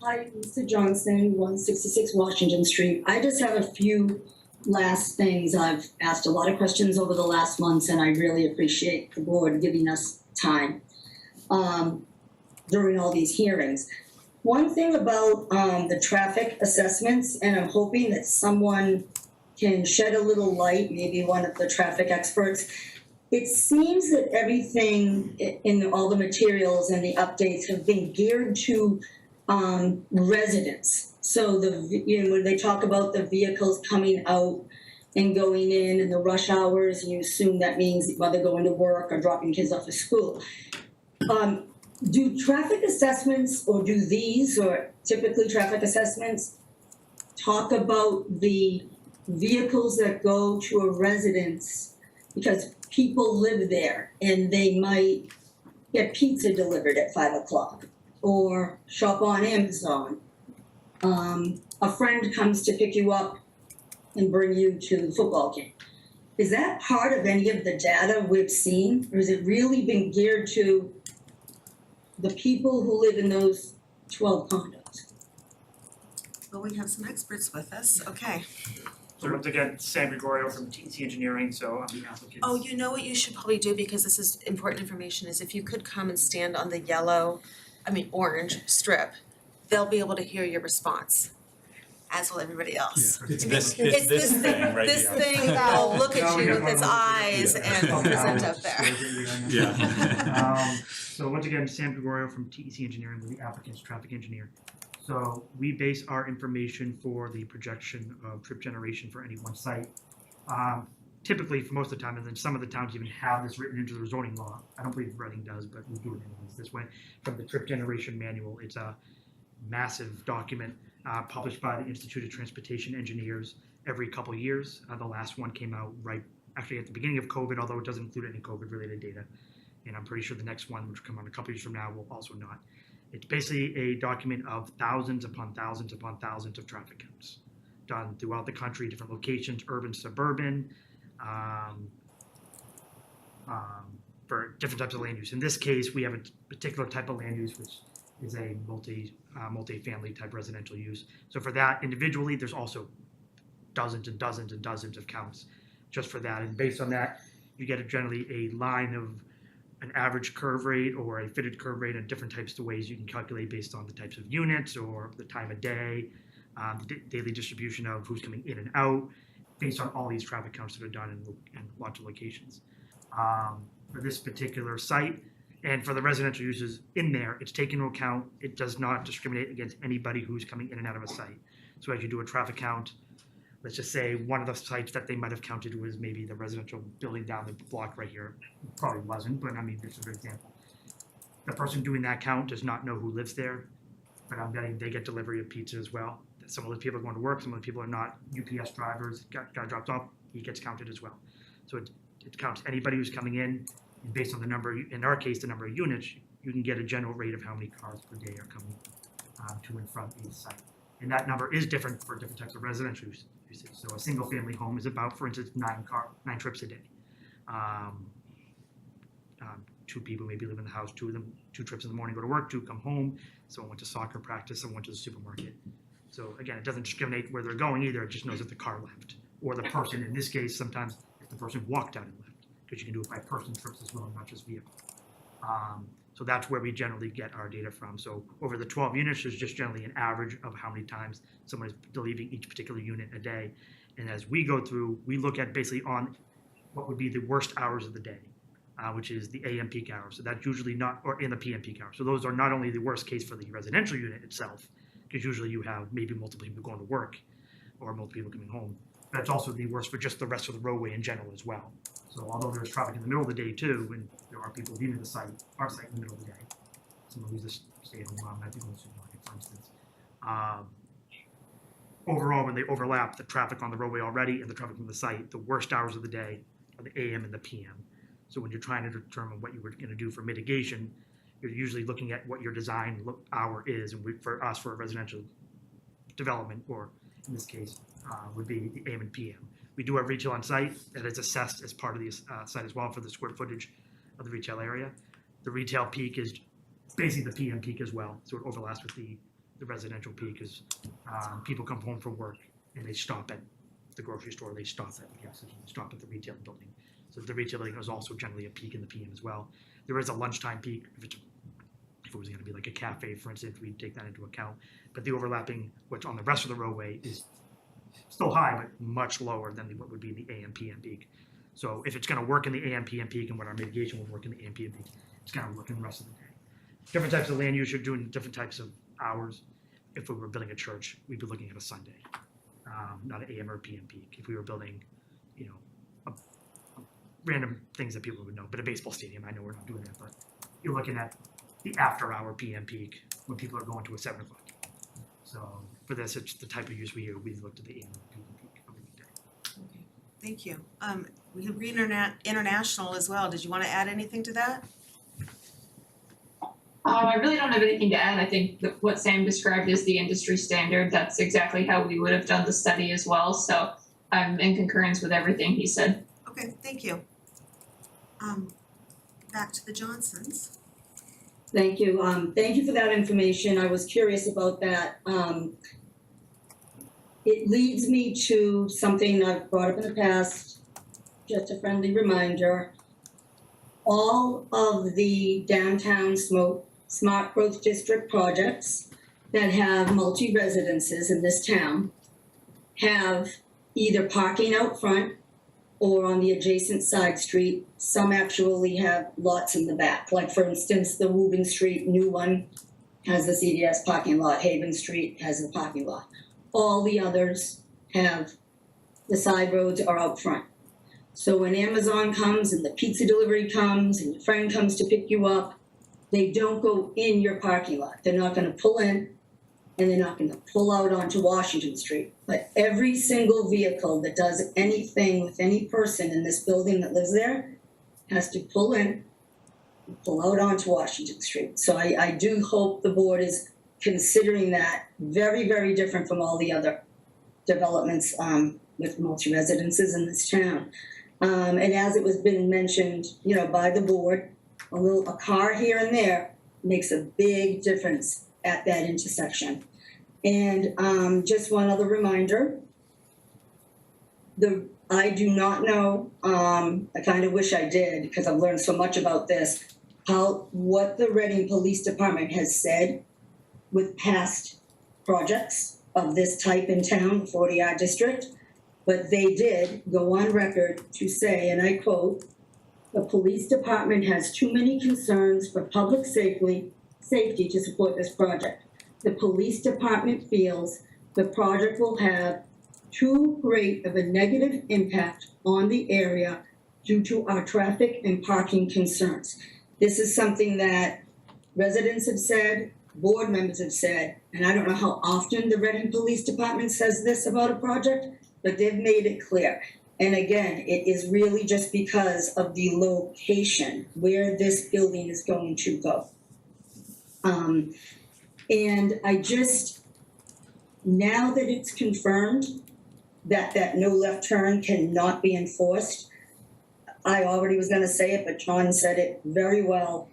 Hi, Lisa Johnson, 166 Washington Street. I just have a few last things. I've asked a lot of questions over the last months, and I really appreciate the board giving us time during all these hearings. One thing about the traffic assessments, and I'm hoping that someone can shed a little light, maybe one of the traffic experts. It seems that everything in all the materials and the updates have been geared to residents. So when they talk about the vehicles coming out and going in the rush hours, you assume that means whether going to work or dropping kids off at school. Do traffic assessments, or do these, or typically traffic assessments, talk about the vehicles that go to a residence because people live there and they might get pizza delivered at 5 o'clock or shop on Amazon? A friend comes to pick you up and bring you to the football game. Is that part of any of the data we've seen, or has it really been geared to the people who live in those 12 condos? Well, we have some experts with us, okay. So once again, Sam Gregorio from TC Engineering, so on the applicant. Oh, you know what you should probably do, because this is important information, is if you could come and stand on the orange strip, they'll be able to hear your response, as will everybody else. Yeah, it's this thing right This here. thing will look at you with its eyes and present up there. Yeah. So once again, Sam Gregorio from TEC Engineering, with the applicant's traffic engineer. So we base our information for the projection of trip generation for any one site. Typically, for most of the time, and then some of the towns even have this written into the zoning law. I don't believe Reading does, but we do it anyways this way. From the trip generation manual, it's a massive document published by the Institute of Transportation Engineers every couple years. The last one came out actually at the beginning of COVID, although it doesn't include any COVID-related data. And I'm pretty sure the next one, which will come out a couple years from now, will also not. It's basically a document of thousands upon thousands upon thousands of traffic counts done throughout the country, different locations, urban, suburban, for different types of land use. In this case, we have a particular type of land use, which is a multi-family type residential use. So for that individually, there's also dozens and dozens and dozens of counts just for that. And based on that, you get generally a line of an average curve rate or a fitted curve rate, and different types of ways you can calculate based on the types of units or the time of day, the daily distribution of who's coming in and out, based on all these traffic counts that are done in lots of locations. For this particular site, and for the residential uses in there, it's taken into account, it does not discriminate against anybody who's coming in and out of a site. So as you do a traffic count, let's just say one of the sites that they might have counted was maybe the residential building down the block right here. Probably wasn't, but I mean, this is an example. The person doing that count does not know who lives there, but I'm betting they get delivery of pizza as well. Some of the people are going to work, some of the people are not. UPS drivers, got dropped off, he gets counted as well. So it counts anybody who's coming in, and based on the number, in our case, the number of units, you can get a general rate of how many cars per day are coming to and from each site. And that number is different for different types of residential usage. So a single family home is about, for instance, 9 trips a day. 2 people maybe live in the house, 2 trips in the morning, go to work, 2 come home, someone went to soccer practice, someone went to the supermarket. So again, it doesn't discriminate where they're going either, it just knows if the car left. Or the person, in this case, sometimes if the person walked out and left, because you can do it by person trips as well, not just vehicle. So that's where we generally get our data from. So over the 12 units, there's just generally an average of how many times someone is leaving each particular unit a day. And as we go through, we look at basically on what would be the worst hours of the day, which is the AM peak hours. So that's usually not, or in the PM peak hours. So those are not only the worst case for the residential unit itself, because usually you have maybe multiple people going to work or multiple people coming home. That's also the worst for just the rest of the roadway in general as well. So although there's traffic in the middle of the day too, and there are people leaving the site, our site in the middle of the day, someone who's a stay-at-home mom, might be going to the supermarket, for instance. Overall, when they overlap the traffic on the roadway already and the traffic from the site, the worst hours of the day are the AM and the PM. So when you're trying to determine what you were going to do for mitigation, you're usually looking at what your design hour is, and for us, for a residential development, or in this case, would be the AM and PM. We do have retail on site that is assessed as part of the site as well for the square footage of the retail area. The retail peak is basically the PM peak as well, so it overlaps with the residential peak as people come home from work and they stop at the grocery store, they stop at the gas station, they stop at the retail building. So the retail building is also generally a peak in the PM as well. There is a lunchtime peak if it was going to be like a cafe, for instance, we'd take that into account. But the overlapping, what's on the rest of the roadway, is still high, but much lower than what would be the AM PM peak. So if it's going to work in the AM PM peak and what our mitigation will work in the AM PM peak, it's going to work in the rest of the day. Different types of land use, you're doing different types of hours. If we were building a church, we'd be looking at a Sunday, not an AM or PM peak. If we were building, random things that people would know, but a baseball stadium, I know we're not doing that, but you're looking at the after hour PM peak when people are going to a 7 o'clock. So for this, it's the type of use we looked at the AM and PM peak of the day. Okay, thank you. We have Green International as well. Did you want to add anything to that? I really don't have anything to add. I think that what Sam described is the industry standard. That's exactly how we would have done the study as well. So I'm in concurrence with everything he said. Okay, thank you. Back to the Johnsons. Thank you. Thank you for that information. I was curious about that. It leads me to something I've brought up in the past, just a friendly reminder. All of the downtown smart growth district projects that have multi-residences in this town have either parking out front or on the adjacent side street. Some actually have lots in the back. Like for instance, the Woburn Street new one has the CVS parking lot. Haven Street has the parking lot. All the others have the side roads are out front. So when Amazon comes and the pizza delivery comes and your friend comes to pick you up, they don't go in your parking lot. They're not gonna pull in and they're not gonna pull out onto Washington Street. But every single vehicle that does anything with any person in this building that lives there has to pull in and pull out onto Washington Street. So I do hope the board is considering that. Very, very different from all the other developments with multi-residences in this town. And as it was been mentioned, by the board, a car here and there makes a big difference at that intersection. And just one other reminder, I do not know, I kind of wish I did because I've learned so much about this, what the Reading Police Department has said with past projects of this type in town, the 40R district. But they did go on record to say, and I quote, "The police department has too many concerns for public safety to support this project. The police department feels the project will have too great of a negative impact on the area due to our traffic and parking concerns." This is something that residents have said, board members have said, and I don't know how often the Reading Police Department says this about a project, but they've made it clear. And again, it is really just because of the location where this building is going to go. And I just, now that it's confirmed that that no left turn cannot be enforced, I already was gonna say it, but John said it very well.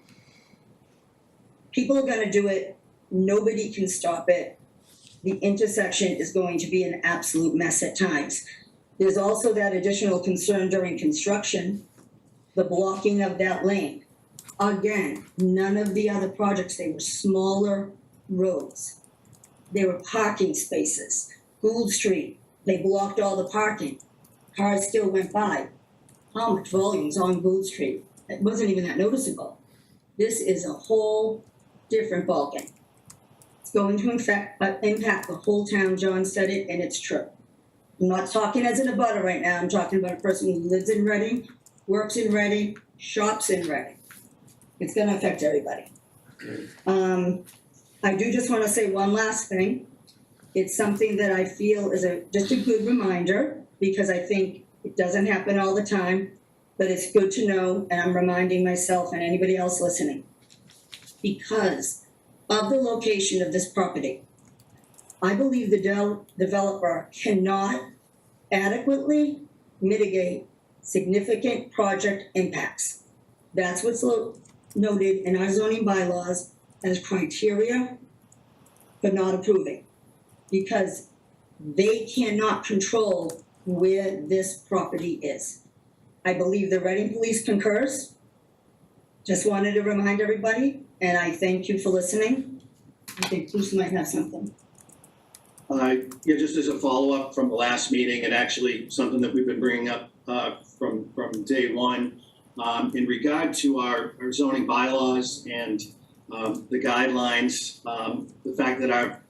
People are gonna do it, nobody can stop it. The intersection is going to be an absolute mess at times. There's also that additional concern during construction, the blocking of that lane. Again, none of the other projects, they were smaller roads. They were parking spaces. Gould Street, they blocked all the parking. Cars still went by. How much volume's on Gould Street? It wasn't even that noticeable. This is a whole different ballgame. It's going to impact the whole town. John said it, and it's true. I'm not talking as an abutter right now. I'm talking about a person who lives in Reading, works in Reading, shops in Reading. It's gonna affect everybody. I do just wanna say one last thing. It's something that I feel is just a good reminder, because I think it doesn't happen all the time, but it's good to know, and I'm reminding myself and anybody else listening. Because of the location of this property, I believe the developer cannot adequately mitigate significant project impacts. That's what's noted in our zoning bylaws as criteria for not approving, because they cannot control where this property is. I believe the Reading Police concurs. Just wanted to remind everybody, and I thank you for listening. I think Bruce might have something. Yeah, just as a follow-up from the last meeting, and actually something that we've been bringing up from day one, in regard to our zoning bylaws and the guidelines, the fact that our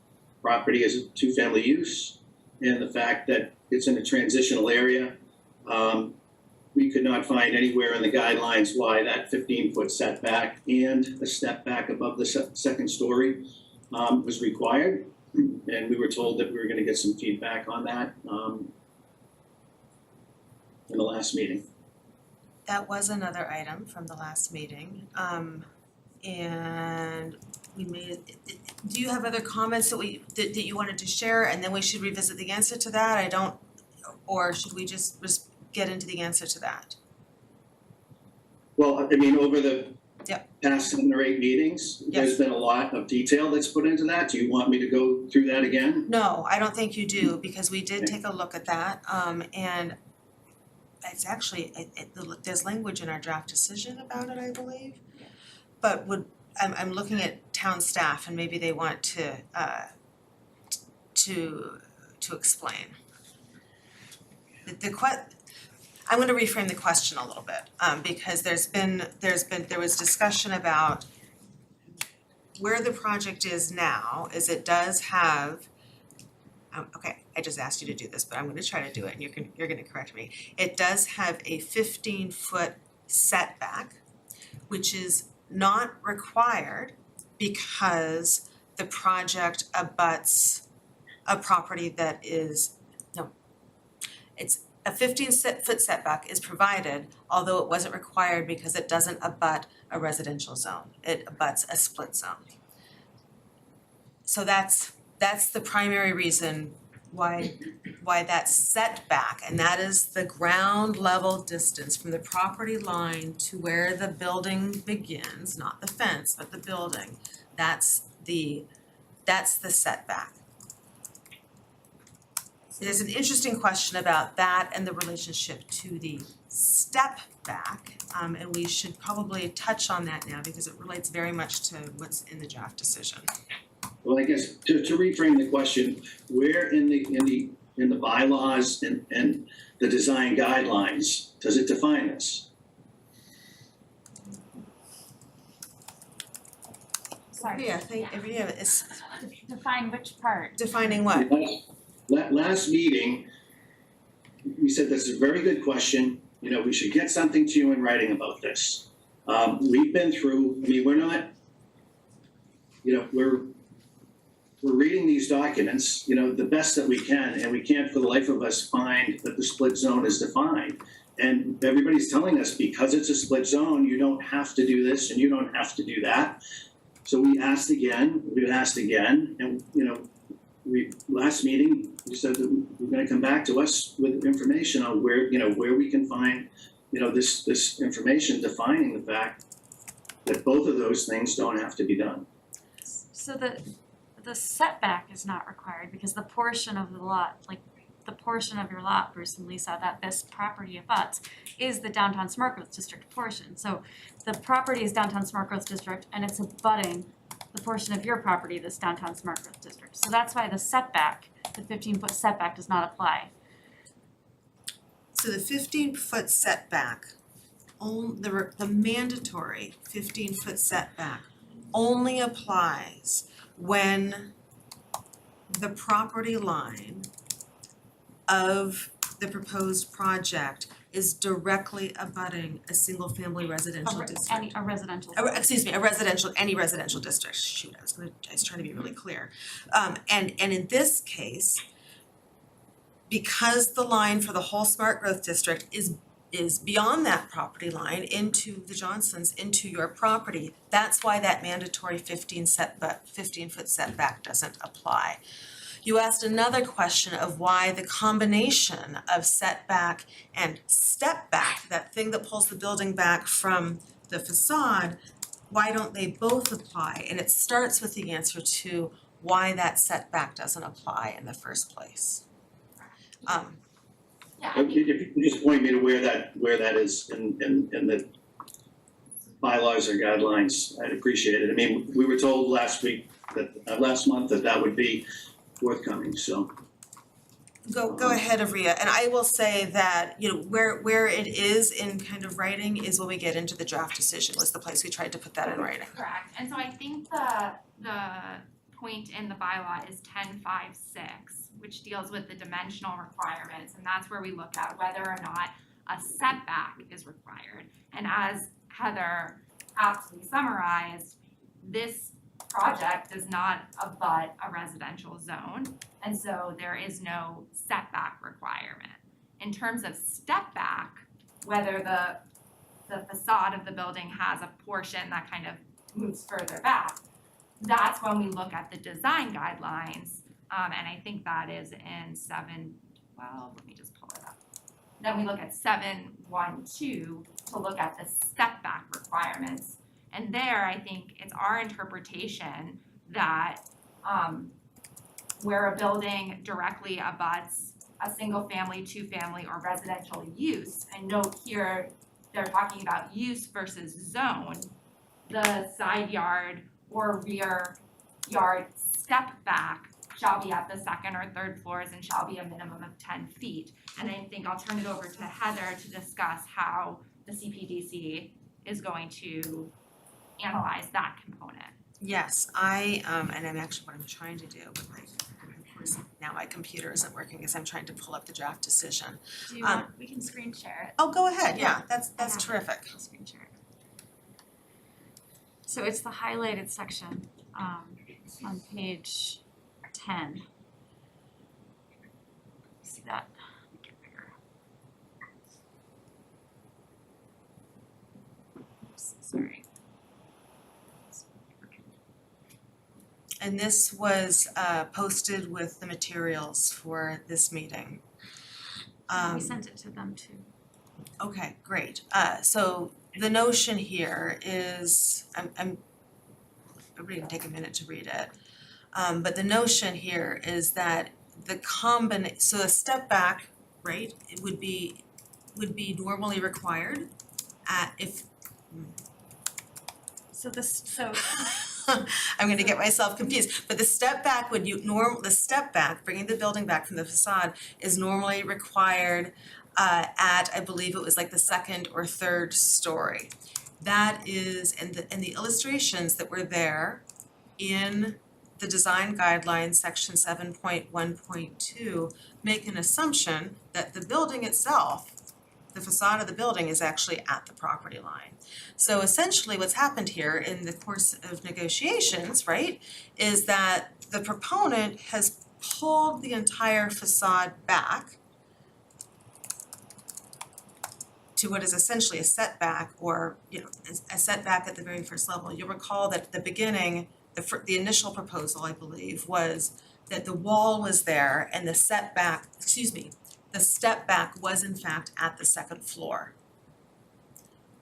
property is a two-family use, and the fact that it's in a transitional area, we could not find anywhere in the guidelines why that 15-foot setback and a step back above the second story was required. And we were told that we were gonna get some feedback on that in the last meeting. That was another item from the last meeting. And we made, do you have other comments that you wanted to share, and then we should revisit the answer to that? Or should we just get into the answer to that? Well, I mean, over the past 7 or 8 meetings, there's been a lot of detail that's put into that. Do you want me to go through that again? No, I don't think you do, because we did take a look at that, and it's actually, there's language in our draft decision about it, I believe. But I'm looking at town staff, and maybe they want to explain. I'm gonna reframe the question a little bit, because there was discussion about where the project is now, is it does have, okay, I just asked you to do this, but I'm gonna try to do it, and you're gonna correct me. It does have a 15-foot setback, which is not required because the project abuts a property that is, it's a 15-foot setback is provided, although it wasn't required because it doesn't abut a residential zone. It abuts a split zone. So that's the primary reason why that's setback, and that is the ground level distance from the property line to where the building begins, not the fence, but the building. That's the setback. There's an interesting question about that and the relationship to the step setback, and we should probably touch on that now because it relates very much to what's in the draft decision. Well, I guess to reframe the question, where in the bylaws and the design guidelines does it define this? Sorry. Yeah, I think is Define which part? defining what? Last meeting, we said this is a very good question, you know, we should get something to you in writing about this. We've been through, I mean, we're not, you know, we're reading these documents, you know, the best that we can, and we can't for the life of us find that the split zone is defined. And everybody's telling us because it's a split zone, you don't have to do this and you don't have to do that. So we asked again, and, you know, last meeting, we said that we're gonna come back to us with information on where, you know, where we can find, you know, this information defining the fact that both of those things don't have to be done. So the setback is not required because the portion of the lot, like the portion of your lot, Bruce and Lisa, that this property abuts is the downtown smart growth district portion. So the property is downtown smart growth district and it's abutting the portion of your property that's downtown smart growth district. So that's why the setback, the 15-foot setback does not apply. So the 15-foot setback, the mandatory 15-foot setback only applies when the property line of the proposed project is directly abutting a single-family residential district. A residential. Any residential district. Shoot, I was trying to be really clear. And in this case, because the line for the whole smart growth district is beyond that property line into the Johnsons, into your property, that's why that mandatory 15-foot setback doesn't apply. You asked another question of why the combination of setback and step back, that thing that pulls the building back from the facade, why don't they both apply? And it starts with the answer to why that setback doesn't apply in the first place. If you can just point me to where that is in the bylaws or guidelines, I'd appreciate it. I mean, we were told last month that would be forthcoming, so. Go ahead, Avria, and I will say that, you know, where it is in kind of writing is when we get into the draft decision was the place we tried to put that in writing. Correct, and so I think the point in the bylaw is 10.5.6, which deals with the dimensional requirements, and that's where we look at whether or not a setback is required. And as Heather aptly summarized, this project does not abut a residential zone, and so there is no setback requirement. In terms of step back, whether the facade of the building has a portion that kind of moves further back, that's when we look at the design guidelines, and I think that is in 7, well, let me just pull it up. Then we look at 7.1.2 to look at the step back requirements. And there, I think it's our interpretation that where a building directly abuts a single family, 2-family, or residential use, and note here, they're talking about use versus zone, the side yard or rear yard step back shall be at the second or third floors and shall be a minimum of 10 feet. And I think I'll turn it over to Heather to discuss how the Cpdc is going to analyze that component. Yes, and I'm actually what I'm trying to do, but of course now my computer isn't working because I'm trying to pull up the draft decision. Do you want, we can screen share it. Oh, go ahead, yeah, that's terrific. I'll screen share it. So it's the highlighted section on page 10. See that? Make it bigger. Oops, sorry. And this was posted with the materials for this meeting. We sent it to them too. Okay, great. So the notion here is, everybody can take a minute to read it. But the notion here is that so a step back, right, it would be normally required I'm gonna get myself confused, but the step back bringing the building back from the facade is normally required at, I believe it was like the second or third story. That is, and the illustrations that were there in the design guidelines, section 7.1.2, make an assumption that the building itself, the facade of the building, is actually at the property line. So essentially what's happened here in the course of negotiations, right, is that the proponent has pulled the entire facade back to what is essentially a setback, or a setback at the very first level. You'll recall that at the beginning, the initial proposal, I believe, was that the wall was there and the step back was in fact at the second floor.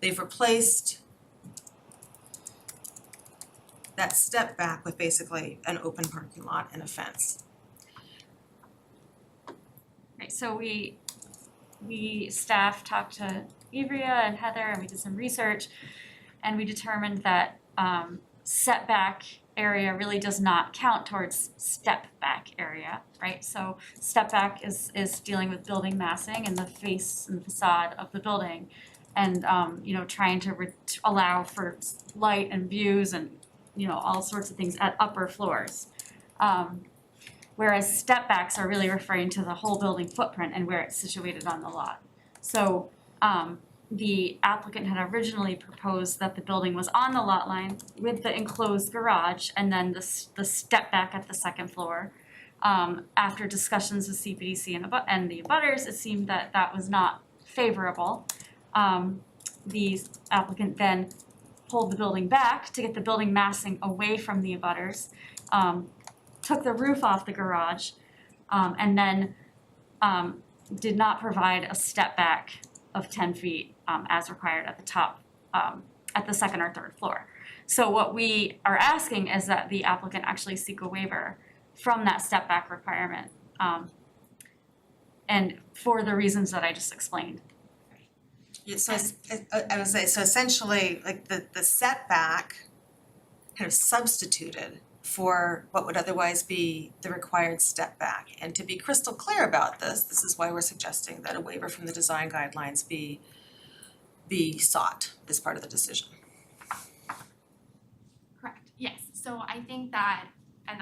They've replaced that step back with basically an open parking lot and a fence. Right, so we staff talked to Ivrea and Heather, and we did some research, and we determined that setback area really does not count towards step back area, right? So step back is dealing with building massing and the face and facade of the building, and trying to allow for light and views and all sorts of things at upper floors. Whereas step backs are really referring to the whole building footprint and where it's situated on the lot. So the applicant had originally proposed that the building was on the lot line with the enclosed garage and then the step back at the second floor. After discussions with Cpdc and the abutters, it seemed that that was not favorable. The applicant then pulled the building back to get the building massing away from the abutters, took the roof off the garage, and then did not provide a step back of 10 feet as required at the top, at the second or third floor. So what we are asking is that the applicant actually seek a waiver from that step back requirement, and for the reasons that I just explained. Yeah, so I would say, so essentially, like the setback kind of substituted for what would otherwise be the required step back. And to be crystal clear about this is why we're suggesting that a waiver from the design guidelines be sought as part of the decision. Correct, yes. So I think that, and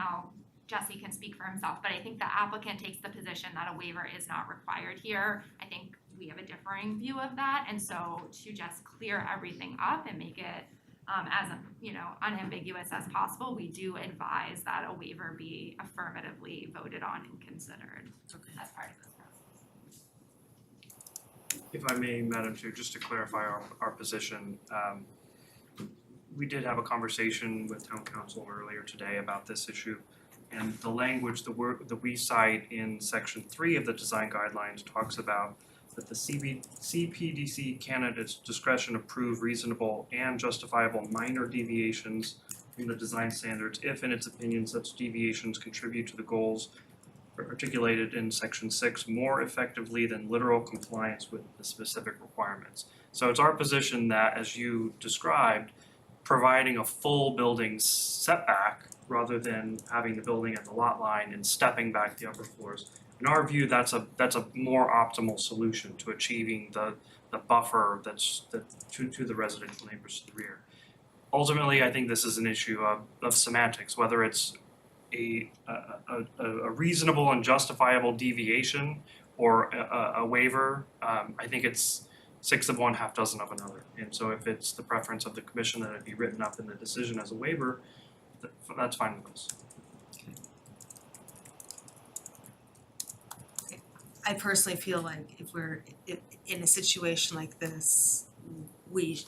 Jesse can speak for himself, but I think the applicant takes the position that a waiver is not required here. I think we have a differing view of that, and so to just clear everything up and make it as unambiguous as possible, we do advise that a waiver be affirmatively voted on and considered as part of this process. If I may, Madam Chair, just to clarify our position, we did have a conversation with Town Council earlier today about this issue. And the language that we cite in section 3 of the design guidelines talks about that the Cpdc candidate's discretion approve reasonable and justifiable minor deviations from the design standards if, in its opinion, such deviations contribute to the goals articulated in section 6 more effectively than literal compliance with the specific requirements. So it's our position that, as you described, providing a full building setback rather than having the building at the lot line and stepping back the upper floors. In our view, that's a more optimal solution to achieving the buffer to the residential neighbors to the rear. Ultimately, I think this is an issue of semantics, whether it's a reasonable and justifiable deviation or a waiver. I think it's 6 of one, half dozen of another. And so if it's the preference of the commission that it be written up in the decision as a waiver, that's fine with us. I personally feel like if we're in a situation like this, we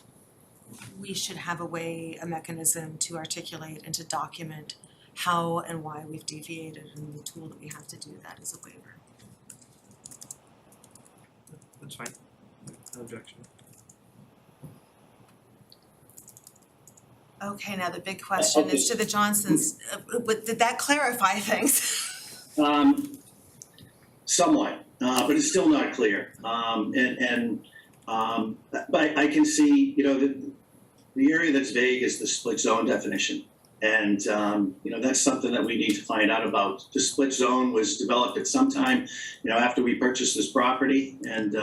should have a mechanism to articulate and to document how and why we've deviated, and the tool that we have to do that is a waiver. That's fine. No objection. Okay, now the big question is to the Johnsons, did that clarify things? Somewhat, but it's still not clear. And But I can see, the area that's vague is the split zone definition. And, that's something that we need to find out about. The split zone was developed at some time, after we purchased this property. And,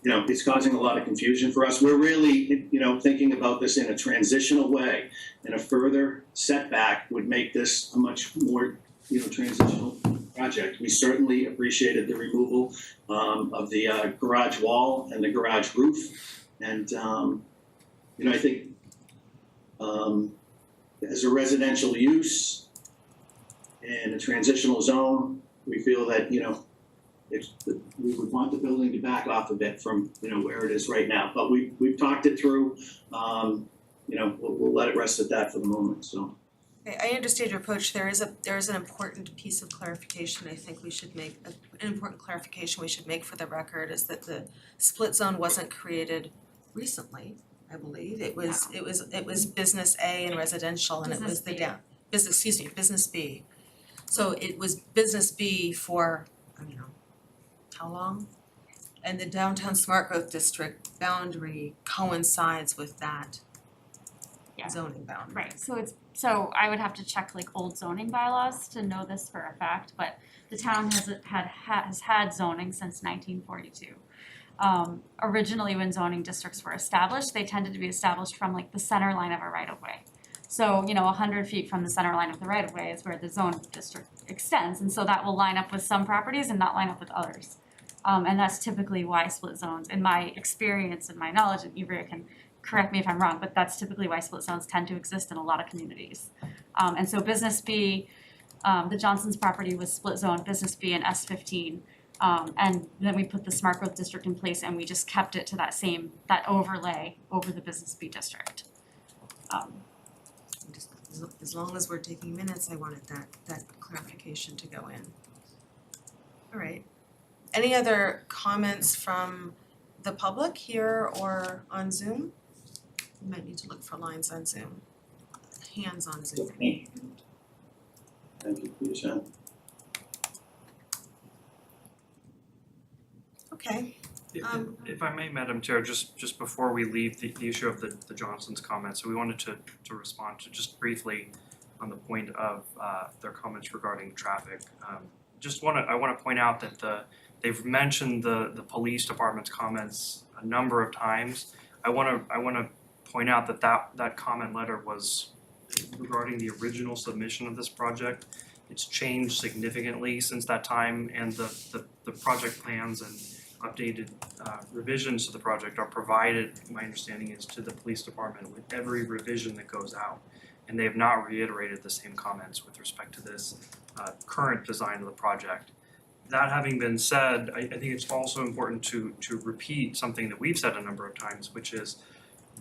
it's causing a lot of confusion for us. We're really, thinking about this in a transitional way. And a further setback would make this a much more, transitional project. We certainly appreciated the removal of the garage wall and the garage roof. And, I think as a residential use in a transitional zone, we feel that, we would want the building to back off a bit from, where it is right now. But we've talked it through. We'll let it rest at that for the moment, so. I understand your approach. There is an important piece of clarification I think we should make, an important clarification we should make for the record is that the split zone wasn't created recently, I believe. It was business A and residential, and it was the business B. So it was business B for, how long? And the downtown smart growth district boundary coincides with that zoning boundary. Right, so I would have to check like old zoning bylaws to know this for a fact, but the town has had zoning since 1942. Originally when zoning districts were established, they tended to be established from like the center line of a right of way. So, 100 feet from the center line of the right of way is where the zone district extends, and so that will line up with some properties and not line up with others. And that's typically why split zones, in my experience and my knowledge, and Ivrea can correct me if I'm wrong, but that's typically why split zones tend to exist in a lot of communities. And so business B, the Johnson's property was split zone, business B and S15. And then we put the smart growth district in place and we just kept it to that overlay over the business B district. As long as we're taking minutes, I wanted that clarification to go in. All right. Any other comments from the public here or on Zoom? We might need to look for lines on Zoom, hands on Zoom. Thank you for your time. Okay. If I may, Madam Chair, just before we leave the issue of the Johnson's comments, so we wanted to respond to just briefly on the point of their comments regarding traffic. I want to point out that they've mentioned the police department's comments a number of times. I want to point out that comment letter was regarding the original submission of this project. It's changed significantly since that time, and the project plans and updated revisions to the project are provided, my understanding is, to the police department with every revision that goes out. And they have not reiterated the same comments with respect to this current design of the project. That having been said, I think it's also important to repeat something that we've said a number of times, which is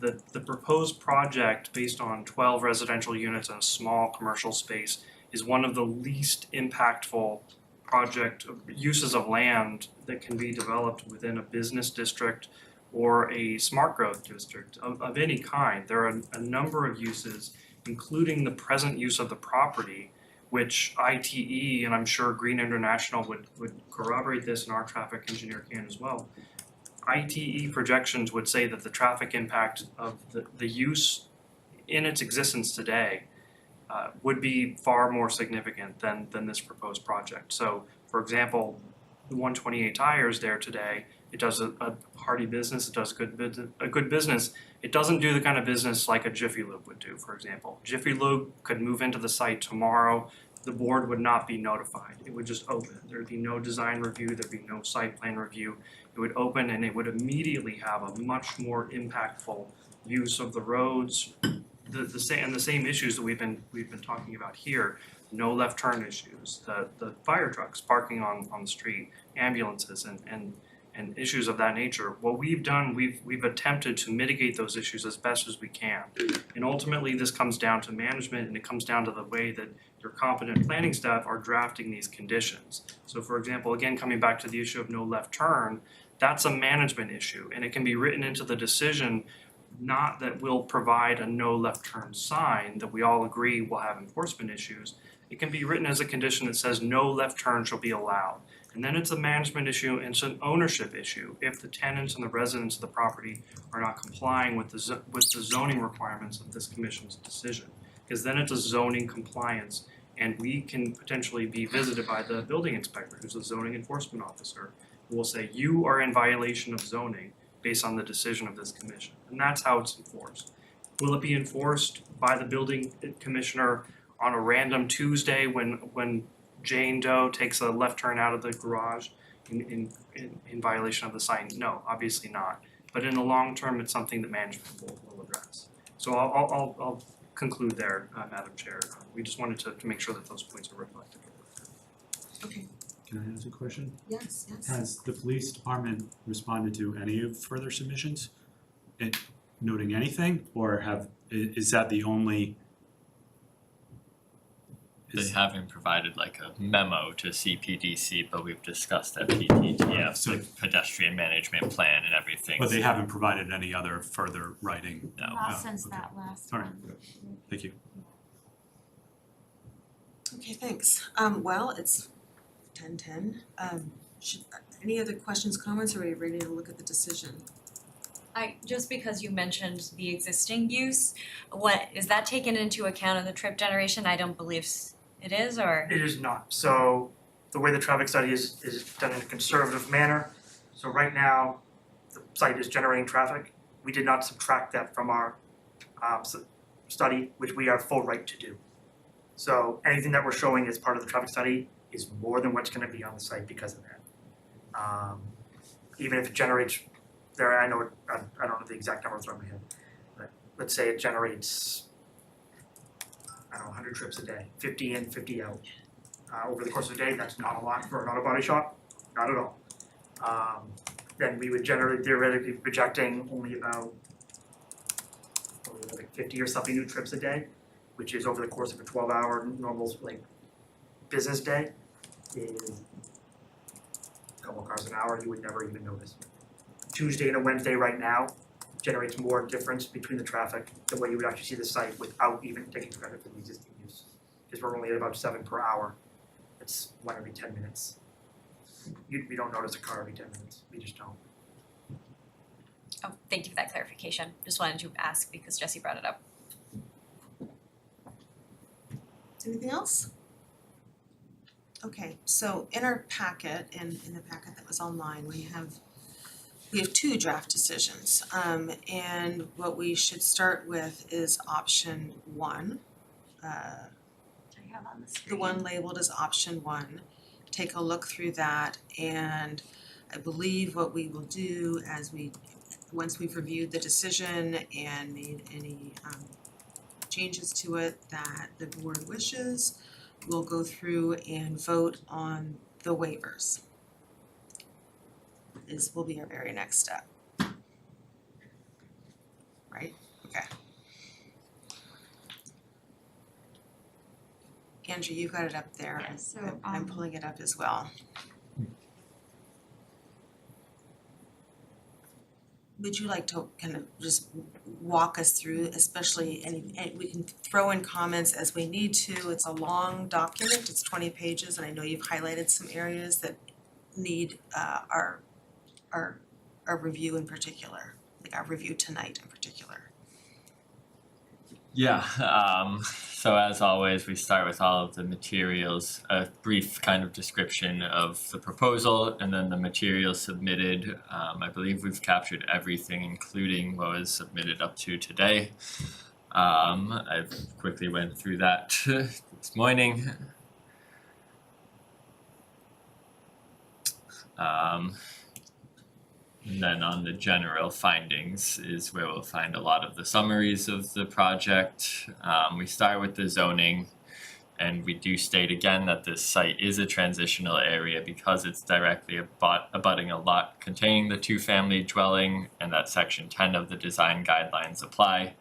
that the proposed project based on 12 residential units and a small commercial space is one of the least impactful project uses of land that can be developed within a business district or a smart growth district of any kind. There are a number of uses, including the present use of the property, which ITE, and I'm sure Green International would corroborate this, and our traffic engineer can as well. ITE projections would say that the traffic impact of the use in its existence today would be far more significant than this proposed project. So, for example, the 128 Tires there today, it does a hearty business, it does a good business. It doesn't do the kind of business like a Jiffy Lube would do, for example. Jiffy Lube could move into the site tomorrow. The board would not be notified. It would just open. There would be no design review, there'd be no site plan review. It would open and it would immediately have a much more impactful use of the roads, the same issues that we've been talking about here. No left turn issues, the fire trucks parking on the street, ambulances and issues of that nature. What we've done, we've attempted to mitigate those issues as best as we can. And ultimately this comes down to management, and it comes down to the way that your competent planning staff are drafting these conditions. So for example, again, coming back to the issue of no left turn, that's a management issue, and it can be written into the decision, not that we'll provide a no left turn sign that we all agree will have enforcement issues. It can be written as a condition that says no left turn shall be allowed. And then it's a management issue, and it's an ownership issue. If the tenants and the residents of the property are not complying with the zoning requirements of this commission's decision. Because then it's a zoning compliance, and we can potentially be visited by the building inspector, who's a zoning enforcement officer, who will say, you are in violation of zoning based on the decision of this commission. And that's how it's enforced. Will it be enforced by the building commissioner on a random Tuesday when Jane Doe takes a left turn out of the garage in violation of the sign? No, obviously not. But in the long term, it's something that management will address. So I'll conclude there, Madam Chair. We just wanted to make sure that those points are reflected. Okay. Can I ask a question? Yes, yes. Has the police department responded to any of further submissions? Noting anything, or is that the only? They haven't provided like a memo to CPDC, but we've discussed at PTTF, So- like pedestrian management plan and everything. But they haven't provided any other further writing? No. Not since that last All right. one. Thank you. Okay, thanks. Well, it's 10:10. Any other questions, comments, or are we ready to look at the decision? Just because you mentioned the existing use, what, is that taken into account in the trip generation? I don't believe it is, or? It is not. So the way the traffic study is done in a conservative manner. So right now, the site is generating traffic. We did not subtract that from our study, which we have full right to do. So anything that we're showing as part of the traffic study is more than what's gonna be on the site because of that. Even if it generates, I don't know the exact number off the top of my head, but let's say it generates, 100 trips a day, 50 in, 50 out. Over the course of a day, that's not a lot for an auto body shop, not at all. Then we would generate theoretically projecting only about like 50 or something new trips a day, which is over the course of a 12-hour normal business day, is a couple cars an hour, you would never even notice. Tuesday and a Wednesday right now generates more difference between the traffic than what you would actually see the site without even taking credit for the existing use. Because we're only at about 7 per hour. It's 1 every 10 minutes. We don't notice a car every 10 minutes. We just don't. Oh, thank you for that clarification. Just wanted to ask because Jesse brought it up. Anything else? Okay, so in our packet, in the packet that was online, we have 2 draft decisions. And what we should start with is option 1. The one labeled as option 1. Take a look through that, and I believe what we will do once we've reviewed the decision and made any changes to it that the board wishes, we'll go through and vote on the waivers. This will be our very next step. Right? Okay. Andrew, you've got it up there. Yeah, so, I'm pulling it up as well. Would you like to kind of just walk us through, especially, and we can throw in comments as we need to. It's a long document, it's 20 pages, and I know you've highlighted some areas that need our review in particular, like our review tonight in particular. Yeah, so as always, we start with all of the materials, a brief kind of description of the proposal and then the materials submitted. I believe we've captured everything, including what was submitted up to today. I quickly went through that this morning. And then on the general findings is where we'll find a lot of the summaries of the project. We start with the zoning, and we do state again that this site is a transitional area because it's directly abutting a lot containing the 2-family dwelling, and that section 10 of the design guidelines apply.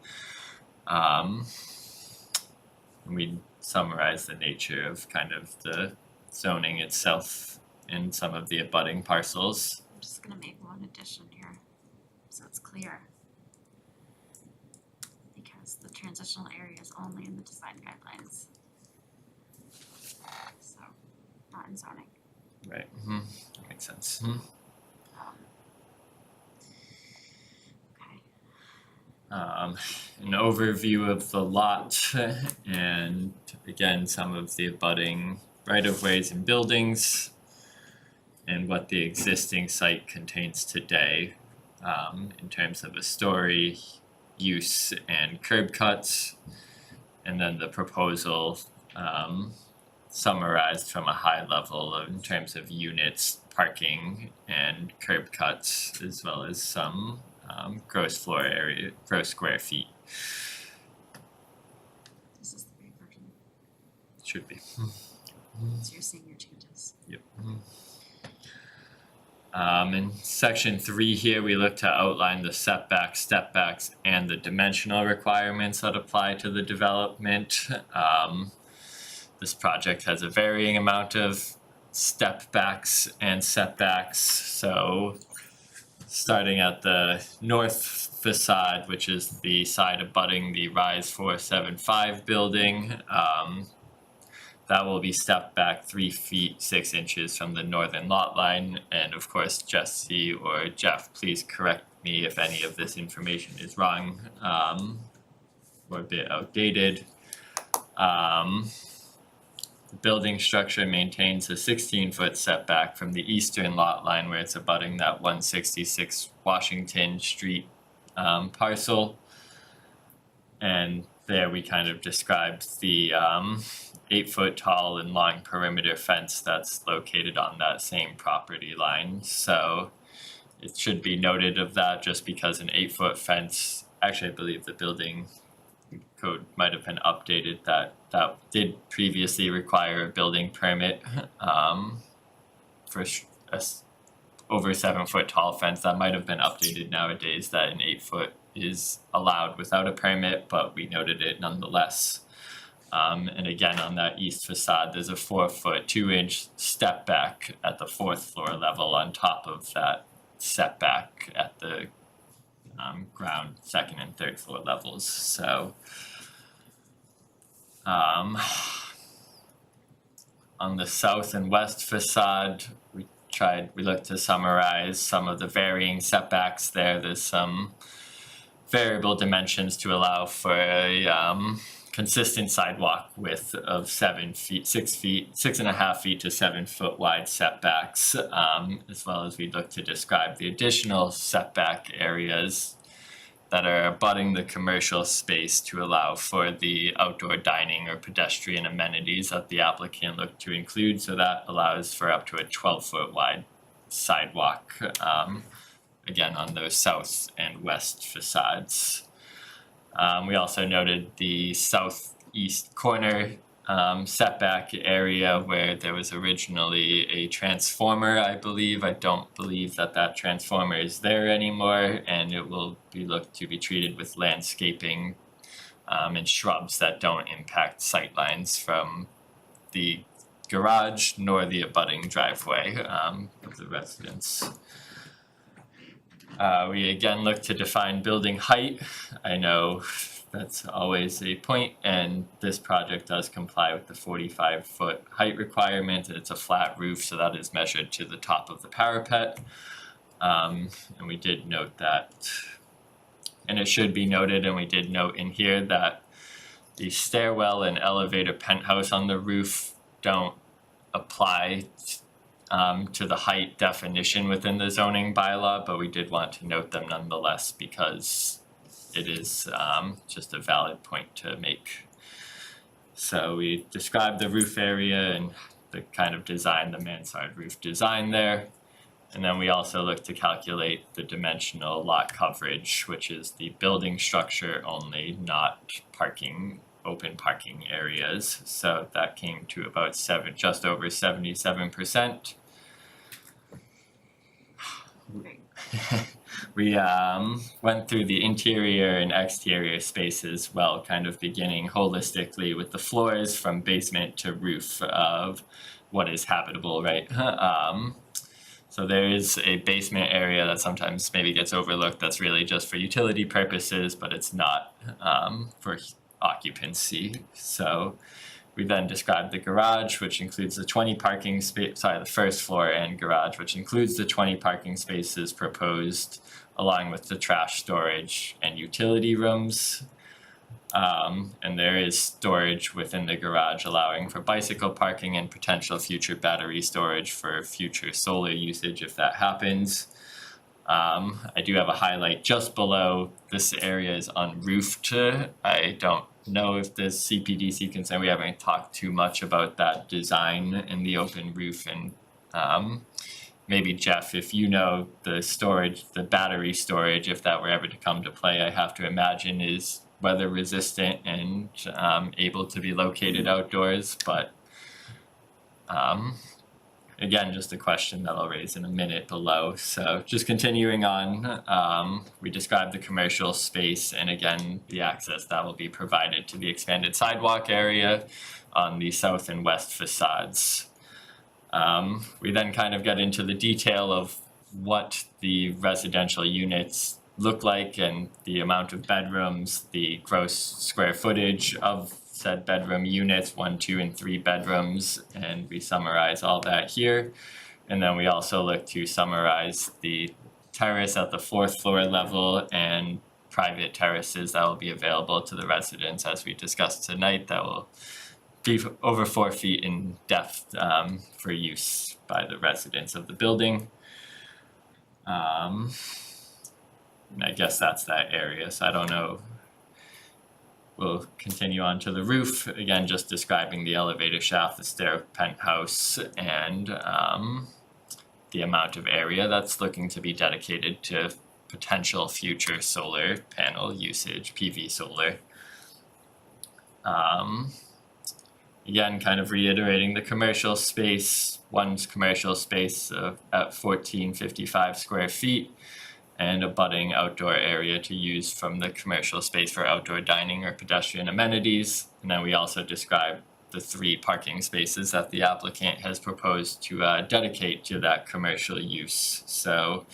We summarize the nature of kind of the zoning itself in some of the abutting parcels. I'm just gonna make one addition here, so it's clear. Because the transitional area is only in the design guidelines. So, not in zoning. Right, that makes sense. An overview of the lot and again, some of the abutting right-of-ways and buildings and what the existing site contains today in terms of a story, use and curb cuts, and then the proposal summarized from a high level in terms of units, parking and curb cuts, as well as some gross floor area, gross square feet. This is the right version. Should be. So you're seeing your changes. Yep. In section 3 here, we look to outline the setbacks, step-backs, and the dimensional requirements that apply to the development. This project has a varying amount of step-backs and setbacks, so starting at the north facade, which is the side abutting the Rise 475 building, that will be stepped back 3 feet 6 inches from the northern lot line. And of course, Jesse or Jeff, please correct me if any of this information is wrong or a bit outdated. The building structure maintains a 16-foot setback from the eastern lot line where it's abutting that 166 Washington Street parcel. And there we kind of described the 8-foot tall and long perimeter fence that's located on that same property line. So it should be noted of that just because an 8-foot fence, actually I believe the building code might have been updated that did previously require a building permit for a over 7-foot tall fence. That might have been updated nowadays that an 8-foot is allowed without a permit, but we noted it nonetheless. And again, on that east facade, there's a 4-foot 2-inch step back at the 4th floor level on top of that setback at the ground 2nd and 3rd floor levels. So on the south and west facade, we looked to summarize some of the varying setbacks there. There's some variable dimensions to allow for a consistent sidewalk width of 6.5 feet to 7 foot wide setbacks, as well as we look to describe the additional setback areas that are abutting the commercial space to allow for the outdoor dining or pedestrian amenities that the applicant looked to include. So that allows for up to a 12-foot wide sidewalk, again on those south and west facades. We also noted the southeast corner setback area where there was originally a transformer, I believe. I don't believe that transformer is there anymore, and it will be looked to be treated with landscaping and shrubs that don't impact sightlines from the garage nor the abutting driveway of the residents. We again look to define building height. I know that's always a point, and this project does comply with the 45-foot height requirement, and it's a flat roof, so that is measured to the top of the parapet. And we did note that, and it should be noted, and we did note in here that the stairwell and elevator penthouse on the roof don't apply to the height definition within the zoning bylaw, but we did want to note them nonetheless because it is just a valid point to make. So we described the roof area and the kind of design, the mansard roof design there. And then we also looked to calculate the dimensional lot coverage, which is the building structure only, not parking, open parking areas. So that came to about just over 77%. We went through the interior and exterior spaces well, kind of beginning holistically with the floors from basement to roof of what is habitable, right? So there is a basement area that sometimes maybe gets overlooked that's really just for utility purposes, but it's not for occupancy. So We then described the garage, which includes the 20 parking space, the first floor and garage, which includes the 20 parking spaces proposed, along with the trash storage and utility rooms. And there is storage within the garage, allowing for bicycle parking and potential future battery storage for future solar usage if that happens. I do have a highlight just below. This area is unroofed. I don't know if the CPDC concern, we haven't talked too much about that design in the open roof, and maybe Jeff, if you know the storage, the battery storage, if that were ever to come to play, I have to imagine is weather resistant and able to be located outdoors, but again, just a question that I'll raise in a minute below. So just continuing on, we described the commercial space and again, the access that will be provided to the expanded sidewalk area on the south and west facades. We then kind of get into the detail of what the residential units look like and the amount of bedrooms, the gross square footage of said bedroom units, 1, 2, and 3 bedrooms, and we summarize all that here. And then we also look to summarize the terrace at the 4th floor level and private terraces that will be available to the residents, as we discussed tonight, that will be over 4 feet in depth for use by the residents of the building. And I guess that's that area, so I don't know. We'll continue on to the roof, again just describing the elevator shaft, the stair penthouse, and the amount of area that's looking to be dedicated to potential future solar panel usage, PV solar. Again, kind of reiterating the commercial space, one's commercial space at 1455 square feet, and a budding outdoor area to use from the commercial space for outdoor dining or pedestrian amenities. And then we also describe the 3 parking spaces that the applicant has proposed to dedicate to that commercial use. So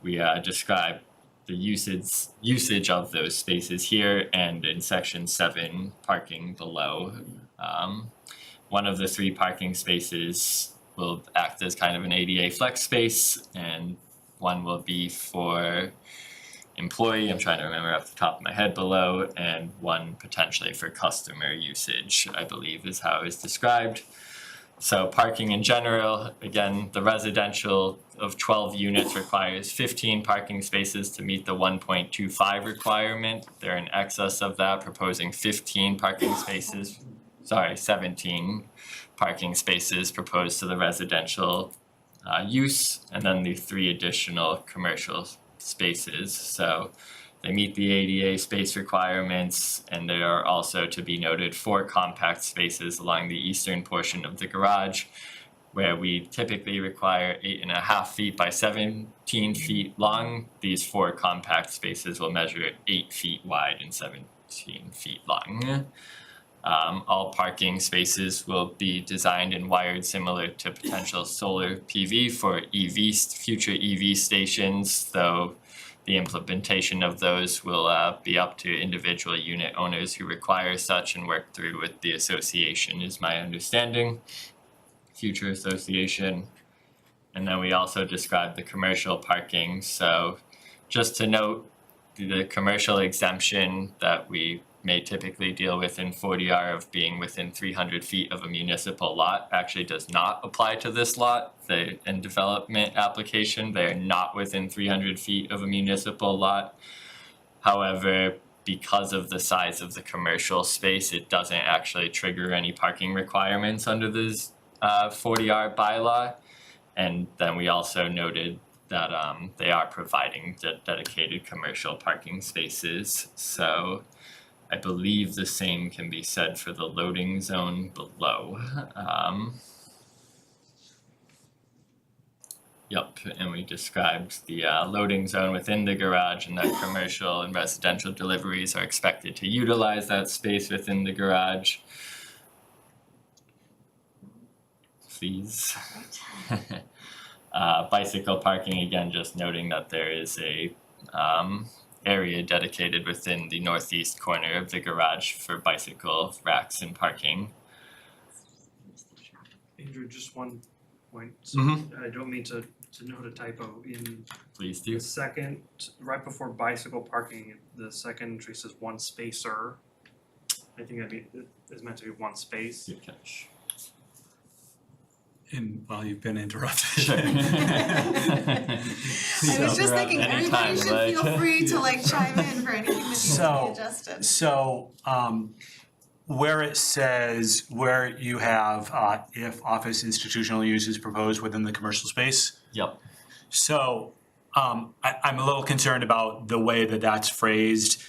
we describe the usage of those spaces here, and in section 7, parking below. One of the 3 parking spaces will act as kind of an ADA flex space, and one will be for employee, I'm trying to remember off the top of my head below, and one potentially for customer usage, I believe is how it's described. So parking in general, again, the residential of 12 units requires 15 parking spaces to meet the 1.25 requirement. They're in excess of that, proposing 17 parking spaces proposed to the residential use, and then the 3 additional commercial spaces. So they meet the ADA space requirements, and there are also, to be noted, 4 compact spaces along the eastern portion of the garage, where we typically require 8.5 feet by 17 feet long. These 4 compact spaces will measure 8 feet wide and 17 feet long. All parking spaces will be designed and wired similar to potential solar PV for future EV stations, though the implementation of those will be up to individual unit owners who require such and work through with the association, is my understanding, future association. And then we also described the commercial parking. So just to note, the commercial exemption that we may typically deal with in 40R of being within 300 feet of a municipal lot actually does not apply to this lot. In development application, they are not within 300 feet of a municipal lot. However, because of the size of the commercial space, it doesn't actually trigger any parking requirements under this 40R bylaw. And then we also noted that they are providing dedicated commercial parking spaces. So I believe the same can be said for the loading zone below. Yep, and we described the loading zone within the garage, and that commercial and residential deliveries are expected to utilize that space within the garage. Please. Bicycle parking, again, just noting that there is a area dedicated within the northeast corner of the garage for bicycle racks and parking. Andrew, just one point, so I don't mean to note a typo in Please do. the second, right before bicycle parking, the second entry says one spacer. I think it's meant to be one space. Good catch. And while you've been interrupted. Sure. I was just thinking, everybody should feel free to like chime in for anything that needs to be adjusted. So, where it says, where you have, if office institutional use is proposed within the commercial space. Yep. So, I'm a little concerned about the way that that's phrased,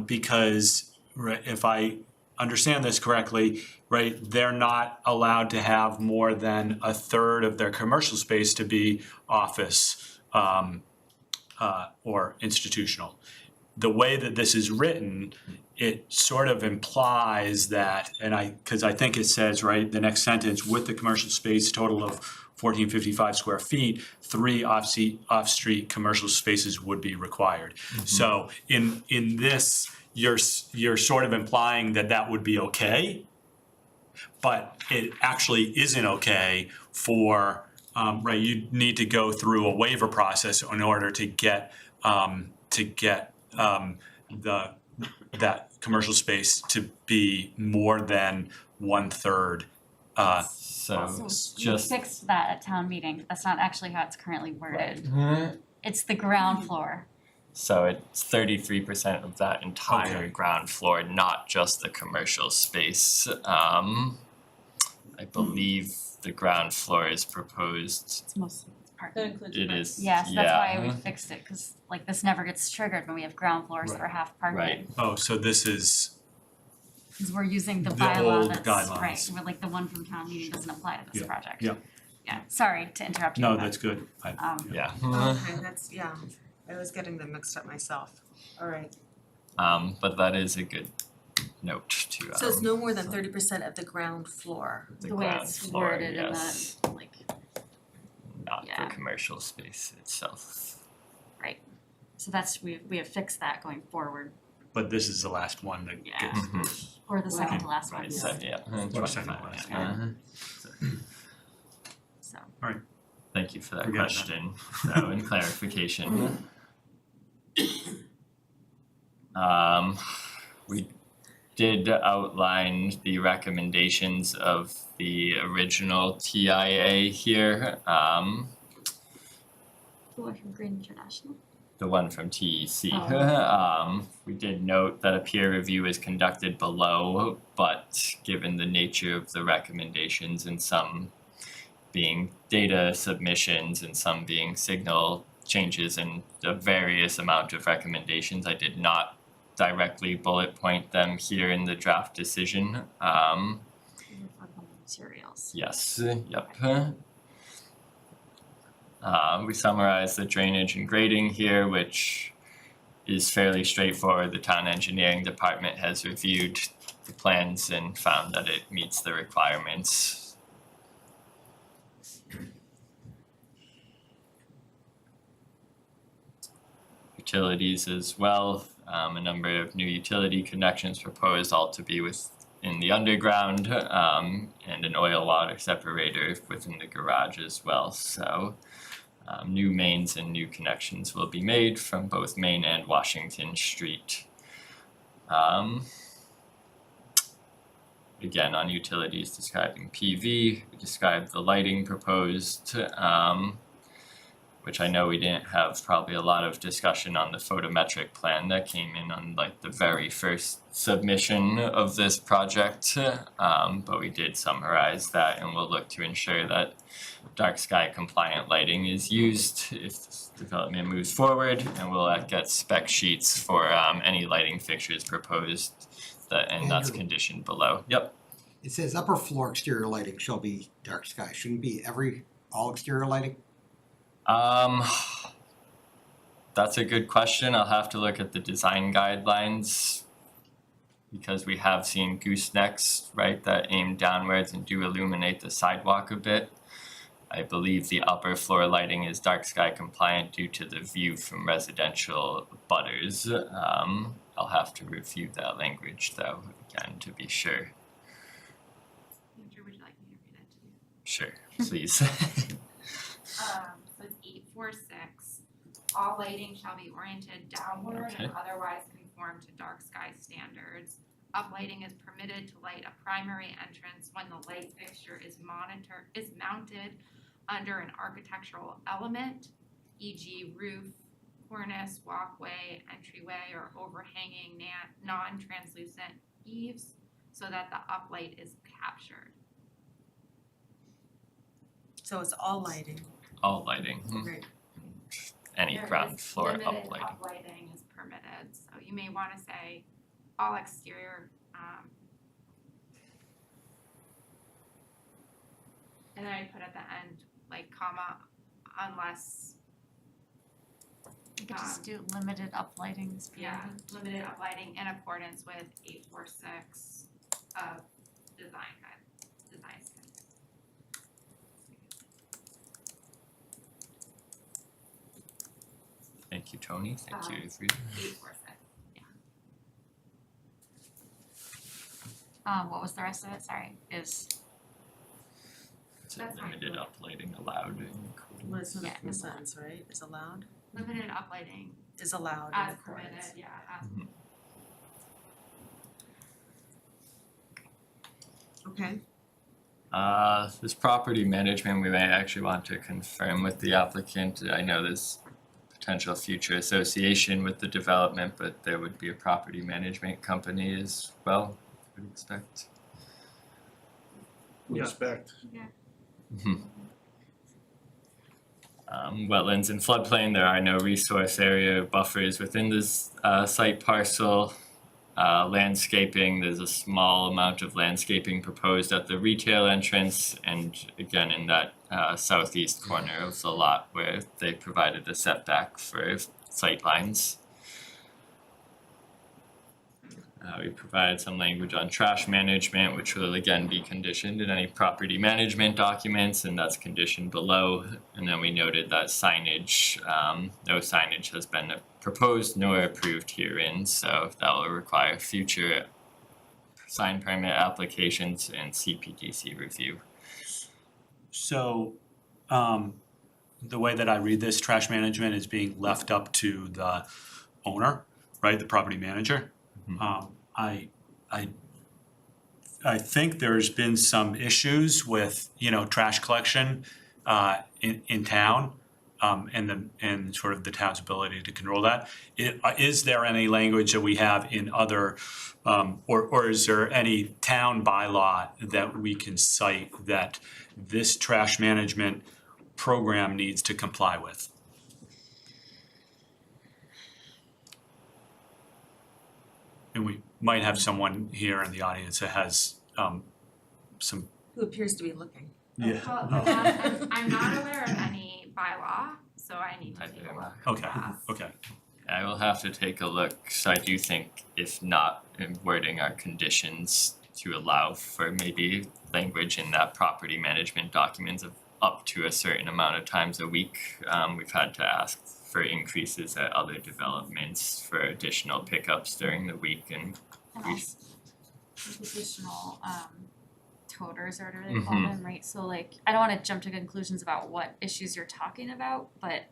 because if I understand this correctly, right, they're not allowed to have more than a third of their commercial space to be office, or institutional. The way that this is written, it sort of implies that, because I think it says, right, the next sentence, with the commercial space total of 1455 square feet, 3 off-street commercial spaces would be required. So in this, you're sort of implying that would be okay, but it actually isn't okay for, right, you need to go through a waiver process in order to get that commercial space to be more than 1/3. So We fixed that at town meeting, that's not actually how it's currently worded. Right. It's the ground floor. So it's 33% of that entire ground floor, not just the commercial space. I believe the ground floor is proposed. It's mostly, it's That parking. includes It parking. is, Yes, that's why we yeah. fixed it, cause like this never gets triggered when we have ground floors that are half parking. Right. Oh, so this is, Cause we're using the The bylaw old that's, guidelines. right, we're like the one from town meeting doesn't apply to this Yeah, project. yeah. Yeah, sorry to interrupt you. no, but, that's good. Yeah. Okay, that's, yeah, I was getting them mixed up myself. All right. But that is a good note to So it's no more than 30% of the ground floor. The way ground it's floor, worded in yes. that, like, Not yeah. the commercial space itself. right. So that's, we have fixed that going forward, But this is the last one that Yeah. gets Mhm. this. or the second to last one, Right, so, yeah. Or second to last, Uh-huh. so. Thank you for that Forget that. question, so, and clarification. We did outline the recommendations of the original TIA here, The one from Green International? the one from TEC. Oh. We did note that a peer review is conducted below, but given the nature of the recommendations and some being data submissions and some being signal changes and a various amount of recommendations, I did not directly bullet point them here in the draft decision. Materials. Yes, yep. We summarize the drainage and grading here, which is fairly straightforward. The town engineering department has reviewed the plans and found that it meets the requirements. Utilities as well, a number of new utility connections proposed, all to be within the underground, and an oil water separator within the garage as well, so new mains and new connections will be made from both Main and Washington Street. Again, on utilities describing PV, we described the lighting proposed, which I know we didn't have probably a lot of discussion on the photometric plan that came in on like the very first submission of this project, but we did summarize that and we'll look to ensure that dark sky compliant lighting is used if this development moves forward, and we'll get spec sheets for any lighting fixtures proposed and that's Andrew. conditioned below. Yep. It says upper floor exterior lighting shall be dark sky. Shouldn't be all exterior lighting? That's a good question. I'll have to look at the design guidelines because we have seen goosenecks, right, that aim downwards and do illuminate the sidewalk a bit. I believe the upper floor lighting is dark sky compliant due to the view from residential butters. I'll have to review that language though, again, to be sure. Andrew, would you like me to read it to you? Sure, please. So it's 846. All lighting shall be oriented downward and Okay. otherwise conform to dark sky standards. Uplighting is permitted to light a primary entrance when the light fixture is mounted under an architectural element, e.g. roof, cornice, walkway, entryway, or overhanging non-translucent eaves, so that the uplight is captured. So it's all lighting. All lighting, Right. any There ground is floor limited uplighting. uplighting is permitted, so you may wanna say all exterior, and then I put at the end, like, comma, unless, You could just do limited uplighting is limited uplighting in accordance with 846 of design standards. Thank you, Tony, thank you, Rita. 846. What was the rest of it? Sorry, is Is it That's fine. limited uplighting allowed in Well, it's not Yeah. a sentence, right? Is allowed? Limited uplighting Is allowed in as accordance. permitted, as Okay. This property management, we may actually want to confirm with the applicant. I know there's potential future association with the development, but there would be a property management company as well, I would expect. We expect. Wetlands and floodplain, there are no resource area buffers within this site parcel. Landscaping, there's a small amount of landscaping proposed at the retail entrance and again in that southeast corner of the lot where they provided a setback for sight lines. We provided some language on trash management, which will again be conditioned in any property management documents, and that's conditioned below. And then we noted that signage, no signage has been proposed nor approved herein, so that will require future sign permit applications and CPDC review. So, the way that I read this, trash management is being left up to the owner, right, the property manager. I think there's been some issues with, trash collection, in town, and sort of the town's ability to control that. Is there any language that we have in other, or is there any town bylaw that we can cite that this trash management program needs to comply with? And we might have someone here in the audience that has some. Who appears to be looking. Yeah. Well, I'm not aware of any bylaw, so I need to take a look. Okay, okay. I will have to take a look, so I do think if not wording our conditions to allow for maybe language in that property management documents of up to a certain amount of times a week. We've had to ask for increases at other developments for additional pickups during the week and also additional toters or whatever they call them, right? So like, I don't wanna jump to conclusions about what issues you're talking about, but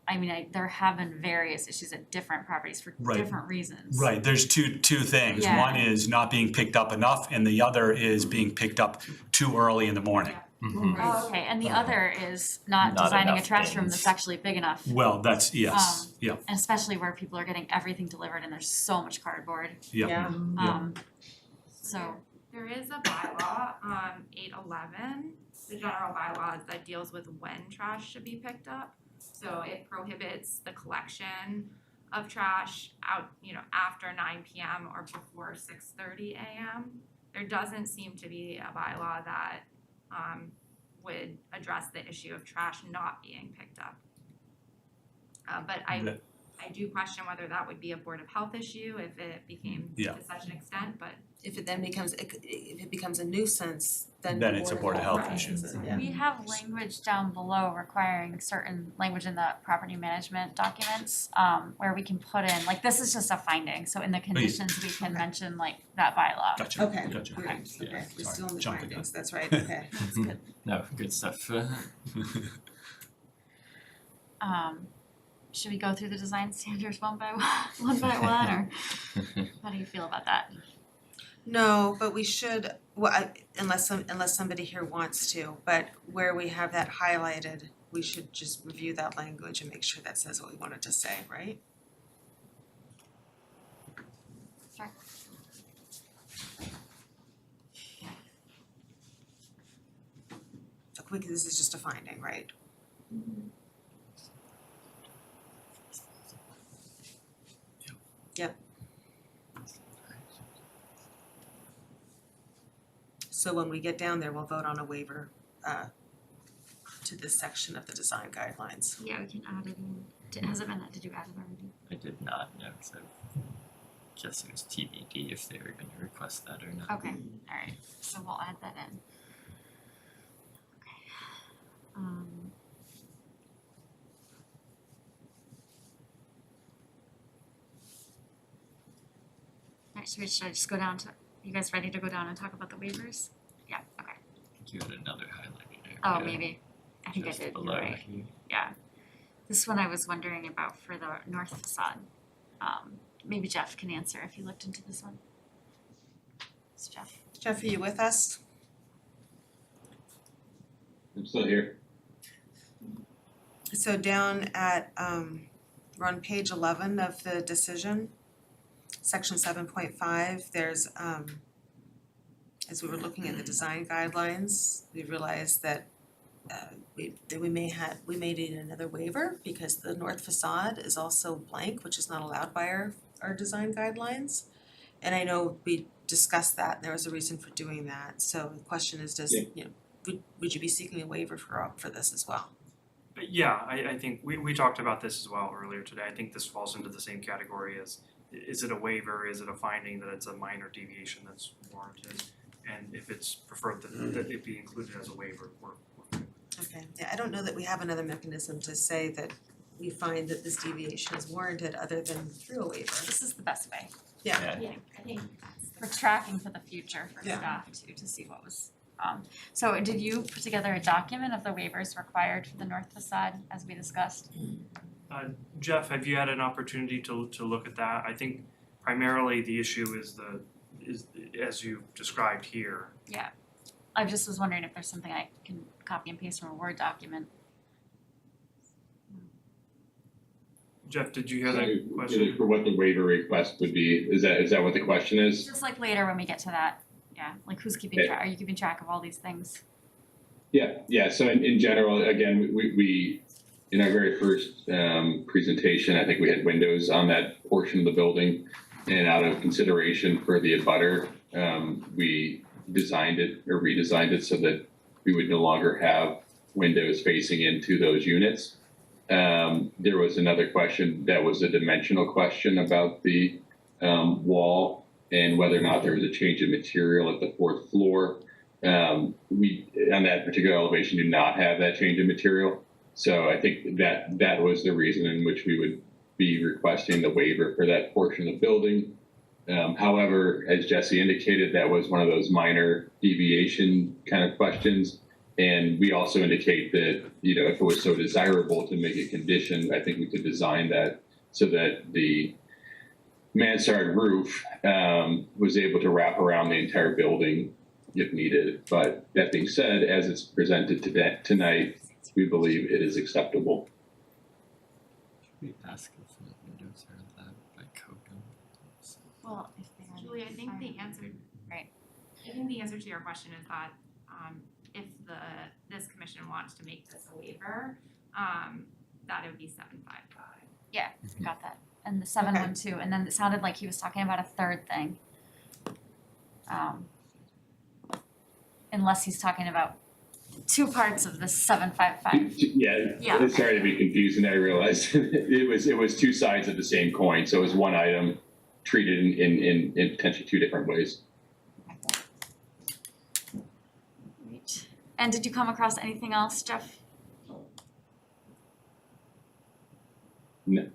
I mean, there have been various issues at different properties for Right. different reasons. Right, there's two things. Yeah. One is not being picked up enough and the other is being picked up too early in the morning. Oh, okay, and the other is not Not designing a enough trash room bins. that's actually big enough. Well, that's, yes, yeah, And especially where people are getting everything delivered and there's so much cardboard. yeah. So, There is a bylaw, 811, the general bylaws that deals with when trash should be picked up. So it prohibits the collection of trash out, after 9 p.m. or before 6:30 a.m. There doesn't seem to be a bylaw that would address the issue of trash not being picked up. But I do question whether that would be a Board of Health issue if it became Yeah. to such an extent, but If it then becomes, if it becomes a nuisance, then it's a Board of Health Right. issue. Yeah. We have language down below requiring certain language in the property management documents, where we can put in, like, this is just a finding, so in the conditions, we can mention like that bylaw. Gotcha, Okay, gotcha. great, okay, we're Sorry, still in the jumped the gun. findings, that's right, okay. That's good. No, good stuff. Should we go through the design standards one by one, or how do you feel about that? No, but we should, unless somebody here wants to, but where we have that highlighted, we should just review that language and make sure that says what we wanted to say, right? Sure. So quick, this is just a finding, right? Yep. So when we get down there, we'll vote on a waiver to this section of the design guidelines. Yeah, we can add it in. Has it been, did you add it already? I did not know, so guess it was TBD if they were gonna request that or not. Okay, alright, so we'll add that in. Okay. Alright, should I just go down to, you guys ready to go down and talk about the waivers? Yeah, okay. I think you had another highlighted area. Oh, maybe. I think I just did, you're below right. Yeah. This one I was wondering about for the north facade. Maybe Jeff can answer if you looked into this one. It's Jeff. Jeff, are you with us? I'm still here. So down at, we're on page 11 of the decision, section 7.5, there's, as we were looking at the design guidelines, we realized that we may need another waiver because the north facade is also blank, which is not allowed by our design guidelines. And I know we discussed that, and there was a reason for doing that, so the question is, would you be seeking a waiver for this as well? Yeah, I think we talked about this as well earlier today. I think this falls into the same category as, is it a waiver, is it a finding that it's a minor deviation that's warranted? And if it's preferred that it be included as a waiver, we're fine. Okay, yeah, I don't know that we have another mechanism to say that we find that this deviation is warranted other than through a waiver. This is the best way. Yeah. I think for tracking for the future for Yeah. staff too, to see what was, so did you put together a document of the waivers required for the north facade as we discussed? Jeff, have you had an opportunity to look at that? I think primarily the issue is as you described here. Yeah, I just was wondering if there's something I can copy and paste from a Word document. Jeff, did you hear that question? You know, for what the waiver request would be, is that what the question is? Just like later when we get to that, yeah, like who's keeping Okay. track, are you keeping track of all these things? Yeah, so in general, again, we in our very first presentation, I think we had windows on that portion of the building. And out of consideration for the abutter, we designed it or redesigned it so that we would no longer have windows facing into those units. There was another question that was a dimensional question about the wall and whether or not there was a change in material at the fourth floor. We, on that particular elevation, do not have that change in material. So I think that was the reason in which we would be requesting the waiver for that portion of the building. However, as Jesse indicated, that was one of those minor deviation kind of questions. And we also indicate that, if it was so desirable to make a condition, I think we could design that so that the mansard roof was able to wrap around the entire building if needed. But that being said, as it's presented tonight, we believe it is acceptable. Ask if the windows are allowed by code. Well, if they are. Julie, I think the answer, Right. I think the answer to your question is that if this commission wants to make this a waiver, that it would be 755. Yeah, got that. And the 712, and then it sounded like he was talking about a third thing. Unless he's talking about two parts of the 755. Yeah. Sorry to be confusing. I realized it was two sides of the same coin. So it was one item treated in potentially two different ways. And did you come across anything else, Jeff? No.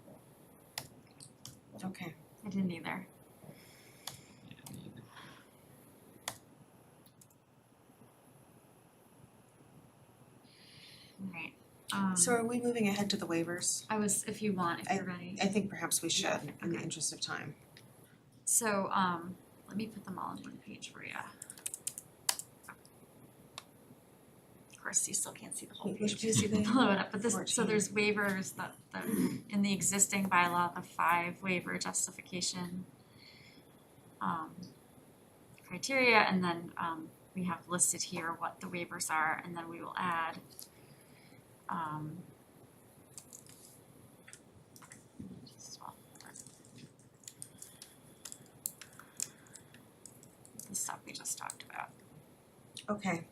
Okay. I didn't either. Right. So are we moving ahead to the waivers? I was, if you want, if you're ready. I think perhaps we should, in the interest of time. So, let me put them all on one page for you. Of course, you still can't see the whole page. Which page are they on? Blow it up, but this, so 14. there's waivers that in the existing bylaw, the 5 waiver justification criteria, and then we have listed here what the waivers are, and then we will add the stuff we just talked about. Okay.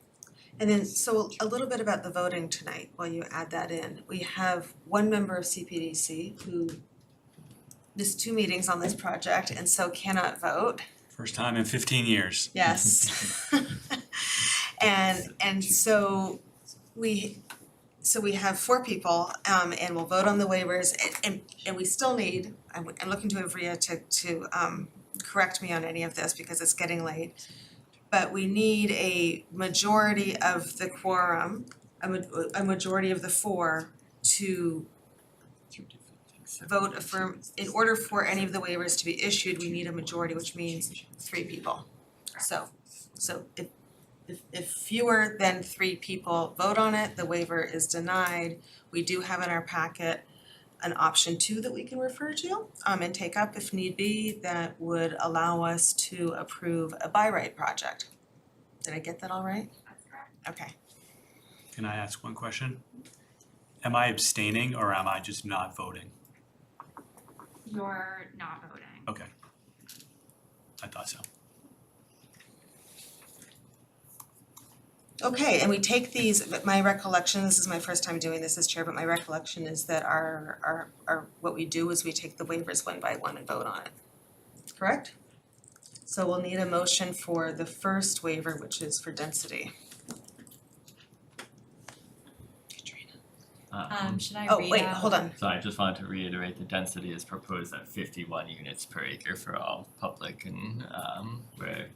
And then, so a little bit about the voting tonight, while you add that in. We have one member of CPDC who missed 2 meetings on this project and so cannot vote. First time in 15 years. Yes. And so we have 4 people, and we'll vote on the waivers, and we still need, I'm looking to Ivrea to correct me on any of this because it's getting late. But we need a majority of the quorum, a majority of the 4 to vote affirm. In order for any of the waivers to be issued, we need a majority, which means 3 people. So if fewer than 3 people vote on it, the waiver is denied. We do have in our packet an option 2 that we can refer to and take up if need be, that would allow us to approve a by right project. Did I get that all right? That's correct. Okay. Can I ask one question? Am I abstaining or am I just not voting? You're not voting. Okay. I thought so. Okay, and we take these, but my recollection, this is my first time doing this as chair, but my recollection is that our what we do is we take the waivers one by one and vote on it. Correct? So we'll need a motion for the first waiver, which is for density. Should I Oh, read wait, out? hold on. So I just wanted to reiterate the density is proposed at 51 units per acre for all public and where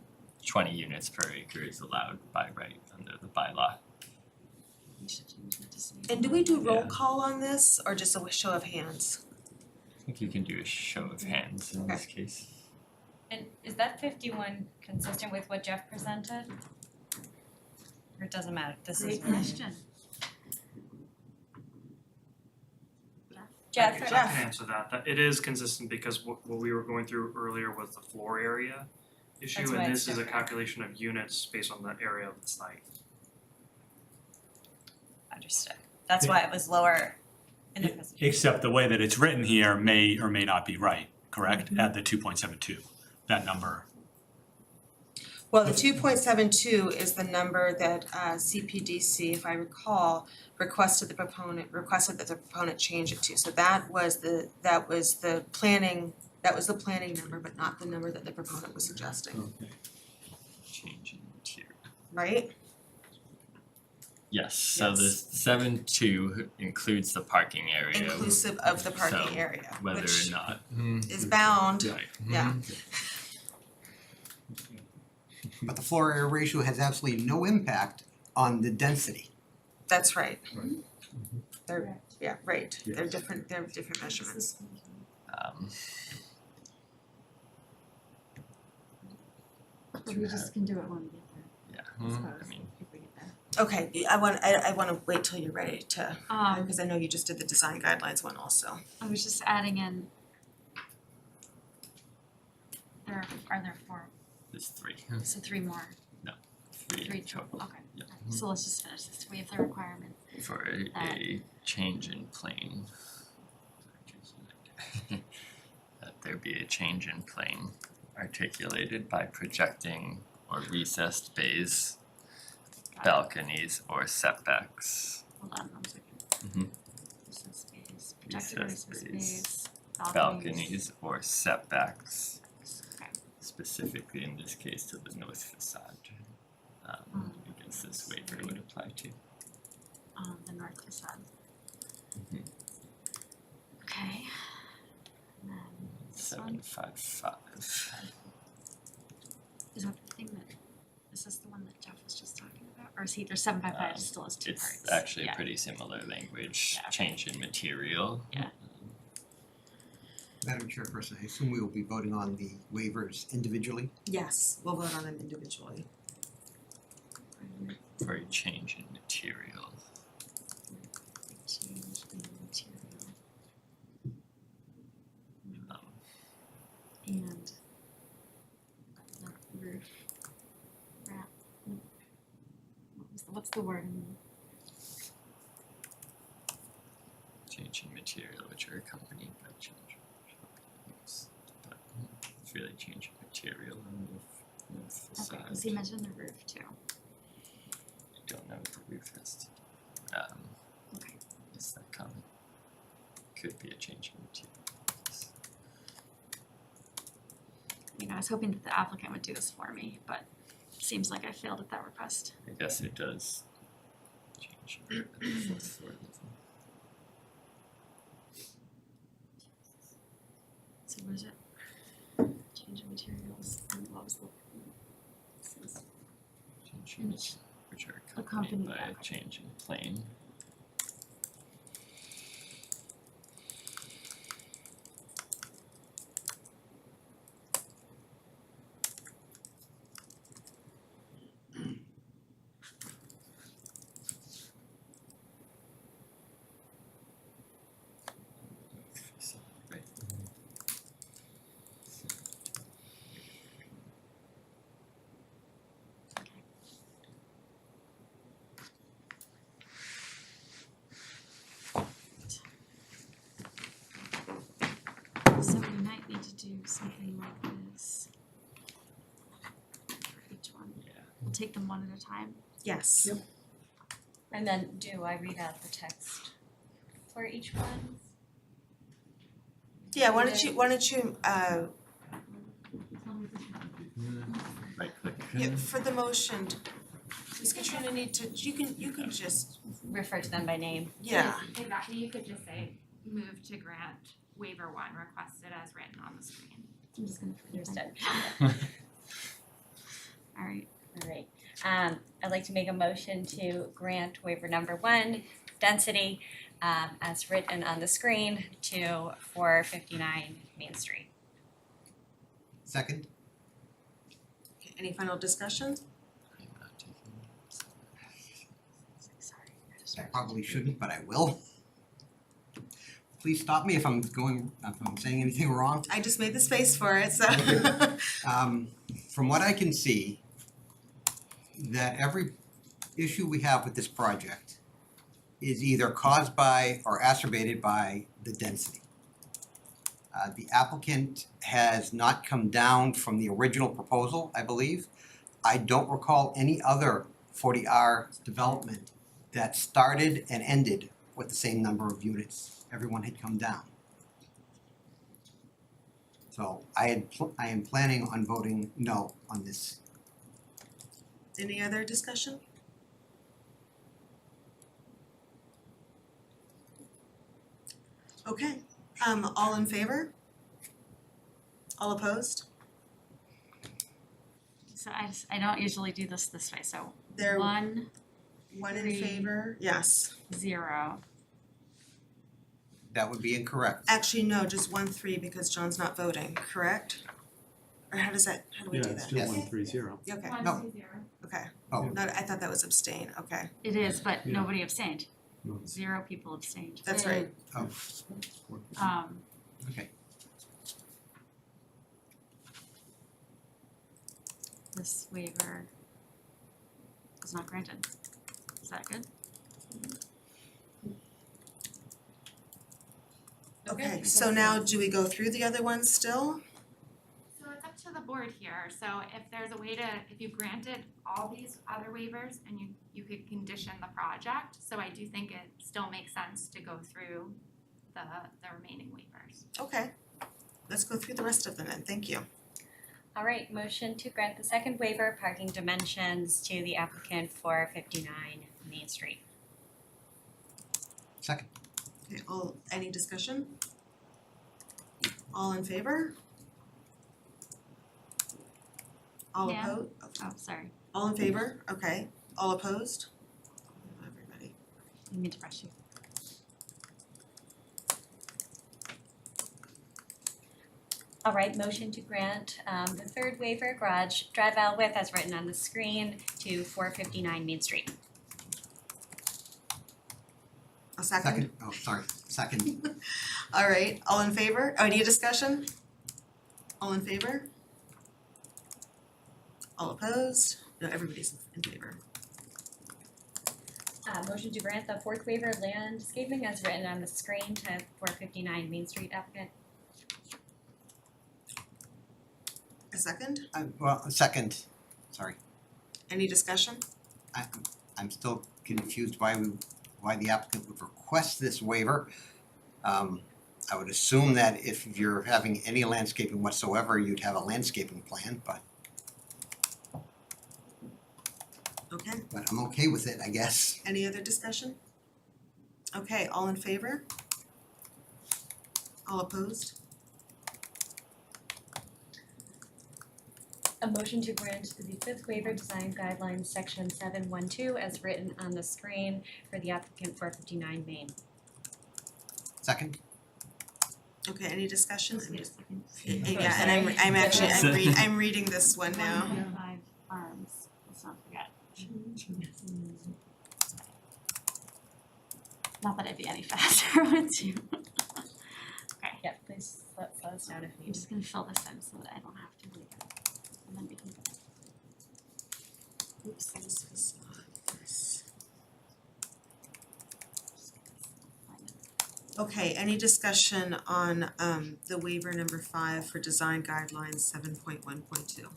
20 units per acre is allowed by right under the bylaw. And do we do roll call on this or just a show of hands? I think you can do a show of hands in this case. And is that 51 consistent with what Jeff presented? Or it doesn't matter, this is. Great question. Jeff. I can answer that. It is consistent because what we were going through earlier was the floor area issue, That's why and it's this is a different. calculation of units based on the area of the site. Understood. That's why it was lower in the presentation. Except the way that it's written here may or may not be right, correct? At the 2.72, that number. Well, the 2.72 is the number that CPDC, if I recall, requested that the proponent change it to. So that was the planning number, but not the number that the proponent was suggesting, Change in tier. right? Yes, so the 7.2 includes the parking area. Inclusive of the parking So area, whether which or not. is bound, Right. yeah. But the floor area ratio has absolutely no impact on the density. That's right. They're, yeah, right, they're different measurements. We just can do it when we get there. Yeah, I I suppose, mean, if we get there. Okay, I wanna wait till you're ready to, because I know you just did the design guidelines one also. I was just adding in. Are there 4? there's 3. So 3 more. No, 3 3 total. Okay. Yeah. So let's just finish this. We have the requirement. For a change in plane. That there be a change in plane articulated by projecting or recessed bays, balconies or setbacks. Hold on one second. Mhm. Recessed space, projected or Recessed recessed bays, space, balconies or setbacks, Okay. specifically in this case to the north facade. We can areas this waiver would apply to. The north facade. Mhm. Okay. And then this one, 755. is that the thing that, is this the one that Jeff was just talking about? Or is he, there's 755, it still has two parts. It's actually Yeah. pretty similar language, Yeah. change in material. Yeah. Madam Chairperson, I assume we will be voting on the waivers individually? Yes, we'll vote on them individually. For a change in material. Change in material. And the roof wrap, what's the word? Change in material which are accompanied by change in use. But it's really change in material on the roof facade. Okay, cause he mentioned the roof too. I don't know what the roof has to do. Okay. Is that comment? Could be a change in material. You know, I was hoping that the applicant would do this for me, but it seems like I failed at that request. I guess it does change at the fourth floor level. So what is it? Change in materials and what was the? Change in material which are accompanied Accompanied by by- a change in plane. Right. So we might need to do something like this. For each one. Yeah. We'll take them one at a time. Yes. And then do I read out the text for each one? Yeah, why don't you, Right click. yeah, for the motion, does Katrina need to, you can just, Refer to them by name. yeah. Exactly, you could just say, move to grant waiver one requested as written on the screen. I'm just gonna Understood. Alright, Alright, I'd like to make a motion to grant waiver number 1, density, as written on the screen to 459 Main Street. Second? Okay, any final discussion? I'm not taking sorry. I probably shouldn't, but I will. Please stop me if I'm saying anything wrong. I just made the space for it, so. From what I can see, that every issue we have with this project is either caused by or exacerbated by the density. The applicant has not come down from the original proposal, I believe. I don't recall any other 40R development that started and ended with the same number of units. Everyone had come down. So I am planning on voting no on this. Any other discussion? Okay, all in favor? All opposed? So I don't usually do this way, so There, 1, one in 3. favor, yes. 0. That would be incorrect. Actually, no, just 1-3 because John's not voting, correct? Or how do we do that? Yes. 1-3-0. Okay, No. 1, 2, 0. okay. Oh. No, I thought that was abstain, okay, It is, but Yeah. nobody abstained. No. 0 people abstained. that's right. Oh, okay. This waiver is not granted. Is that good? Okay, so now do we go through the other ones still? So it's up to the board here, so if there's a way to, if you granted all these other waivers and you could condition the project, so I do think it still makes sense to go through the remaining waivers. Okay, let's go through the rest of them then, thank you. All right, motion to grant the second waiver, parking dimensions to the applicant for 59 Main Street. Second. Okay, any discussion? All in favor? All Yeah. opposed? Oh, sorry. All in favor? Okay. All opposed? Everybody. I need to rush you. All right, motion to grant the third waiver, garage drive aisle width as written on the screen to 459 Main Street. A second? Oh, sorry, second. All right, all in favor? Oh, any discussion? All in favor? All opposed? No, everybody's in favor. Motion to grant the fourth waiver, landscaping as written on the screen to 459 Main Street applicant. A second? Second, sorry. Any discussion? I'm still confused why the applicant would request this waiver. I would assume that if you're having any landscaping whatsoever, you'd have a landscaping plan, but Okay, I'm okay with it, I guess. any other discussion? Okay, all in favor? All opposed? A motion to grant the fifth waiver, design guidelines, section 712 as written on the screen for the applicant 459 Main. Second. Okay, any discussion? Just wait a second. Yeah, and I'm actually, I'm reading this one now. 1.5 arms, let's not forget. Not that I'd be any faster on two. Okay, Yeah, please slow us down if I'm you. just gonna fill this in so that I don't have to read it. And then we can. Oops, this was this. Okay, any discussion on the waiver number 5 for design guidelines 7.1.2?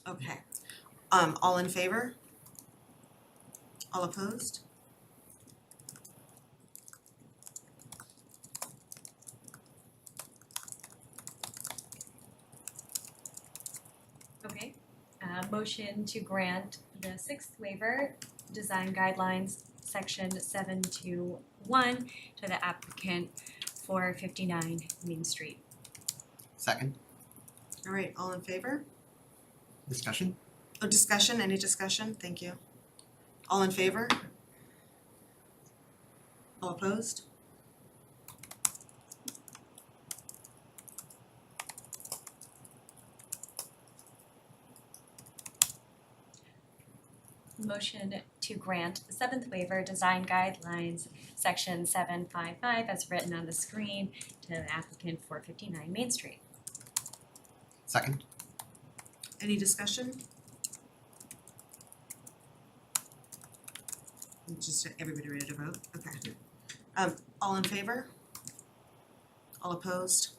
Okay, all in favor? All opposed? Okay, motion to grant the sixth waiver, design guidelines, section 721 to the applicant for 59 Main Street. Second. All right, all in favor? Discussion? Oh, discussion, any discussion? Thank you. All in favor? All opposed? Motion to grant the seventh waiver, design guidelines, section 755 as written on the screen to the applicant for 59 Main Street. Second. Any discussion? Just everybody ready to vote? Okay. All in favor? All opposed?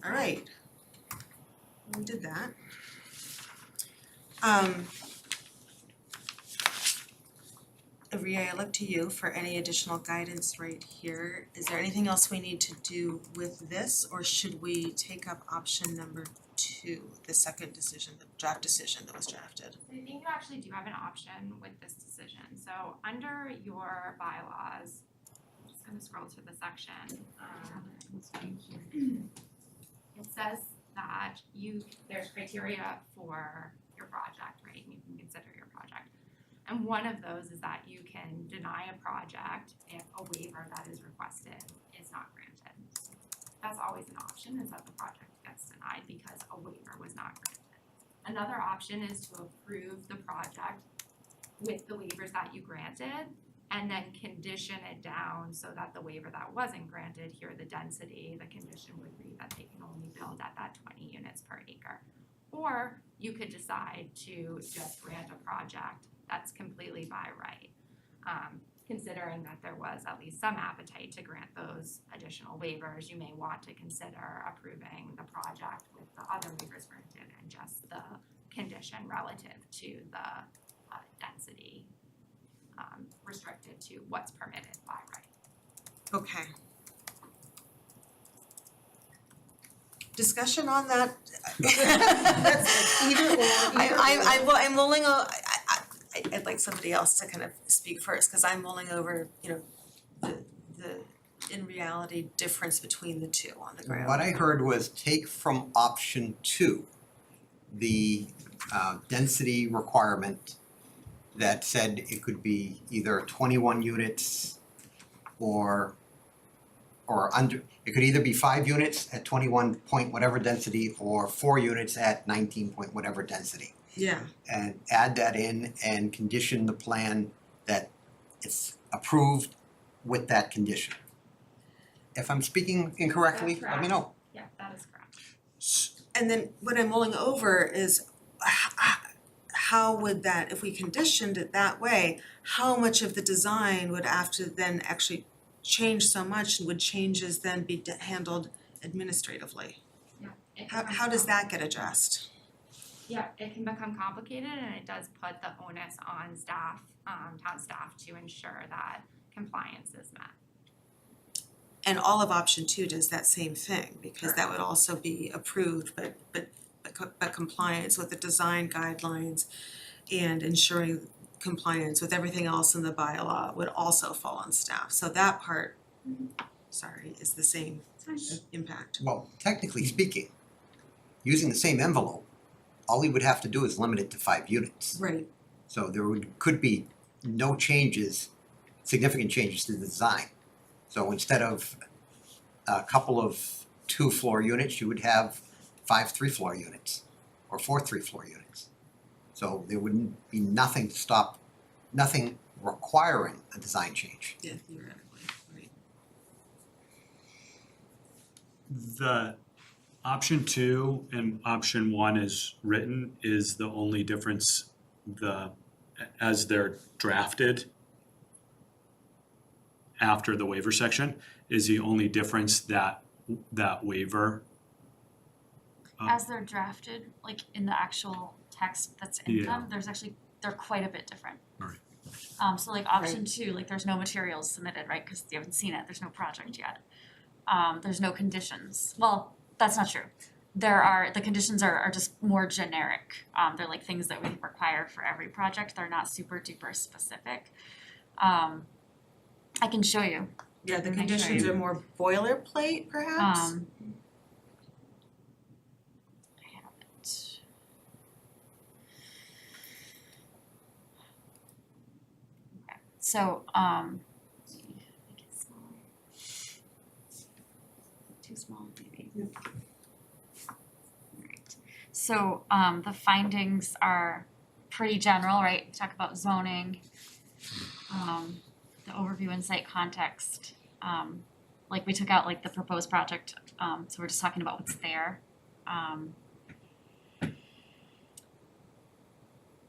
All right. We did that. Ria, I look to you for any additional guidance right here. Is there anything else we need to do with this, or should we take up option number 2, the second decision, the draft decision that was drafted? I think you actually do have an option with this decision. So under your bylaws, I'm just gonna scroll to the section. It says that there's criteria for your project, right? You can consider your project. And one of those is that you can deny a project if a waiver that is requested is not granted. That's always an option, is that the project gets denied because a waiver was not granted. Another option is to approve the project with the waivers that you granted and then condition it down so that the waiver that wasn't granted, here the density, the condition would read that they can only build at that 20 units per acre. Or you could decide to just grant a project that's completely by right. considering that there was at least some appetite to grant those additional waivers, you may want to consider approving the project with the other waivers granted and just the condition relative to the density restricted to what's permitted by right. Okay. Discussion on that? I'm mulling I'd like somebody else to kind of speak first, because I'm mulling over, the in reality difference between the two on the ground. What I heard was take from option 2, the density requirement that said it could be either 21 units or under, it could either be 5 units at 21 point whatever density or 4 units at 19 point whatever density. Yeah. And add that in and condition the plan that it's approved with that condition. If I'm speaking incorrectly, let me know. Yeah, that is correct. And then what I'm mulling over is how would that, if we conditioned it that way, how much of the design would have to then actually change so much, and would changes then be handled administratively? Yeah. How does that get addressed? Yeah, it can become complicated, and it does put the onus on staff, town staff, to ensure that compliance is met. And all of option 2 does that same thing, because that would also be approved, but compliance with the design guidelines and ensuring compliance with everything else in the bylaw would also fall on staff. So that part, is the same impact. Well, technically speaking, using the same envelope, all we would have to do is limit it to 5 units. Right. So there could be no changes, significant changes to the design. So instead of a couple of 2-floor units, you would have 5 3-floor units or 4 3-floor units. So there wouldn't be nothing requiring a design change. Yeah, theoretically, right. The option 2 and option 1 is written is the only difference, as they're drafted after the waiver section is the only difference that waiver. As they're drafted, like in the actual text that's in Yeah. them, they're quite a bit different. Alright. So like option 2, like there's no materials submitted, right, because you haven't seen it, there's no project yet. There's no conditions, well, that's not true. The conditions are just more generic, they're like things that we require for every project, they're not super duper specific. I can show you. Yeah, the Can I show conditions you? are more boilerplate, perhaps? I have it. Okay, so, make it smaller. Too small, maybe. Alright, so, the findings are pretty general, right? We talk about zoning, the overview and site context. Like we took out like the proposed project, so we're just talking about what's there.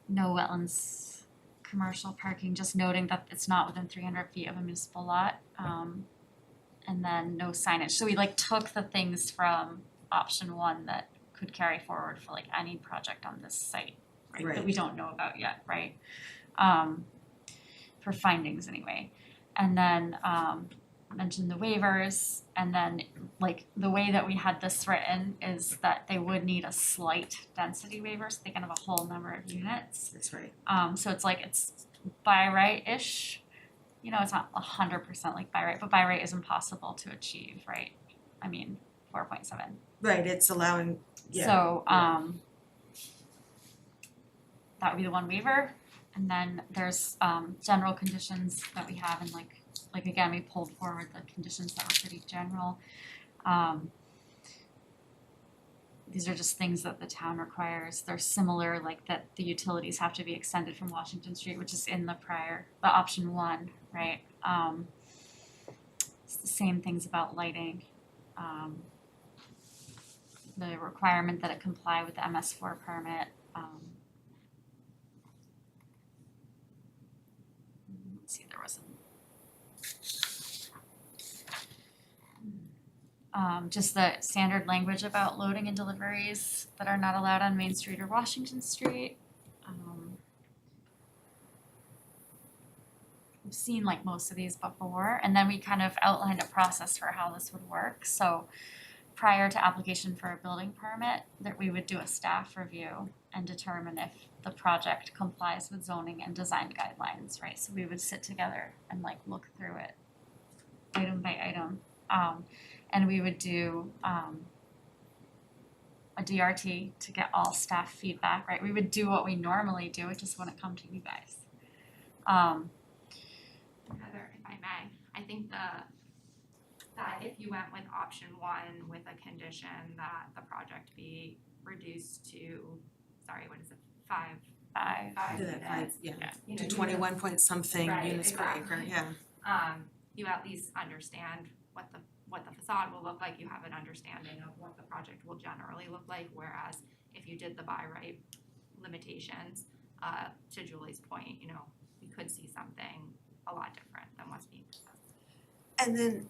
No wetlands, commercial parking, just noting that it's not within 300 feet of a municipal lot. And then no signage. So we like took the things from option 1 that could carry forward for like any project on this site, right? That we don't know about yet, right? For findings anyway. And then mentioned the waivers, and then like the way that we had this written is that they would need a slight density waiver, so they can have a whole number of units. That's right. So it's like it's by right-ish, it's not 100% like by right, but by right is impossible to achieve, right? I mean, 4.7. Right, it's allowing, yeah. So that would be the one waiver. And then there's general conditions that we have, and like again, we pulled forward the conditions that were pretty general. These are just things that the town requires. They're similar, like that the utilities have to be extended from Washington Street, which is in the option 1, right? It's the same things about lighting. The requirement that it comply with the MS4 permit. let's see, there wasn't. Just the standard language about loading and deliveries that are not allowed on Main Street or Washington Street. We've seen like most of these before, and then we kind of outlined a process for how this would work. So prior to application for a building permit, that we would do a staff review and determine if the project complies with zoning and design guidelines, right? So we would sit together and like look through it item by item. And we would do a DRT to get all staff feedback, right? We would do what we normally do, it just wouldn't come to you guys. Heather, if I may, I think that if you went with option one with a condition that the project be reduced to, sorry, what is it, five units? Yeah, You know, to you 21 point something Right, units per acre, exactly. yeah. You at least understand what the facade will look like, you have an understanding of what the project will generally look like, whereas if you did the by right limitations, to Julie's point, you know, we could see something a lot different than what's being discussed. And then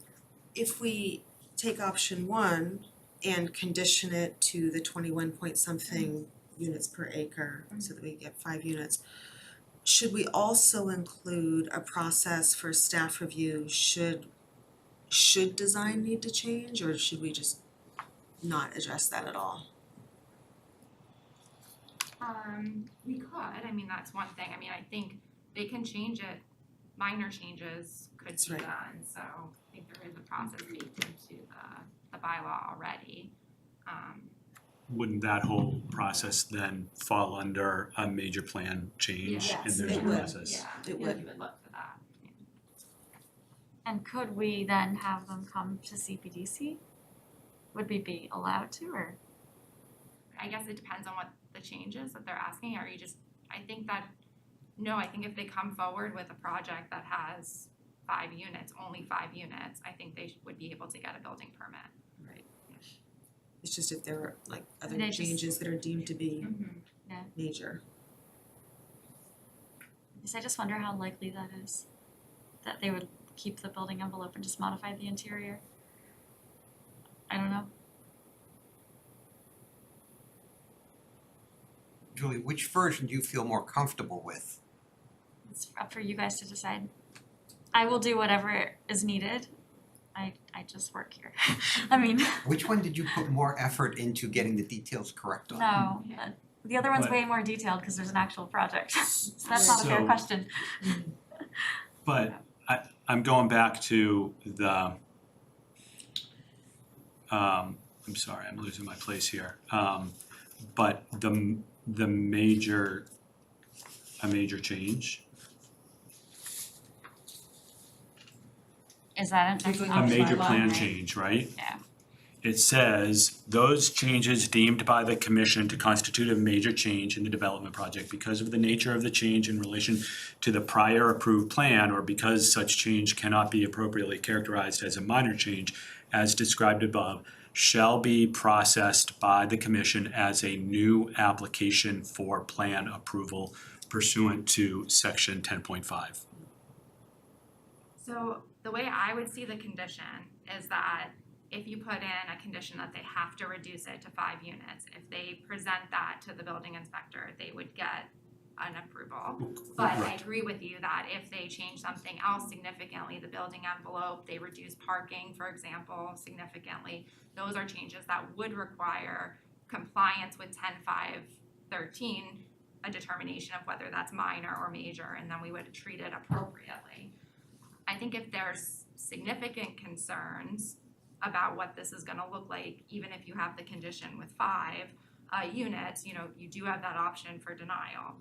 if we take option one and condition it to the 21 point something units per acre, so that we get 5 units, should we also include a process for staff review? Should design need to change, or should we just not address that at all? We could, I mean, that's one thing, I mean, I think they can change it, minor changes could be done, so I think there is a process baked into the bylaw already. Wouldn't that whole process then fall under a major plan change? And there's a process? Yeah, It you would. would look for that. And could we then have them come to CPDC? Would we be allowed to, or? I guess it depends on what the changes that they're asking, or you just, I think if they come forward with a project that has 5 units, only 5 units, I think they would be able to get a building permit. Right. It's just if there are like other They just- changes that are deemed to be Yeah. major. Yes, I just wonder how likely that is, that they would keep the building envelope and just modify the interior. I don't know. Julie, which version do you feel more comfortable with? It's up for you guys to decide. I will do whatever is needed. I just work here. I mean, Which one did you put more effort into getting the details correct on? no, the other one's But- way more detailed because there's an actual project. So that's not a fair So- question. But I'm going back to the, I'm sorry, I'm losing my place here. But a major change, Is that an a major plan change, right? Yeah. It says, those changes deemed by the commission to constitute a major change in the development project because of the nature of the change in relation to the prior approved plan, or because such change cannot be appropriately characterized as a minor change as described above, shall be processed by the commission as a new application for plan approval pursuant to section 10.5. So the way I would see the condition is that if you put in a condition that they have to reduce it to 5 units, if they present that to the building inspector, they would get an approval. But I agree with you that if they change something else significantly, the building envelope, they reduce parking, for example, significantly, those are changes that would require compliance with 10.5.13, a determination of whether that's minor or major, and then we would treat it appropriately. I think if there's significant concerns about what this is gonna look like, even if you have the condition with 5 units, you know, you do have that option for denial.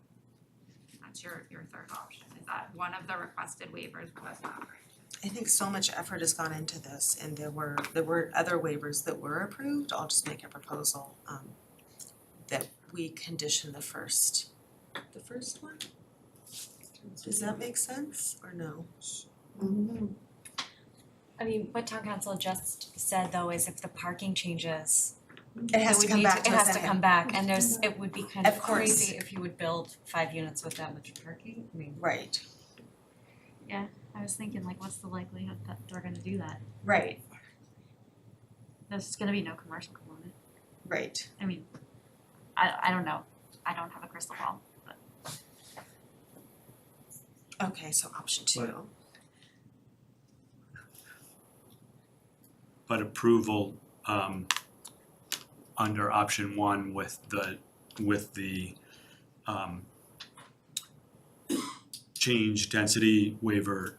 That's your third option, is that one of the requested waivers was not granted. I think so much effort has gone into this, and there were other waivers that were approved. I'll just make a proposal that we condition the first one. Does that make sense or no? I mean, what town council just said though is if the parking changes, It has to come back to us it has to anyway. come back, and it would be kind of Of course. crazy if you would build 5 units with that much parking, I mean. Right. I was thinking like, what's the likelihood that they're gonna do that? Right, There's gonna be no commercial component. right. I mean, I don't know. I don't have a crystal ball, but. Okay, so option two. But approval under option one with the change density waiver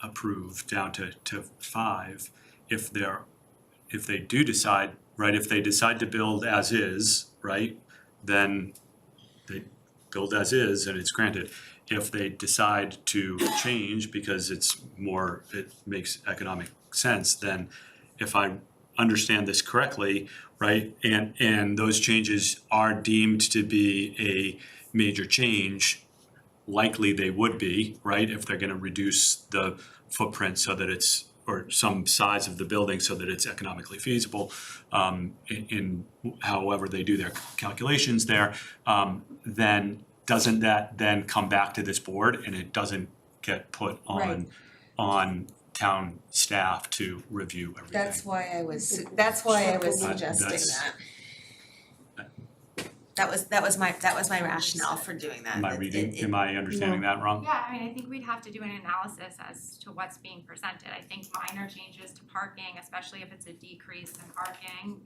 approved down to 5, if they do decide, right, if they decide to build as is, right, then they build as is and it's granted. If they decide to change because it makes economic sense, then if I understand this correctly, right, and those changes are deemed to be a major change, likely they would be, right, if they're gonna reduce the footprint so that it's, or some size of the building so that it's economically feasible, in however they do their calculations there, then doesn't that then come back to this board and it doesn't get put Right. on town staff to review everything? That's why I was suggesting that. That was my rationale for doing that. Am I understanding that wrong? Yeah, I mean, I think we'd have to do an analysis as to what's being presented. I think minor changes to parking, especially if it's a decrease in parking,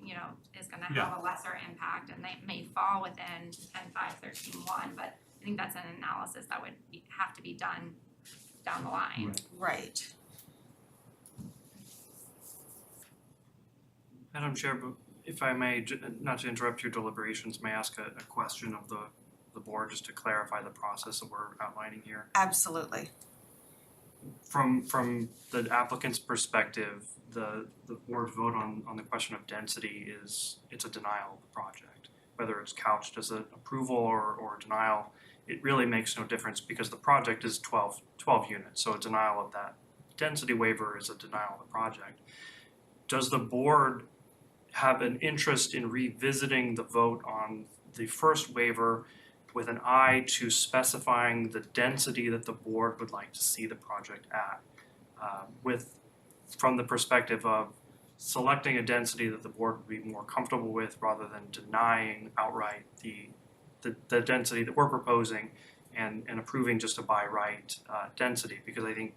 is gonna have a lesser impact and they may fall within 10.5.13.1, but I think that's an analysis that would have to be done down the line. Right. Madam Chair, but if I may, not to interrupt your deliberations, may I ask a question of the board just to clarify the process that we're outlining here? Absolutely. From the applicant's perspective, the board's vote on the question of density it's a denial of the project. Whether it's couched as an approval or denial, it really makes no difference because the project is 12 units, so a denial of that density waiver is a denial of the project. Does the board have an interest in revisiting the vote on the first waiver with an eye to specifying the density that the board would like to see the project at? From the perspective of selecting a density that the board would be more comfortable with rather than denying outright the density that we're proposing and approving just a by right density, because I think,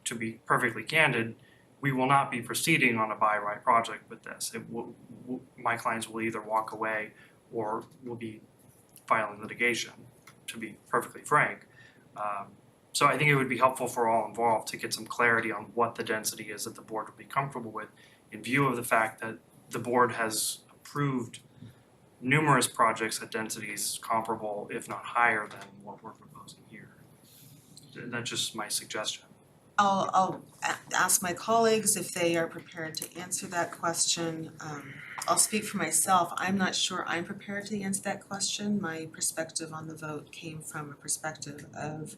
to be perfectly candid, we will not be proceeding on a by right project with this. My clients will either walk away or will be filing litigation, to be perfectly frank. So I think it would be helpful for all involved to get some clarity on what the density is that the board would be comfortable with in view of the fact that the board has approved numerous projects at densities comparable, if not higher, than what we're proposing here. That's just my suggestion. I'll ask my colleagues if they are prepared to answer that question. I'll speak for myself. I'm not sure I'm prepared to answer that question. My perspective on the vote came from a perspective of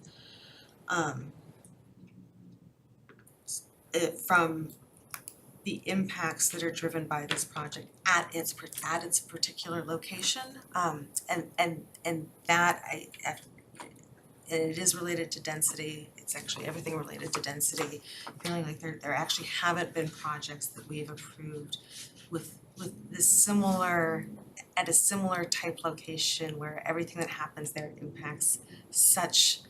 from the impacts that are driven by this project at its particular location, and that it is related to density. It's actually everything related to density. Feeling like there actually haven't been projects that we have approved with this similar at a similar type location where everything that happens there impacts such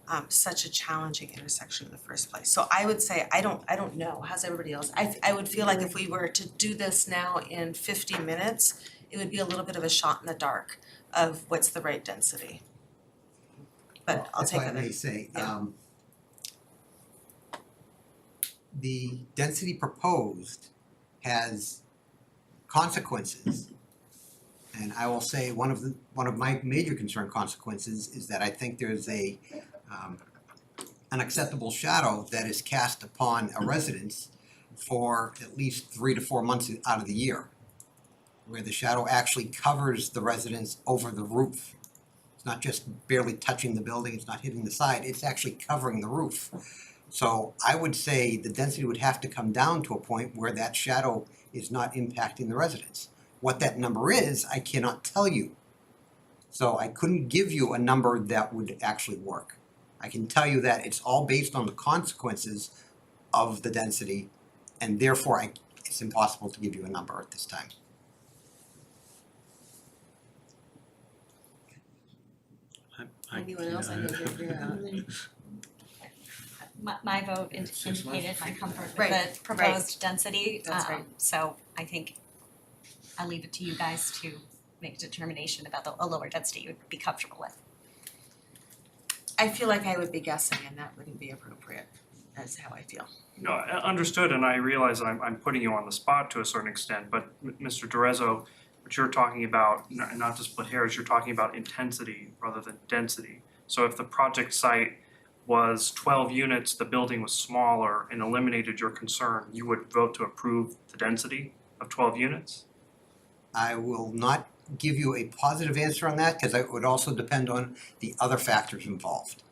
a challenging intersection in the first place. So I would say I don't know. How's everybody else? I would feel like if we were to do this now in 50 minutes, it would be a little bit of a shot in the dark of what's the right density. But I'll take it. If I may say, the density proposed has consequences. And I will say one of my major concern consequences is that I think there's a unacceptable shadow that is cast upon a residence for at least 3 to 4 months out of the year, where the shadow actually covers the residence over the roof. It's not just barely touching the building, it's not hitting the side, it's actually covering the roof. So I would say the density would have to come down to a point where that shadow is not impacting the residents. What that number is, I cannot tell you. So I couldn't give you a number that would actually work. I can tell you that it's all based on the consequences of the density, and therefore it's impossible to give you a number at this time. Anyone else? I know you're My vote indicated my comfort with Right, the proposed density, That's right. so I think I'll leave it to you guys to make a determination about a lower density you would be comfortable with. I feel like I would be guessing and that wouldn't be appropriate, that's how I feel. No, understood, and I realize I'm putting you on the spot to a certain extent, but Mr. Dorezzo, what you're talking about, not to split hairs, you're talking about intensity rather than density. So if the project site was 12 units, the building was smaller and eliminated your concern, you would vote to approve the density of 12 units? I will not give you a positive answer on that, because it would also depend on the other factors involved.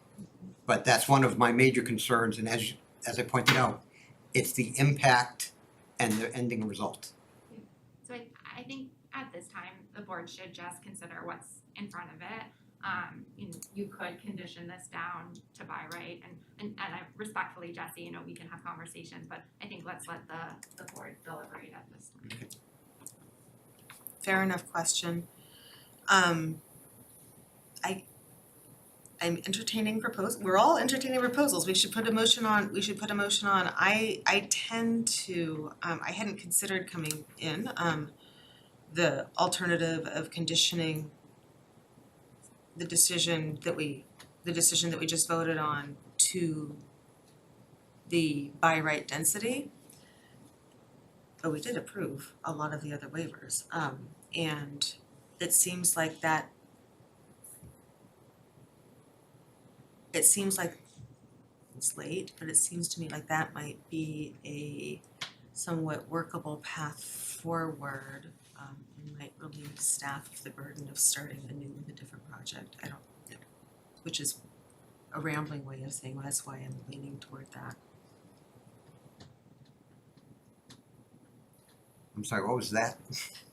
But that's one of my major concerns, and as I pointed out, it's the impact and the ending result. So I think at this time, the board should just consider what's in front of it. You could condition this down to by right, and I respectfully, Jesse, we can have conversations, but I think let's let the board deliberate at this time. Fair enough question. I'm entertaining we're all entertaining proposals, we should put a motion on, I tend to, I hadn't considered coming in, the alternative of conditioning the decision that we just voted on to the by right density. But we did approve a lot of the other waivers, and it seems like it's late, but it seems to me like that might be a somewhat workable path forward, and might relieve staff of the burden of starting anew with a different project. Which is a rambling way of saying, well, that's why I'm leaning toward that. I'm sorry, what was that?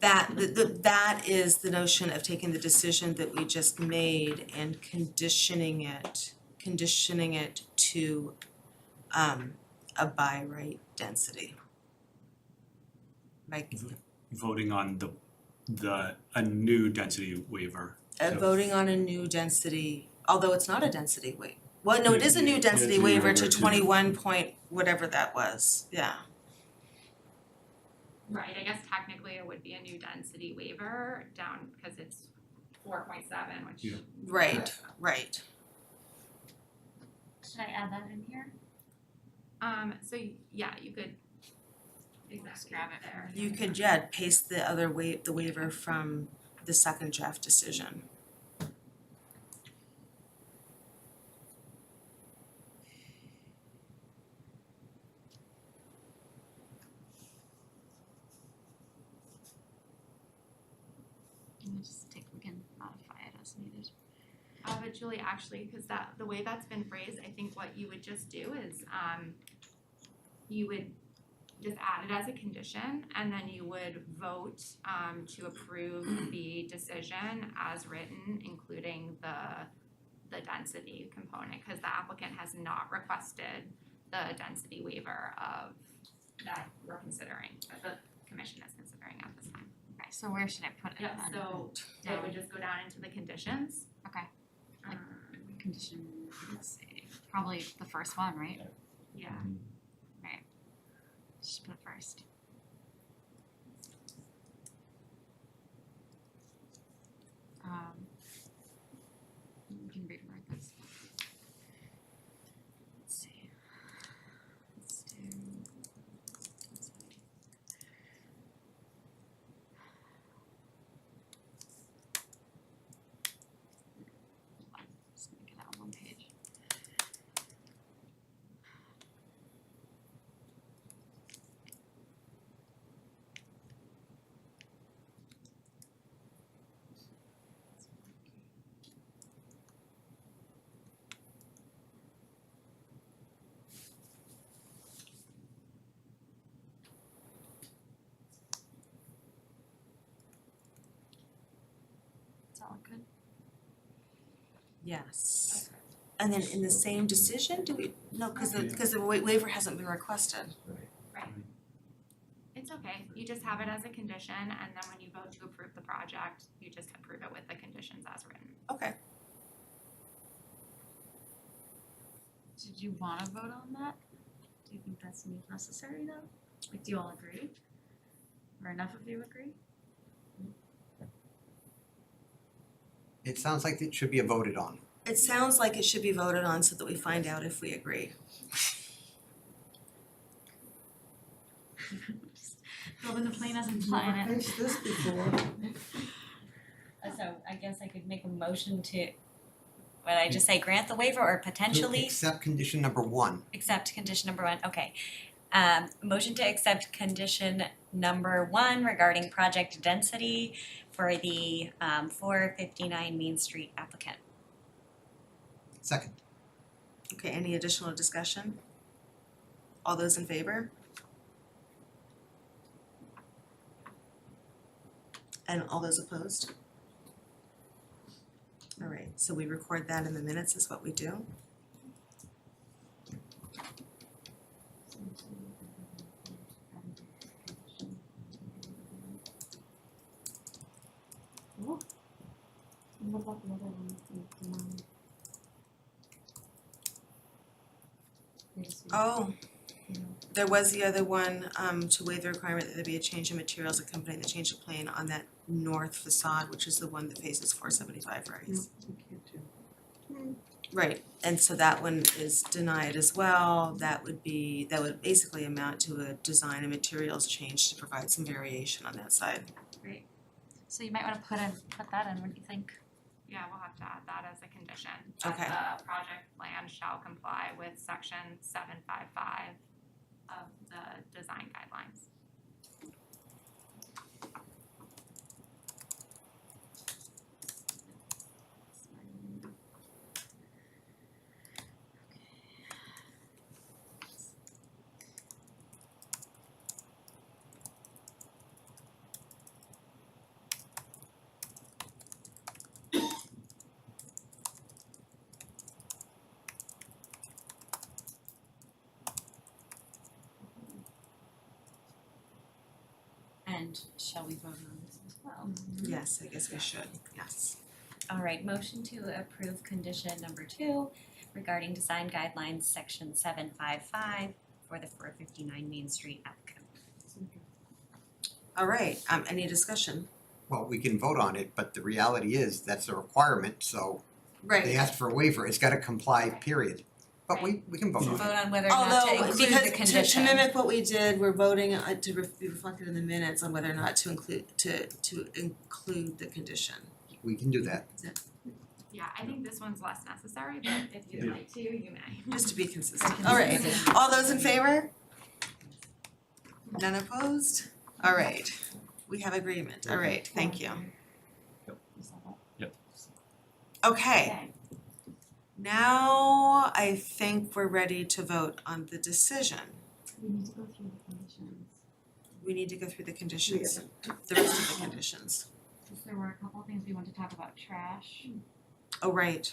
That is the notion of taking the decision that we just made and conditioning it to a by right density. Like Voting on a new density waiver. voting on a new density, although it's not a density waiver. Well, no, it is a new density Density waiver waiver to to- 21 point whatever that was, yeah. Right, I guess technically it would be a new density waiver down, because it's 4.7, which. Yeah. Right. Should I add that in here? So yeah, you could exactly grab it there. You could, paste the other the waiver from the second draft decision. We can modify it as needed. But Julie, actually, because the way that's been phrased, I think what you would just do is, you would just add it as a condition, and then you would vote, to approve the decision as written, including the density component, because the applicant has not requested the density waiver of that we're considering, that the commission is considering at this time. Okay, so where should I put it? Yep, so it would just go down into the conditions. Okay. Condition, let's see, probably the first one, right? Yeah. Right. Just put it first. We can rewrite this. Let's see. Let's do. Just gonna get out on one page. It's all good. Yes. And then in the same decision, do we, no, cause the waiver hasn't been requested. It's okay, you just have it as a condition, and then when you vote to approve the project, you just approve it with the conditions as written. Okay. Did you wanna vote on that? Do you think that's necessary though? Like, do you all agree? Or enough of you agree? It sounds like it should be voted on. It sounds like it should be voted on so that we find out if we agree. Building the plane as in flying it. Never faced this before. So I guess I could make a motion to, what did I just say, grant the waiver or potentially Accept condition number 1. accept condition number 1, okay. Motion to accept condition number 1 regarding project density for the 459 Main Street applicant. Second. Okay, any additional discussion? All those in favor? And all those opposed? All right, so we record that in the minutes is what we do. Oh, there was the other one, to waive the requirement that there be a change in materials accompanying the change of plane on that north facade, which is the one that faces 475 Rice. Right, and so that one is denied as well. That would basically amount to a design and materials change to provide some variation on that side. Great. So you might wanna put that in, what do you think? Yeah, we'll have to add that as a condition. Okay. That the project plan shall comply with section 755 of the design guidelines. And shall we vote on this as well? Yes, I guess we should, yes. All right, motion to approve condition number 2 regarding design guidelines, section 755 for the 459 Main Street applicant. All right, any discussion? Well, we can vote on it, but the reality is that's a requirement, so Right. they asked for a waiver, it's gotta comply, period. But we can vote on it. Vote on whether or not to include the condition. Because to mimic what we did, we're voting to be reflected in the minutes on whether or not to include the condition. We can do that. Yeah, I think this one's less necessary, but if you'd like to, you may. Just to be consistent. All right, all those in favor? None opposed? All right, we have agreement. All right, thank you. Yep. Okay. Now I think we're ready to vote on the decision. We need to go through the conditions. We need to go through the conditions, the rest of the conditions. Because there were a couple of things we wanted to talk about, trash. Oh, right.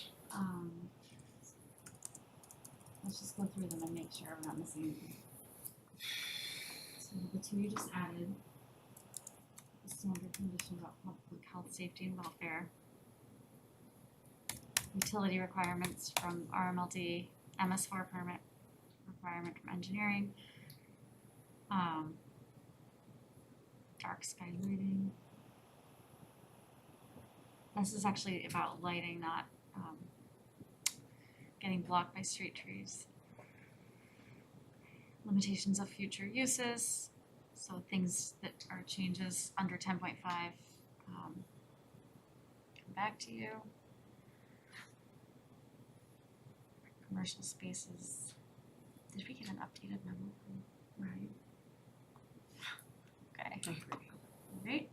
Let's just go through them and make sure we're not missing anything. So the 2 you just added, the standard condition about public health, safety and welfare. Utility requirements from RMLD, MS4 permit requirement from engineering. Dark sky lighting. This is actually about lighting, not getting blocked by street trees. Limitations of future uses, so things that are changes under 10.5 come back to you. Commercial spaces. Did we get an updated memo from Ryan? Okay. Great.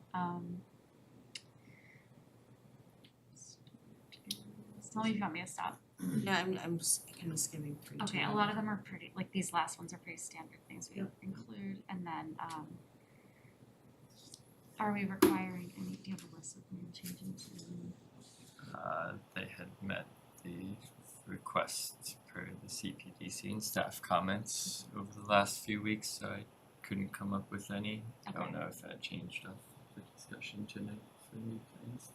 Tell me if you want me to stop. No, I'm just kind of skimming through. Okay, a lot of them are pretty, like these last ones are pretty standard things we include, and then are we requiring any, do you have a list of name changes? They had met the requests per the CPDC and staff comments over the last few weeks, so I couldn't come up with any. I don't know if that changed off the discussion tonight for new plans.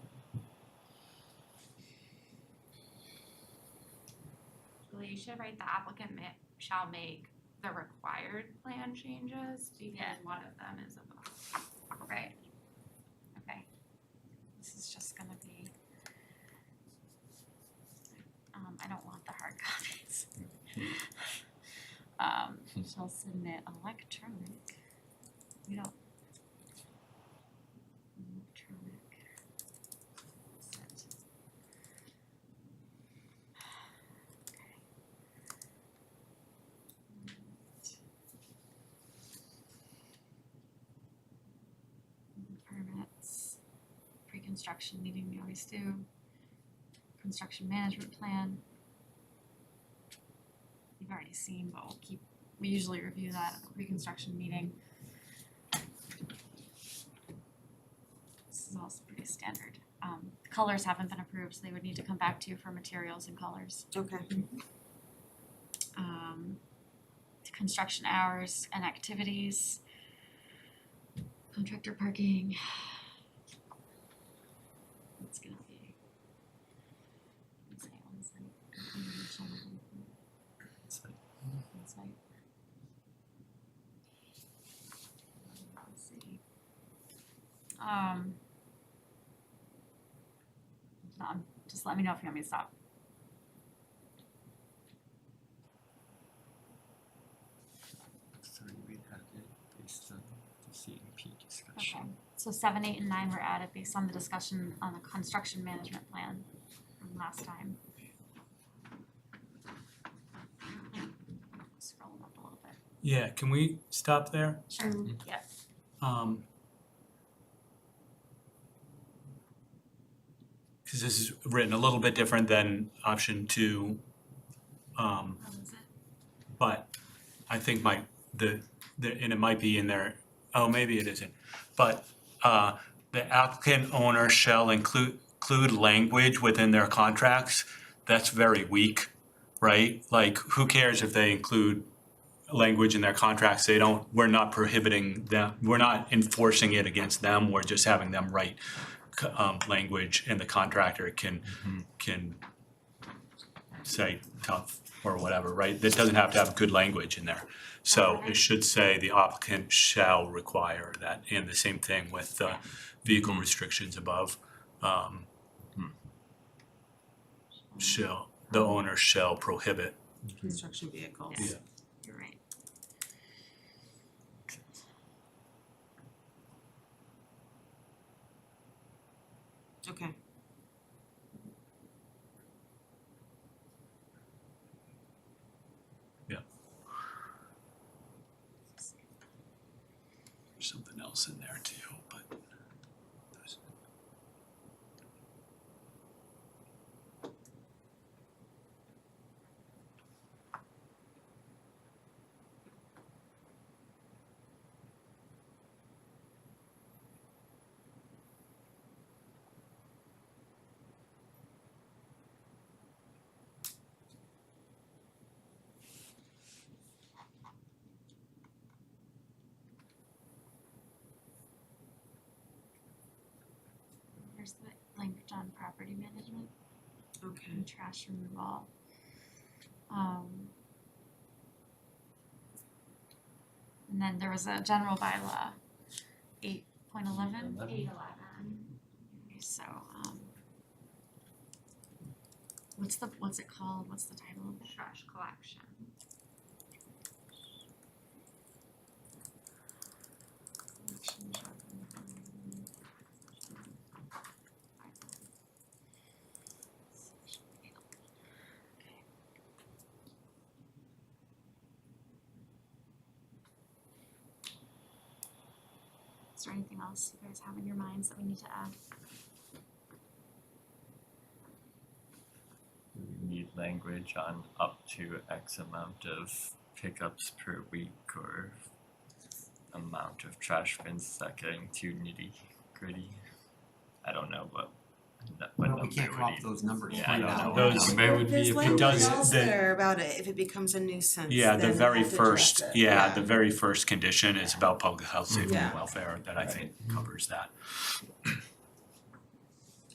Julie, you should write the applicant shall make the required plan changes because one of them is above. Right. Okay. This is just gonna be, I don't want the hard copies. Shall submit electronic, we don't. Electronic. Set. Permits, pre-construction meeting we always do, construction management plan. You've already seen, but we usually review that at the pre-construction meeting. This is also pretty standard. Colors haven't been approved, so they would need to come back to you for materials and colors. Okay. Construction hours and activities. Contractor parking. It's gonna be. Let's say on site. On site. Let's see. Just let me know if you want me to stop. Sorry, we had it based on the CMP Okay, discussion. so 7, 8, and 9 were added based on the discussion on the construction management plan from last time. Scrolling up a little bit. Yeah, can we stop there? Sure. Yeah. Because this is written a little bit different than option 2. How is it? But I think and it might be in there, oh, maybe it isn't. But the applicant owner shall include language within their contracts. That's very weak, right? Like, who cares if they include language in their contracts? We're not prohibiting them, we're not enforcing it against them, we're just having them write language, and the contractor can say tough or whatever, right? It doesn't have to have good language in there. So it should say the applicant shall require that, and the same thing with vehicle restrictions above. The owner shall prohibit. Construction vehicles. Yeah. You're right. Okay. Yeah. There's something else in there too, but. There's the language on property management. Okay. And trash removal. And then there was a general bylaw, 8.11. 811. So, what's it called? What's the title of it? Trash collection. Is there anything else you guys have in your minds that we need to add? We need language on up to X amount of pickups per week or amount of trash bins that getting too nitty gritty. I don't know, but what Well, we can't come up with those numbers. Yeah, I No, know. those- Number would be There's a language does- else the- there about it, if it becomes a nuisance, Yeah, the then we very have to address first, it. the very first condition is about public health, safety, and Yeah. welfare that I think covers that.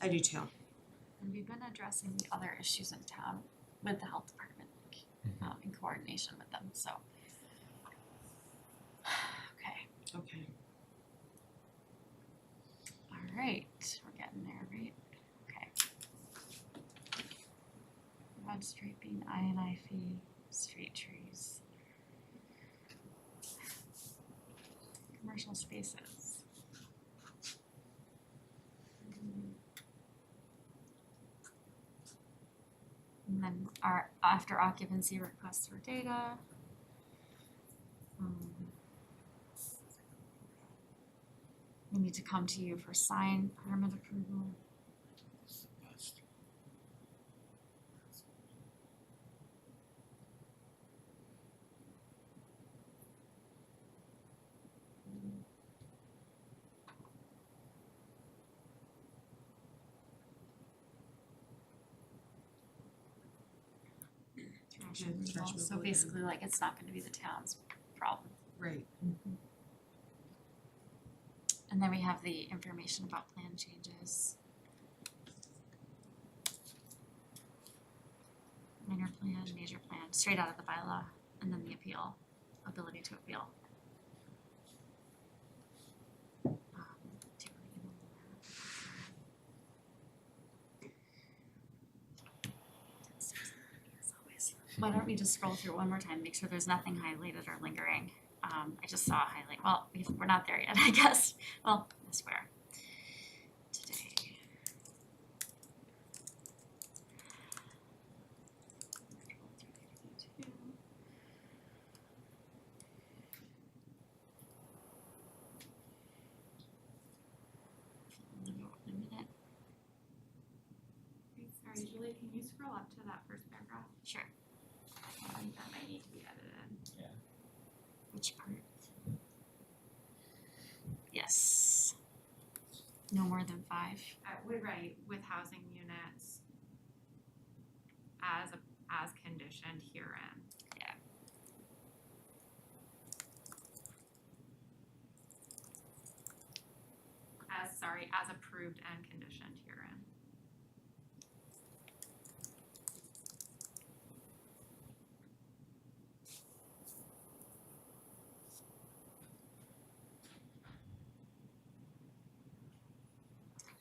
I do too. And we've been addressing the other issues in town with the health department, in coordination with them, so. Okay, Okay. alright, we're getting there, right? Okay. Road striping, I fee, street trees. Commercial spaces. And then our after occupancy requests for data. We need to come to you for sign permit approval. Trash removal, so basically like it's not gonna be the town's problem. Right. And then we have the information about plan changes. Minor plan, major plan, straight out of the bylaw, and then the appeal, ability to appeal. Do you wanna email that? As always. Why don't we just scroll through one more time, make sure there's nothing highlighted or lingering. I just saw a highlight, well, we're not there yet, I guess. Well, I swear. Today. In a minute. Sorry, Julie, can you scroll up to that first paragraph? Sure. I think that might need to be edited. Which part? Yes. No more than 5. I would write with housing units as conditioned herein. Yeah. As approved and conditioned herein.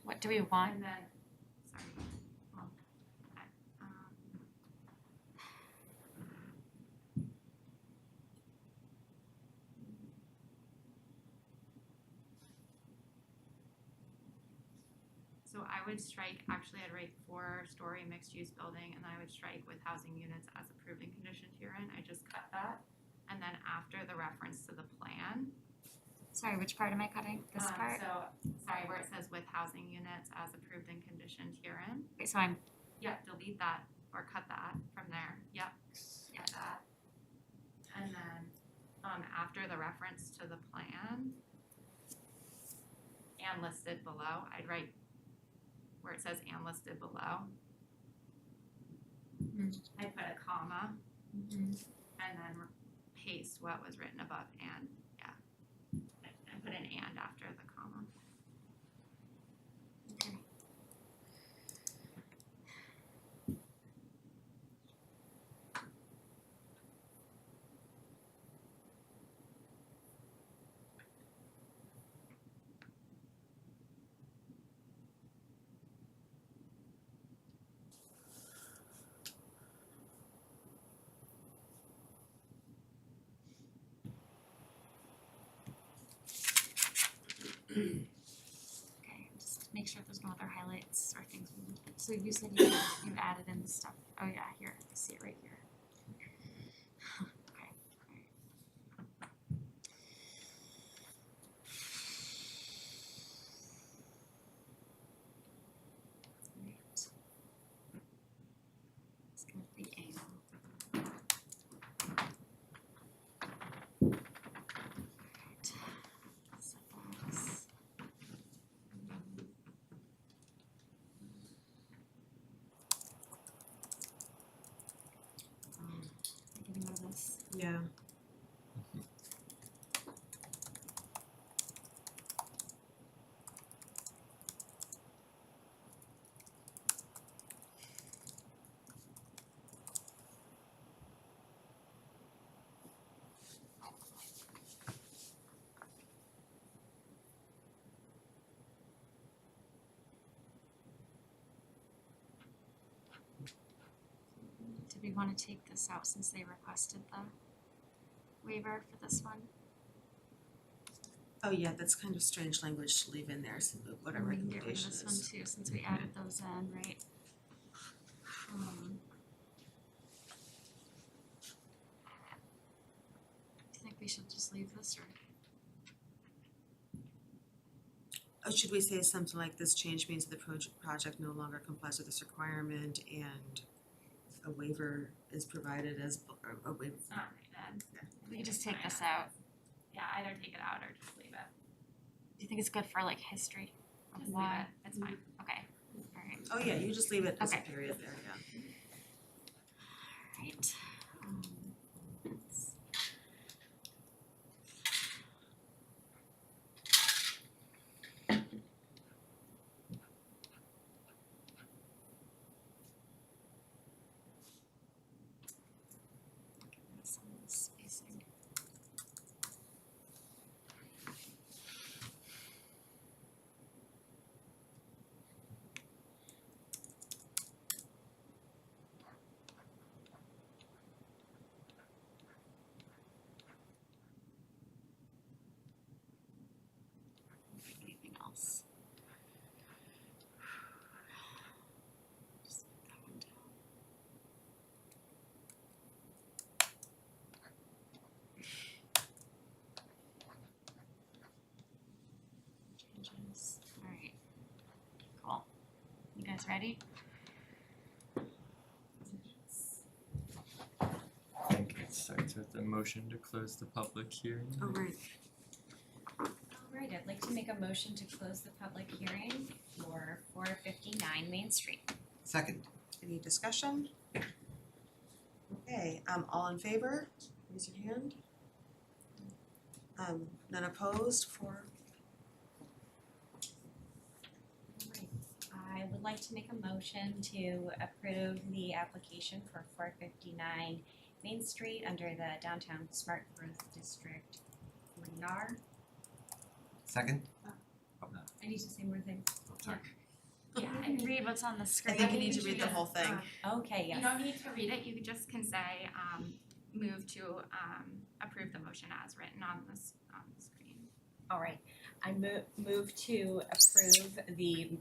What do we want? And then, sorry, well, so I would strike, actually I'd write 4-story mixed-use building, and then I would strike with housing units as approved and conditioned herein, I just cut that. And then after the reference to the plan. Sorry, which part am I cutting? This part? So, sorry, where it says with housing units as approved and conditioned herein. Okay, so I'm, Yep, delete that or cut that from there. Yep, cut that. And then, after the reference to the plan and listed below, I'd write where it says and listed below. I'd put a comma and then paste what was written above and, and put an and after the comma. okay. Okay, just make sure there's no other highlights or things we need. So you said you added in the stuff. Oh yeah, here, I see it right here. Okay, alright. Right. Let's go with the angle. Setbacks. Yeah. Did we wanna take this out since they requested the waiver for this one? Oh yeah, that's kind of strange language to leave in there, so what our And we can get rid of recommendation this one is. too, since we added those in, right? Do you think we should just leave this or? Oh, should we say something like this change means that the project no longer complies with this requirement and a waiver is provided as, or a waiver? It's not written. We could just take this out. Yeah, either take it out or just leave it. Do you think it's good for like history of Just leave why? it, it's fine. Okay, alright. Oh yeah, you just leave it as a Okay. period there, yeah. Right. Some spacing. Anything else? Just put that one down. Changes, alright. Cool. You guys ready? I think it starts with a motion to close the public hearing. Oh, right. Alright, I'd like to make a motion to close the public hearing for 459 Main Street. Second. Any discussion? Okay, all in favor, raise your hand. None opposed for, I would like to make a motion to approve the application for 459 Main Street under the Downtown Smart Growth District radar. Second. I need to say more things. Sorry. Yeah, and read what's on the I screen. think you need to read the whole thing. Okay, yes. You don't need to read it, you just can say, move to, approve the motion as written on the screen. All right, I move to approve the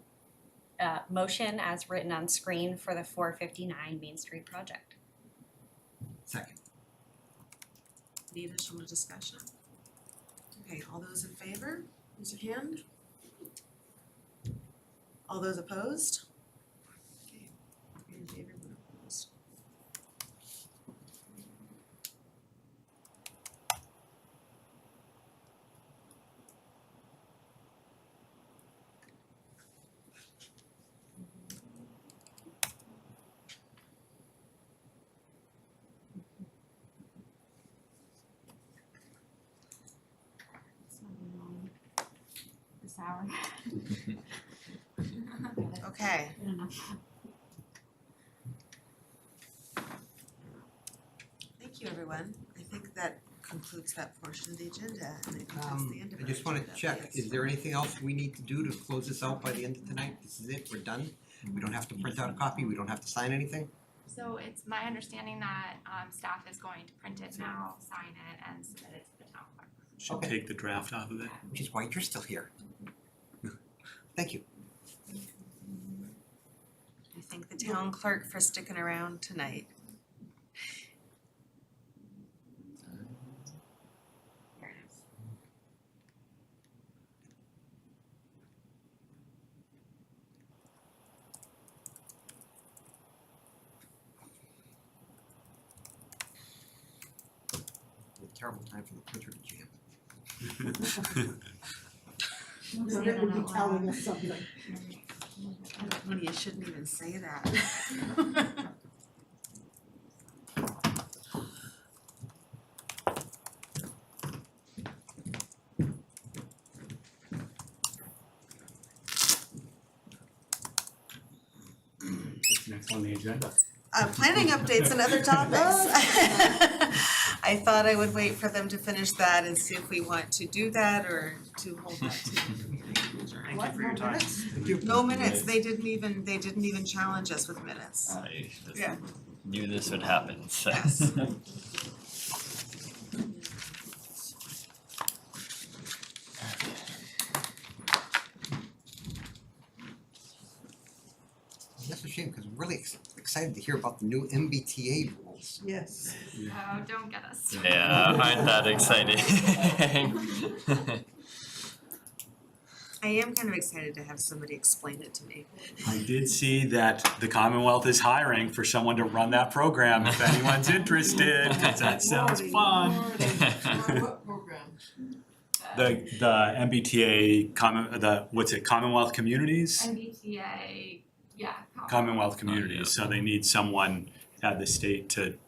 motion as written on screen for the 459 Main Street project. Second. Any additional discussion? Okay, all those in favor, raise your hand. All those opposed? Okay, three in favor, one opposed. It's not been on this hour. Okay. Good enough. Thank you, everyone. I think that concludes that portion of the agenda, and I think that's the end of I our just wanna agenda. check, Yes. is there anything else we need to do to close this out by the end of tonight? This is it, we're done? We don't have to print out a copy, we don't have to sign anything? So it's my understanding that, staff is going to print it now, sign it, and submit it to the town clerk. Should Okay. take the draft out of it. Which is why you're still here. Thank you. I thank the town clerk for sticking around tonight. Here it is. A terrible time for the printer to jam. So that would be telling us something. Honey, you shouldn't even say that. agenda. Planning updates and other topics. I thought I would wait for them to finish that and see if we want to do that or to hold that to. Thank you for your time. No minutes, they didn't even challenge us with minutes. I just Yeah. knew this would happen, so. Yes. That's a shame, because I'm really excited to hear about the new MBTA rules. Yes. Oh, don't get us. Yeah, aren't that exciting? I am kind of excited to have somebody explain it to me. I did see that the Commonwealth is hiring for someone to run that program, if anyone's interested, 'cause that sounds fun. What program? The MBTA, Commonwealth Communities? MBTA, yeah. Commonwealth Communities, so they need someone at the state to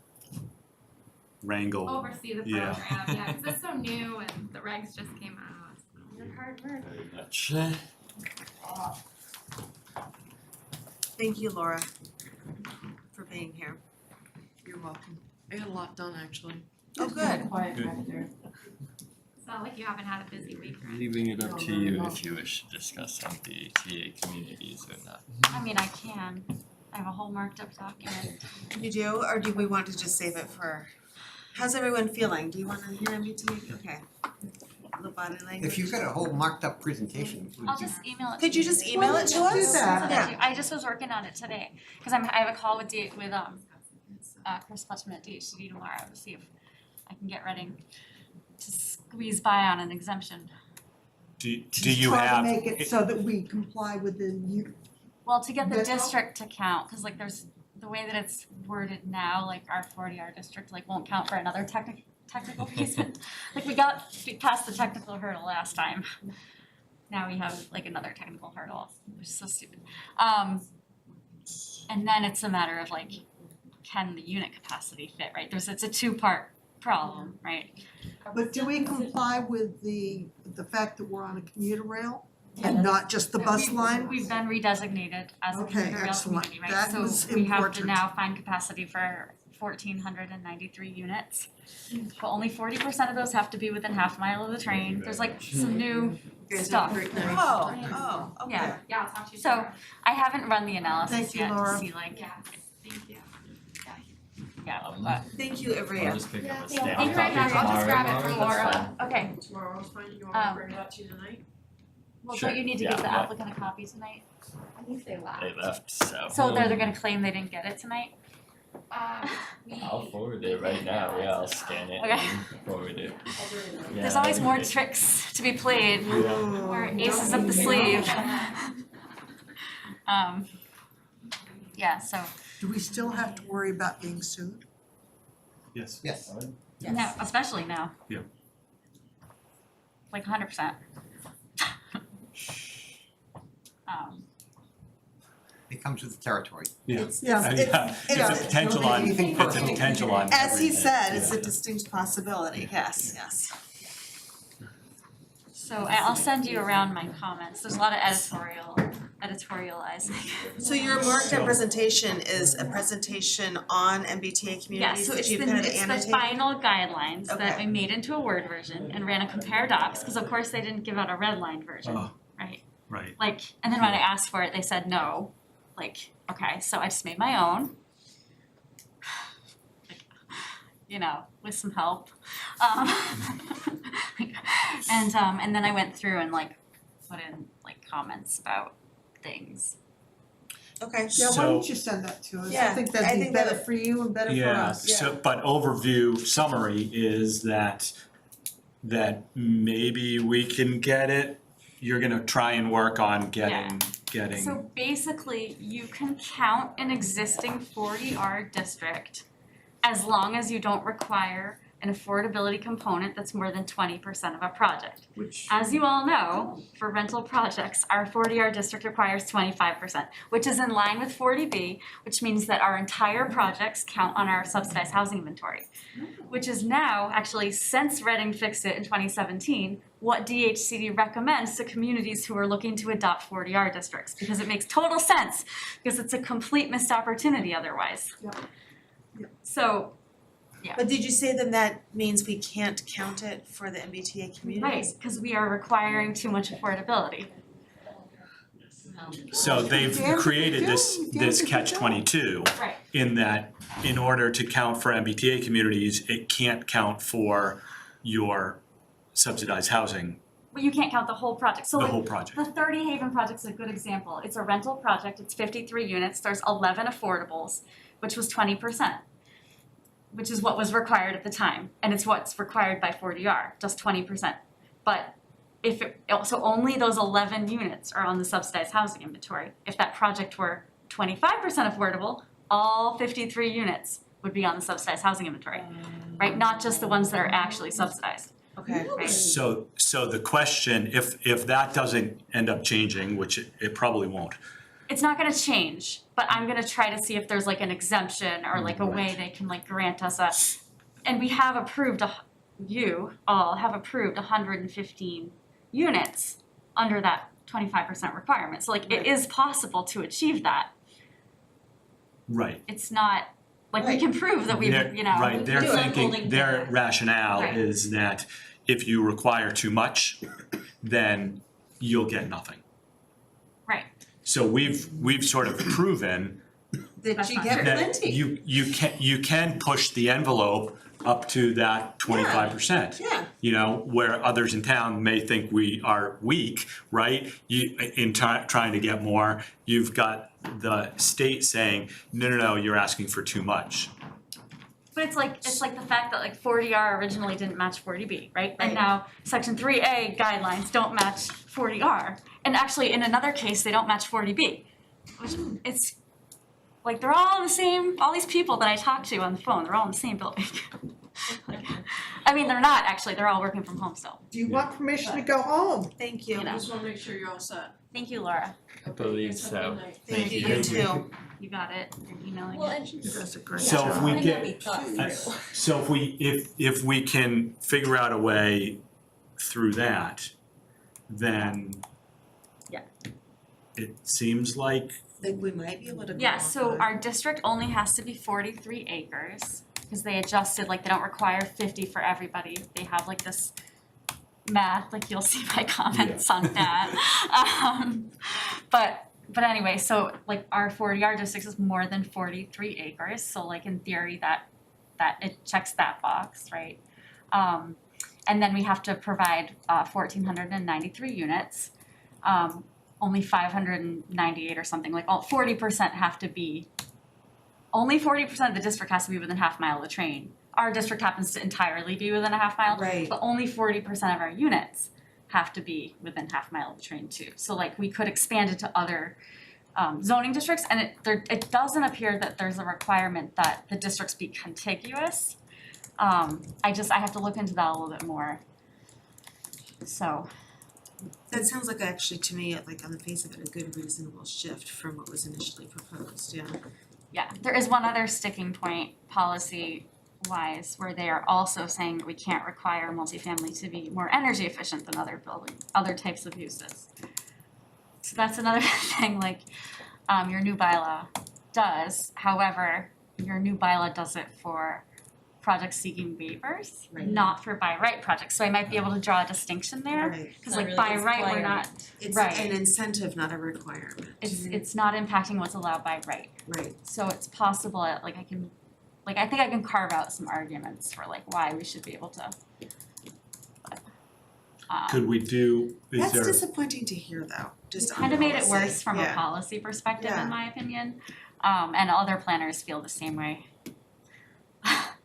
wrangle. Oversee the Yeah. program, yeah, cause it's so new and the regs just came out. It's hard work. Very much. Thank you, Laura, for being here. You're welcome. I got a lot done, actually. Oh, good. It's not like you haven't had a busy week, right? Leaving it up to you if you wish to discuss MBTA communities or not. I mean, I can. I have a whole marked up document. You do, or do we want to just save it for, how's everyone feeling? Do you wanna hear MBTA? Okay. The body language. If you've got a whole marked up presentation, I'll just email it to Could you just email it to Well, do us? that. Yeah. I just was working on it today, cause I have a call with Chris Putchman at DHCD tomorrow to see if I can get Reading to squeeze by on an exemption. Do you Try to have? make it so that we comply with the Well, to get the That's all? district to count, cause like there's, the way that it's worded now, like our 40R district like won't count for another technical piece. Like we past the technical hurdle last time. Now we have like another technical hurdle, which is so stupid. And then it's a matter of like, can the unit capacity fit, right? It's a two-part problem, right? But do we comply with the fact that we're on a commuter rail and not just the bus line? We've been redesignated as a Okay, commuter rail excellent. community, right? That was So we have to important. now find capacity for 1,493 units. But only 40% of those have to be within half a mile of the train. There's like some new stuff. Oh, okay. Yeah. Yeah, I'll talk to you So tomorrow. I haven't run the analysis Thank you, yet to Laura. see like, Yeah, thank you. yeah, but. Thank you, I'll Ivrea. just pick up a Thank stamp you very copy much. I'll just grab it tomorrow, from that's Laura. fine. Okay, Tomorrow's fine, you Um, want me to bring that to you tonight? well, Sure. don't you need to Yeah, give the yeah. applicant a copy tonight? I think they left. They left, so. So they're gonna claim they didn't get it tonight? I'll forward it right now, yeah, I'll scan it Okay. and forward it. There's Yeah, always more it- tricks to be played, Yeah. more aces up the sleeve. Yeah, so, Do we still have to worry about being sued? Yes. yes. now, especially now. Yeah. Like 100%. It comes with the territory. Yeah. It's Yeah. It's a potential on, Anything it's a personal. potential on As he everything. said, it's a Yeah. distinct possibility, yes. So I'll send you around my comments. There's a lot of editorializing. So your marked up presentation is a presentation on MBTA Yeah, communities so that it's you've kind of the annotated? final guidelines that Okay. I made into a Word version and ran a compare docs, because of course they didn't give out a red line version, Oh. right? Right. Like, and then when I asked for it, they said no. Like, okay, so I just made my own. Like, you know, with some help. And then I went through and like put in like comments about things. Okay. Yeah, why So- don't you send that to us? I Yeah, think I that'd be think better that- for you and better for us. So, but overview summary is that maybe we can get it. You're gonna try and work on getting. So basically, you can count an existing 40R district as long as you don't require an affordability component that's more than 20% of a project. Which, As you all know, for rental projects, our 40R district requires 25%, which is in line with 40B, which means that our entire projects count on our subsidized housing inventory, which is now, actually, since Reading fixed it in 2017, what DHCD recommends to communities who are looking to adopt 40R districts, because it makes total sense, because it's a complete missed opportunity otherwise. Yep. So, yeah. But did you say then that means we can't count it for the MBTA Right, communities? because we are requiring too much affordability. So they've created this catch-22 Right. in that in order to count for MBTA communities, it can't count for your subsidized housing, But you can't count the whole project. So the like, whole project. the 30 Haven project's a good example. It's a rental project, it's 53 units, there's 11 affordables, which was 20%, which is what was required at the time, and it's what's required by 40R, just 20%. But if it, so only those 11 units are on the subsidized housing inventory. If that project were 25% affordable, all 53 units would be on the subsidized housing inventory, right? Not just the ones that are actually subsidized. Okay. Right. So the question, if that doesn't end up changing, which it probably won't, It's not gonna change, but I'm gonna try to see if there's like an exemption or like a way they can like grant us a, and we have approved, you all have approved 115 units under that 25% requirement. So like it is possible to achieve that. right. It's not, like we can prove that we've, you know. Right, they're we do it. thinking, their rationale Right. is that if you require too much, then you'll get nothing. Right. So we've sort of proven That you get that plenty. you can push the envelope up to that 25%. Yeah. You know, where others in town may think we are weak, right? Trying to get more, you've got the state saying, no, you're asking for too much. But it's like the fact that like 40R originally didn't match 40B, right? And Right. now section 3A guidelines don't match 40R. And actually in another case, they don't match 40B. Which it's like they're all the same, all these people that I talk to on the phone, they're all in the same building. Like, I mean, they're not actually, they're all working from home still. Do you want permission to go home? Thank you. You know. Just wanna make sure you're all set. Thank you, Laura. I believe so. Thank you, you too. You got it. You're emailing Well, it. and That's a great So if job. we might get, not be thought through. so if we can figure out a way through that, then Yeah. it seems like Think we might be able to. Yeah, so qualify. our district only has to be 43 acres, because they adjusted, like, they don't require 50 for everybody, they have like this math, like you'll see my comments on that. But anyway, so like our 40R district is more than 43 acres, so like in theory that it checks that box, right? And then we have to provide 1,493 units. Only 598 or something, like 40% have to be, only 40% of the district has to be within half mile of the train. Our district happens to entirely be within a half mile, Right. but only 40% of our units have to be within half mile of the train too. So like we could expand it to other zoning districts, and it doesn't appear that there's a requirement that the districts be contiguous. I have to look into that a little bit more. So. That sounds like actually to me, like on the face of it, a good reasonable shift from what was initially proposed, yeah. Yeah, there is one other sticking point policy wise where they are also saying that we can't require multifamily to be more energy efficient than other types of uses. So that's another thing, like your new bylaw does, however, your new bylaw does it for projects seeking waivers, not for by right projects. So I might be able to draw a distinction there. Right. Cause like by right, we're not, It's right. an incentive, not a requirement. It's not impacting what's allowed by right. Right. So it's possible that I think I can carve out some arguments for like why we should be able to. could we do, is That's there? disappointing to hear though, just on Kind of made it policy. worse from a Yeah. policy perspective, Yeah. in my opinion. And other planners feel the same way.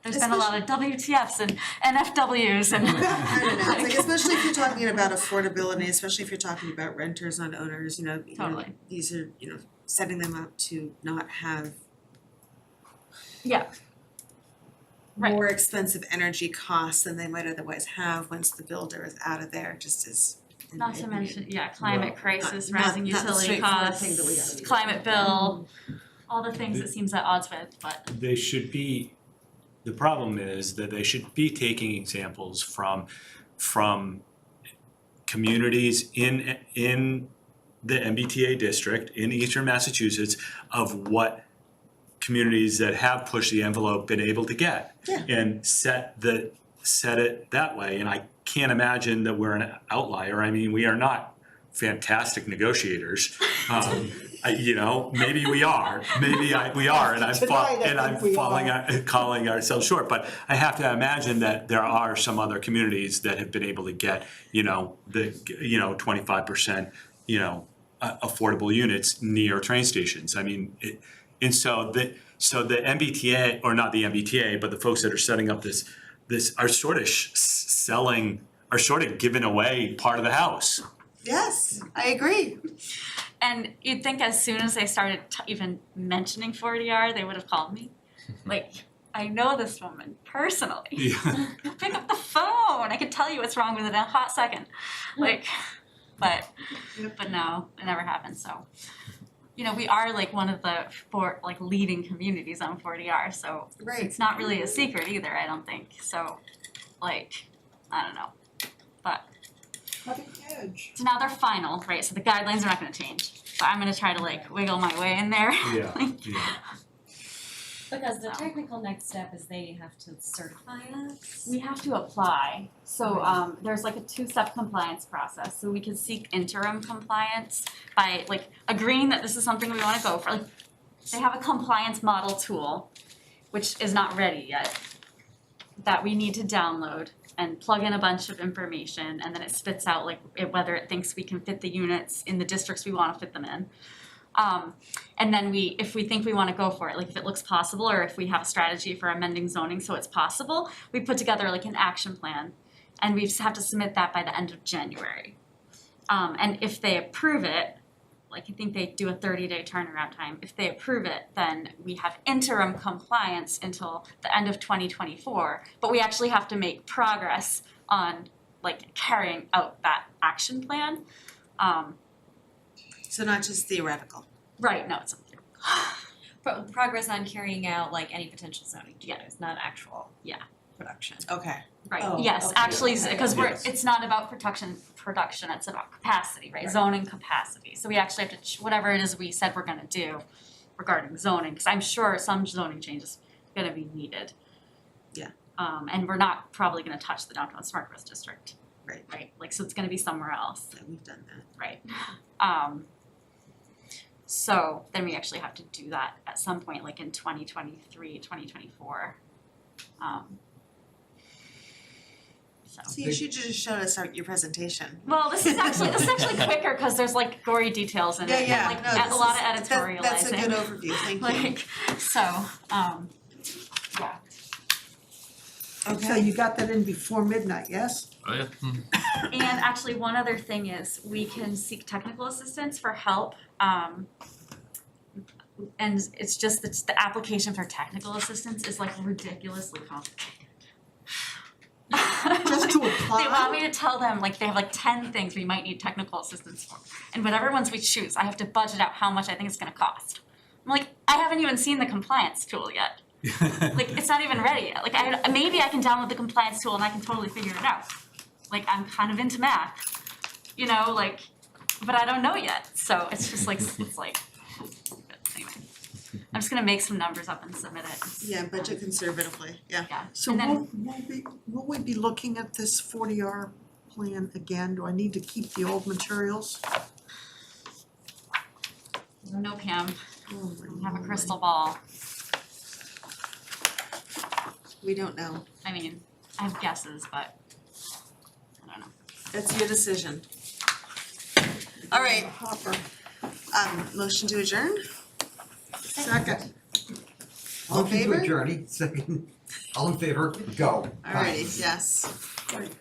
There's been a lot of WTFs and NFWs and. I don't know, it's like especially if you're talking about affordability, especially if you're talking about renters, not owners, you know, Totally. these are, setting them up to not have. Yeah. Right. more expensive energy costs than they might otherwise have once the builder is out of there, just as. in Not my to opinion. mention, yeah, climate Well, crisis, not- rising not the utility straightforward thing that we costs, gotta do. climate bill, all the things it seems at odds with, but They should be, the problem is that they should be taking examples from communities in the MBTA district in eastern Massachusetts of what communities that have pushed the envelope been able to get. Yeah. And set it that way, and I can't imagine that we're an outlier. I mean, we are not fantastic negotiators. Maybe we are, we are, and calling ourselves short. But I have to imagine that there are some other communities that have been able to get, 25%, affordable units near train stations. I mean, so the MBTA, or not the MBTA, but the folks that are setting up this are sort of giving away part of the house. Yes, I agree. and you'd think as soon as they started even mentioning 40R, they would have called me. Like, I know this woman personally. Yeah. Pick up the phone. I could tell you what's wrong with it in a hot second. Like, but no, it never happened. So, we are like one of the leading communities on 40R. So Right. it's not really a secret either, I don't think. So, I don't know, but. Cutting edge. So now they're final, right? So the guidelines are not gonna change. But I'm gonna try to wiggle my way in there. Yeah. Because the technical next step is they have to certify us. We have to apply. So there's a 2-step compliance process. So we can seek interim compliance by agreeing that this is something we wanna go for. They have a compliance model tool, which is not ready yet, that we need to download and plug in a bunch of information, and then it spits out whether it thinks we can fit the units in the districts we wanna fit them in. And then if we think we wanna go for it, if it looks possible, or if we have a strategy for amending zoning so it's possible, we put together an action plan, and we just have to submit that by the end of January. And if they approve it, I think they do a 30-day turnaround time. If they approve it, then we have interim compliance until the end of 2024, but we actually have to make progress on carrying out that action plan. So not just theoretical. Right, no, it's Progress on carrying out any potential zoning changes, not actual production. Okay. right, Oh, yes, okay, actually, okay. because Yes. it's not about production, it's about capacity, right, Right. zoning capacity. So we actually have to, whatever it is we said we're gonna do regarding zoning, because I'm sure some zoning changes are gonna be needed. Yeah. And we're not probably gonna touch the downtown smart growth district. Right. Right, so it's gonna be somewhere else. Yeah, we've done that. Right. So then we actually have to do that at some point, in 2023, 2024. So. So you should just show us your presentation. Well, this is actually quicker because there's gory details in it, Yeah, and no, a lot of editorializing. That's a good overview, thank you. Yeah. So you got that in before midnight, yes? Oh, yeah. And actually, one other thing is we can seek technical assistance for help. And it's just that the application for technical assistance is ridiculously complicated. Just to apply? They want me to tell them they have 10 things we might need technical assistance for. And whatever ones we choose, I have to budget out how much I think it's gonna cost. I'm I haven't even seen the compliance tool yet. It's not even ready yet. Maybe I can download the compliance tool and I can totally figure it out. I'm kind of into math, but I don't know yet. So it's just anyway. I'm just gonna make some numbers up and submit it. Yeah, budget conservatively, yeah. Yeah. So And then- will we be looking at this 40R plan again? Do I need to keep the old materials? No, Pam, Oh, I have a crystal ball. We don't know. I mean, I have guesses, but I don't know. That's your decision. All right, Hopper. motion to adjourn? Second. All in Motion favor? to adjourn, second. All in favor, go. Alrighty, yes. Right.